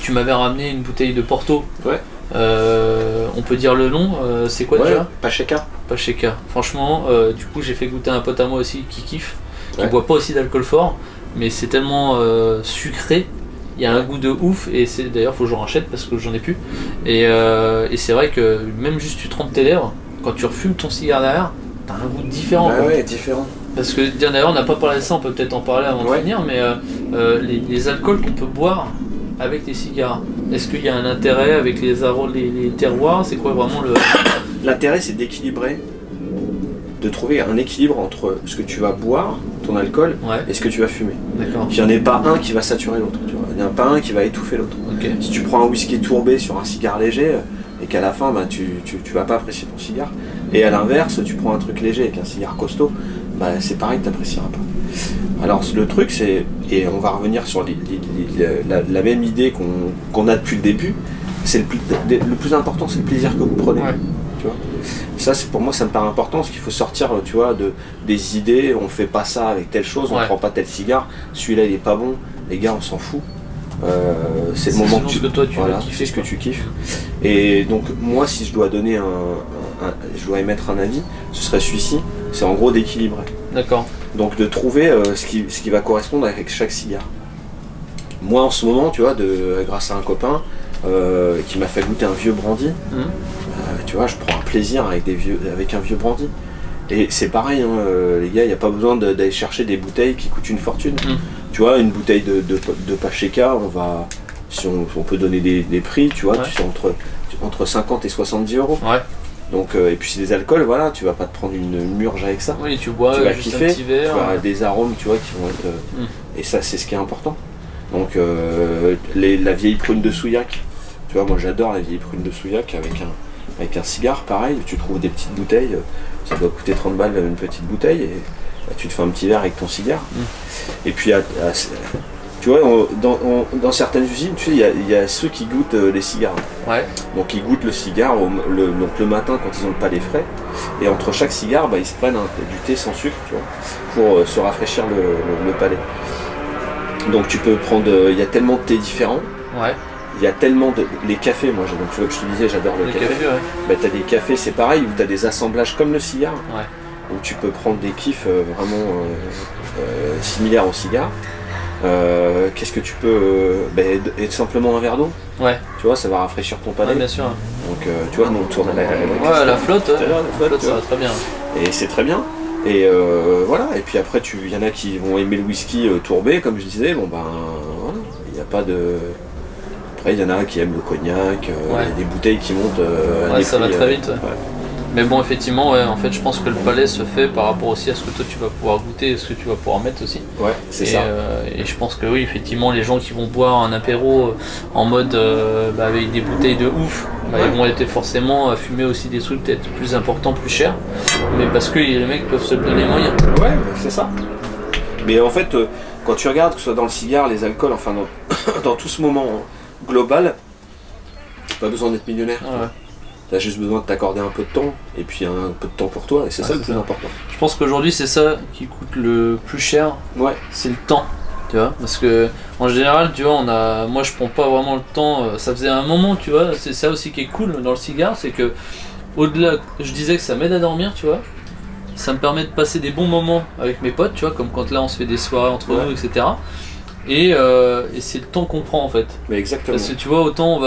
Speaker 1: Tu m'avais ramené une bouteille de Porto. Ouais. On peut dire le nom, c'est quoi déjà?
Speaker 2: Pacheca.
Speaker 1: Pacheca. Franchement, du coup j'ai fait goûter un pote à moi aussi qui kiffe, qui boit pas aussi d'alcool fort, mais c'est tellement sucré. Il y a un goût de ouf et c'est d'ailleurs faut que j'en rachète parce que j'en ai plus. Et c'est vrai que même juste tu trempes tes lèvres, quand tu refumes ton cigare derrière, t'as un goût différent.
Speaker 2: Ouais, différent.
Speaker 1: Parce que d'ailleurs on n'a pas parlé de ça, on peut peut-être en parler avant de finir, mais les alcools qu'on peut boire avec les cigares, est-ce qu'il y a un intérêt avec les terroirs? C'est quoi vraiment le...
Speaker 2: L'intérêt, c'est d'équilibrer, de trouver un équilibre entre ce que tu vas boire, ton alcool, et ce que tu vas fumer.
Speaker 1: D'accord.
Speaker 2: Il n'y en ait pas un qui va saturer l'autre, tu vois. Il n'y en a pas un qui va étouffer l'autre.
Speaker 1: Okay.
Speaker 2: Si tu prends un whisky tourbé sur un cigare léger, et qu'à la fin, tu vas pas apprécier ton cigare. Et à l'inverse, tu prends un truc léger avec un cigare costaud, c'est pareil, tu n'apprécieras pas. Alors le truc c'est, et on va revenir sur la même idée qu'on a depuis le début, c'est le plus important, c'est le plaisir que vous prenez. Tu vois, ça c'est pour moi, ça me paraît important parce qu'il faut sortir, tu vois, des idées. On fait pas ça avec telle chose, on prend pas tel cigare, celui-là il est pas bon, les gars on s'en fout. C'est le moment que toi tu fais ce que tu kiffes. Et donc moi si je dois donner je dois émettre un avis, ce serait celui-ci. C'est en gros d'équilibrer.
Speaker 1: D'accord.
Speaker 2: Donc de trouver ce qui va correspondre avec chaque cigare. Moi en ce moment, tu vois, grâce à un copain qui m'a fait goûter un vieux brandy, tu vois, je prends un plaisir avec un vieux brandy. Et c'est pareil, les gars, il n'y a pas besoin d'aller chercher des bouteilles qui coûtent une fortune. Tu vois, une bouteille de Pacheca, si on peut donner des prix, tu vois, tu sais, entre 50 et 70 euros. Ouais. Donc, et puis c'est des alcools, voilà, tu vas pas te prendre une murge avec ça.
Speaker 1: Oui, tu bois,
Speaker 2: tu vas
Speaker 1: juste
Speaker 2: kiffer,
Speaker 1: un petit verre,
Speaker 2: tu vas des arômes, tu vois, qui vont être... Et ça, c'est ce qui est important. Donc, la vieille prune de Souillac, tu vois, moi j'adore la vieille prune de Souillac avec un cigare, pareil, tu trouves des petites bouteilles, ça doit coûter 30 balles une petite bouteille, et tu te fais un petit verre avec ton cigare. Et puis Tu vois, dans certaines usines, tu sais, il y a ceux qui goûtent les cigares.
Speaker 1: Ouais.
Speaker 2: Donc ils goûtent le cigare donc le matin quand ils ont le palais frais. Et entre chaque cigare, ils se prennent du thé sans sucre, tu vois, pour se rafraîchir le palais. Donc tu peux prendre, il y a tellement de thés différents.
Speaker 1: Ouais.
Speaker 2: Il y a tellement de... Les cafés, moi, donc tu vois que je te disais, j'adore le café.
Speaker 1: Ouais.
Speaker 2: T'as des cafés, c'est pareil, où t'as des assemblages comme le cigare.
Speaker 1: Ouais.
Speaker 2: Où tu peux prendre des kiffs vraiment similaires au cigare. Qu'est-ce que tu peux... et simplement un verre d'eau.
Speaker 1: Ouais.
Speaker 2: Tu vois, ça va rafraîchir ton palais.
Speaker 1: Ouais, bien sûr.
Speaker 2: Donc, tu vois, on tourne
Speaker 1: la flotte,
Speaker 2: la flotte,
Speaker 1: ça va très bien.
Speaker 2: Et c'est très bien. Et voilà. Et puis après, il y en a qui vont aimer le whisky tourbé, comme je disais. Voilà. Il n'y a pas de... Après, il y en a qui aiment le cognac. Il y a des bouteilles qui montent à des
Speaker 1: ça
Speaker 2: prix,
Speaker 1: va très vite.
Speaker 2: Ouais.
Speaker 1: Mais bon, effectivement, en fait, je pense que le palais se fait par rapport aussi à ce que toi tu vas pouvoir goûter et ce que tu vas pouvoir mettre aussi.
Speaker 2: Ouais, c'est ça.
Speaker 1: Et je pense que oui, effectivement, les gens qui vont boire un apéro en mode avec des bouteilles de ouf, ils vont être forcément fumer aussi des trucs peut-être plus importants, plus chers, mais parce que les mecs peuvent se le donner les moyens.
Speaker 2: Ouais, c'est ça. Mais en fait, quand tu regardes, que ce soit dans le cigare, les alcools, enfin dans tout ce moment global, pas besoin d'être millionnaire.
Speaker 1: Ah ouais.
Speaker 2: T'as juste besoin de t'accorder un peu de temps, et puis un peu de temps pour toi, et c'est ça le plus important.
Speaker 1: Je pense qu'aujourd'hui c'est ça qui coûte le plus cher, c'est le temps, tu vois, parce que en général, tu vois, moi je prends pas vraiment le temps, ça faisait un moment, tu vois, c'est ça aussi qui est cool dans le cigare, c'est que au-delà, je disais que ça m'aide à dormir, tu vois, ça me permet de passer des bons moments avec mes potes, tu vois, comme quand là on se fait des soirées entre nous, etc. Et c'est le temps qu'on prend en fait.
Speaker 2: Mais exactement.
Speaker 1: Parce que tu vois, autant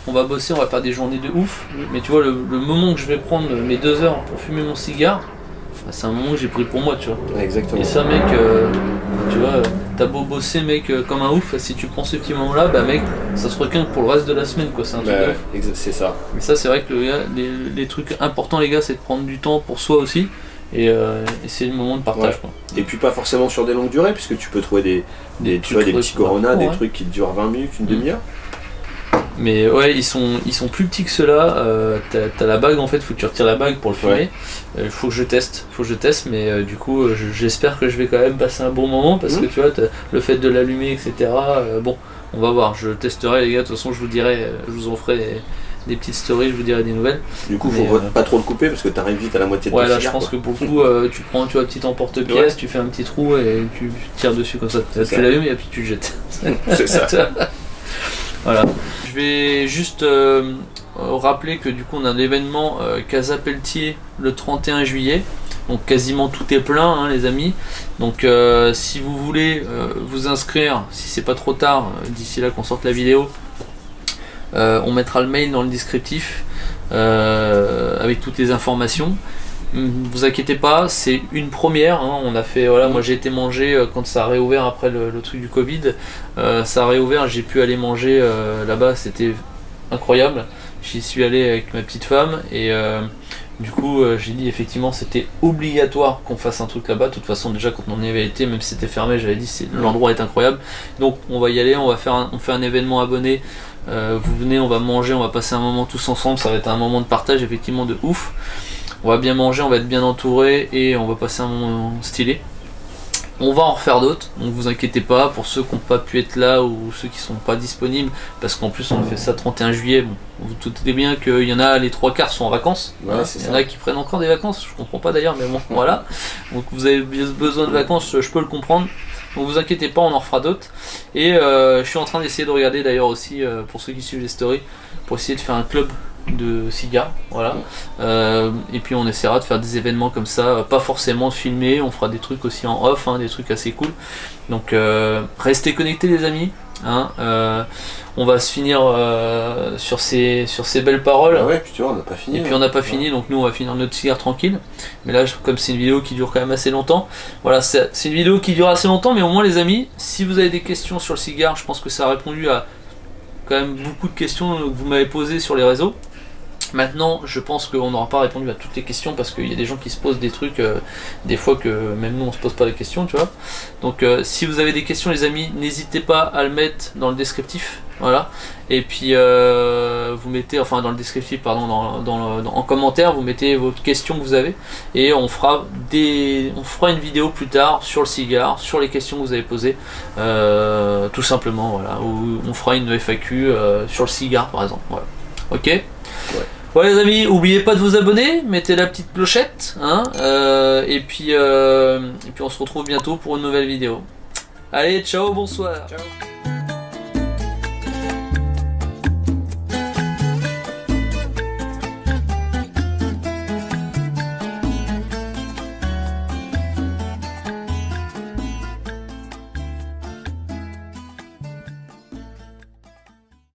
Speaker 1: on va bosser, on va faire des journées de ouf, mais tu vois, le moment que je vais prendre mes 2 heures pour fumer mon cigare, c'est un moment que j'ai pris pour moi, tu vois.
Speaker 2: Exactement.
Speaker 1: Et ça, mec, tu vois, t'as beau bosser, mec, comme un ouf, si tu prends ce petit moment-là, mec, ça se requinque pour le reste de la semaine, quoi. C'est un truc de ouf.
Speaker 2: C'est ça.
Speaker 1: Mais ça, c'est vrai que les trucs importants, les gars, c'est de prendre du temps pour soi aussi. Et c'est le moment de partage, quoi.
Speaker 2: Et puis pas forcément sur des longues durées, puisque tu peux trouver des petits Corona, des trucs qui durent 20 minutes, une demi-heure.
Speaker 1: Mais ouais, ils sont plus petits que ceux-là. T'as la bague en fait, faut que tu retires la bague pour le fumer. Faut que je teste, mais du coup, j'espère que je vais quand même passer un bon moment parce que tu vois, le fait de l'allumer, etc. Bon, on va voir, je testerai les gars. De toute façon, je vous dirai, je vous en ferai des petites stories, je vous dirai des nouvelles.
Speaker 2: Du coup, faut pas trop le couper parce que t'arrives vite à la moitié de ton
Speaker 1: cigare.
Speaker 2: Ouais,
Speaker 1: là, je pense que pour le coup, tu prends un petit emporte-pièce, tu fais un petit trou et tu tires dessus comme ça. Tu l'allumes et puis tu le jettes.
Speaker 2: C'est ça.
Speaker 1: Voilà. Je vais juste rappeler que du coup on a l'événement Casa Pelletier le 31 juillet. Donc quasiment tout est plein, hein, les amis. Donc si vous voulez vous inscrire, si c'est pas trop tard, d'ici là qu'on sorte la vidéo, on mettra le mail dans le descriptif avec toutes les informations. Vous inquiétez pas, c'est une première, hein. On a fait, voilà, moi j'ai été manger quand ça a réouvert après le truc du Covid, ça a réouvert, j'ai pu aller manger là-bas, c'était incroyable. J'y suis allé avec ma petite femme et du coup j'ai dit effectivement c'était obligatoire qu'on fasse un truc là-bas. De toute façon déjà quand on y avait été, même si c'était fermé, j'avais dit l'endroit est incroyable. Donc on va y aller, on fait un événement abonné. Vous venez, on va manger, on va passer un moment tous ensemble, ça va être un moment de partage effectivement de ouf. On va bien manger, on va être bien entouré et on va passer un moment stylé. On va en refaire d'autres, donc vous inquiétez pas pour ceux qui n'ont pas pu être là ou ceux qui sont pas disponibles, parce qu'en plus on a fait ça 31 juillet. Bon, vous doutez bien qu'il y en a, les 3/4 sont en vacances. Il y en a qui prennent encore des vacances, je comprends pas d'ailleurs, mais bon voilà. Donc vous avez besoin de vacances, je peux le comprendre. Donc vous inquiétez pas, on en refera d'autres. Et je suis en train d'essayer de regarder d'ailleurs aussi, pour ceux qui suivent les stories, pour essayer de faire un club de cigares, voilà. Et puis on essaiera de faire des événements comme ça, pas forcément de filmer, on fera des trucs aussi en off, hein, des trucs assez cool. Donc restez connectés les amis, hein. On va se finir sur ces belles paroles.
Speaker 2: Ah ouais, puis tu vois, on n'a pas fini.
Speaker 1: Et puis on n'a pas fini, donc nous on va finir notre cigare tranquille. Mais là, comme c'est une vidéo qui dure quand même assez longtemps, voilà, c'est une vidéo qui dure assez longtemps, mais au moins les amis, si vous avez des questions sur le cigare, je pense que ça a répondu à quand même beaucoup de questions que vous m'avez posées sur les réseaux. Maintenant, je pense qu'on n'aura pas répondu à toutes les questions parce qu'il y a des gens qui se posent des trucs, des fois que même nous on se pose pas les questions, tu vois. Donc si vous avez des questions les amis, n'hésitez pas à le mettre dans le descriptif. Voilà. Et puis vous mettez, enfin dans le descriptif, pardon, en commentaire, vous mettez vos questions que vous avez et on fera une vidéo plus tard sur le cigare, sur les questions que vous avez posées, tout simplement, voilà, où on fera une FAQ sur le cigare par exemple. Voilà. Ok.
Speaker 2: Ouais.
Speaker 1: Ouais les amis, oubliez pas de vous abonner, mettez la petite clochette, hein, et puis on se retrouve bientôt pour une nouvelle vidéo. Allez, ciao, bonsoir.
Speaker 2: Ciao.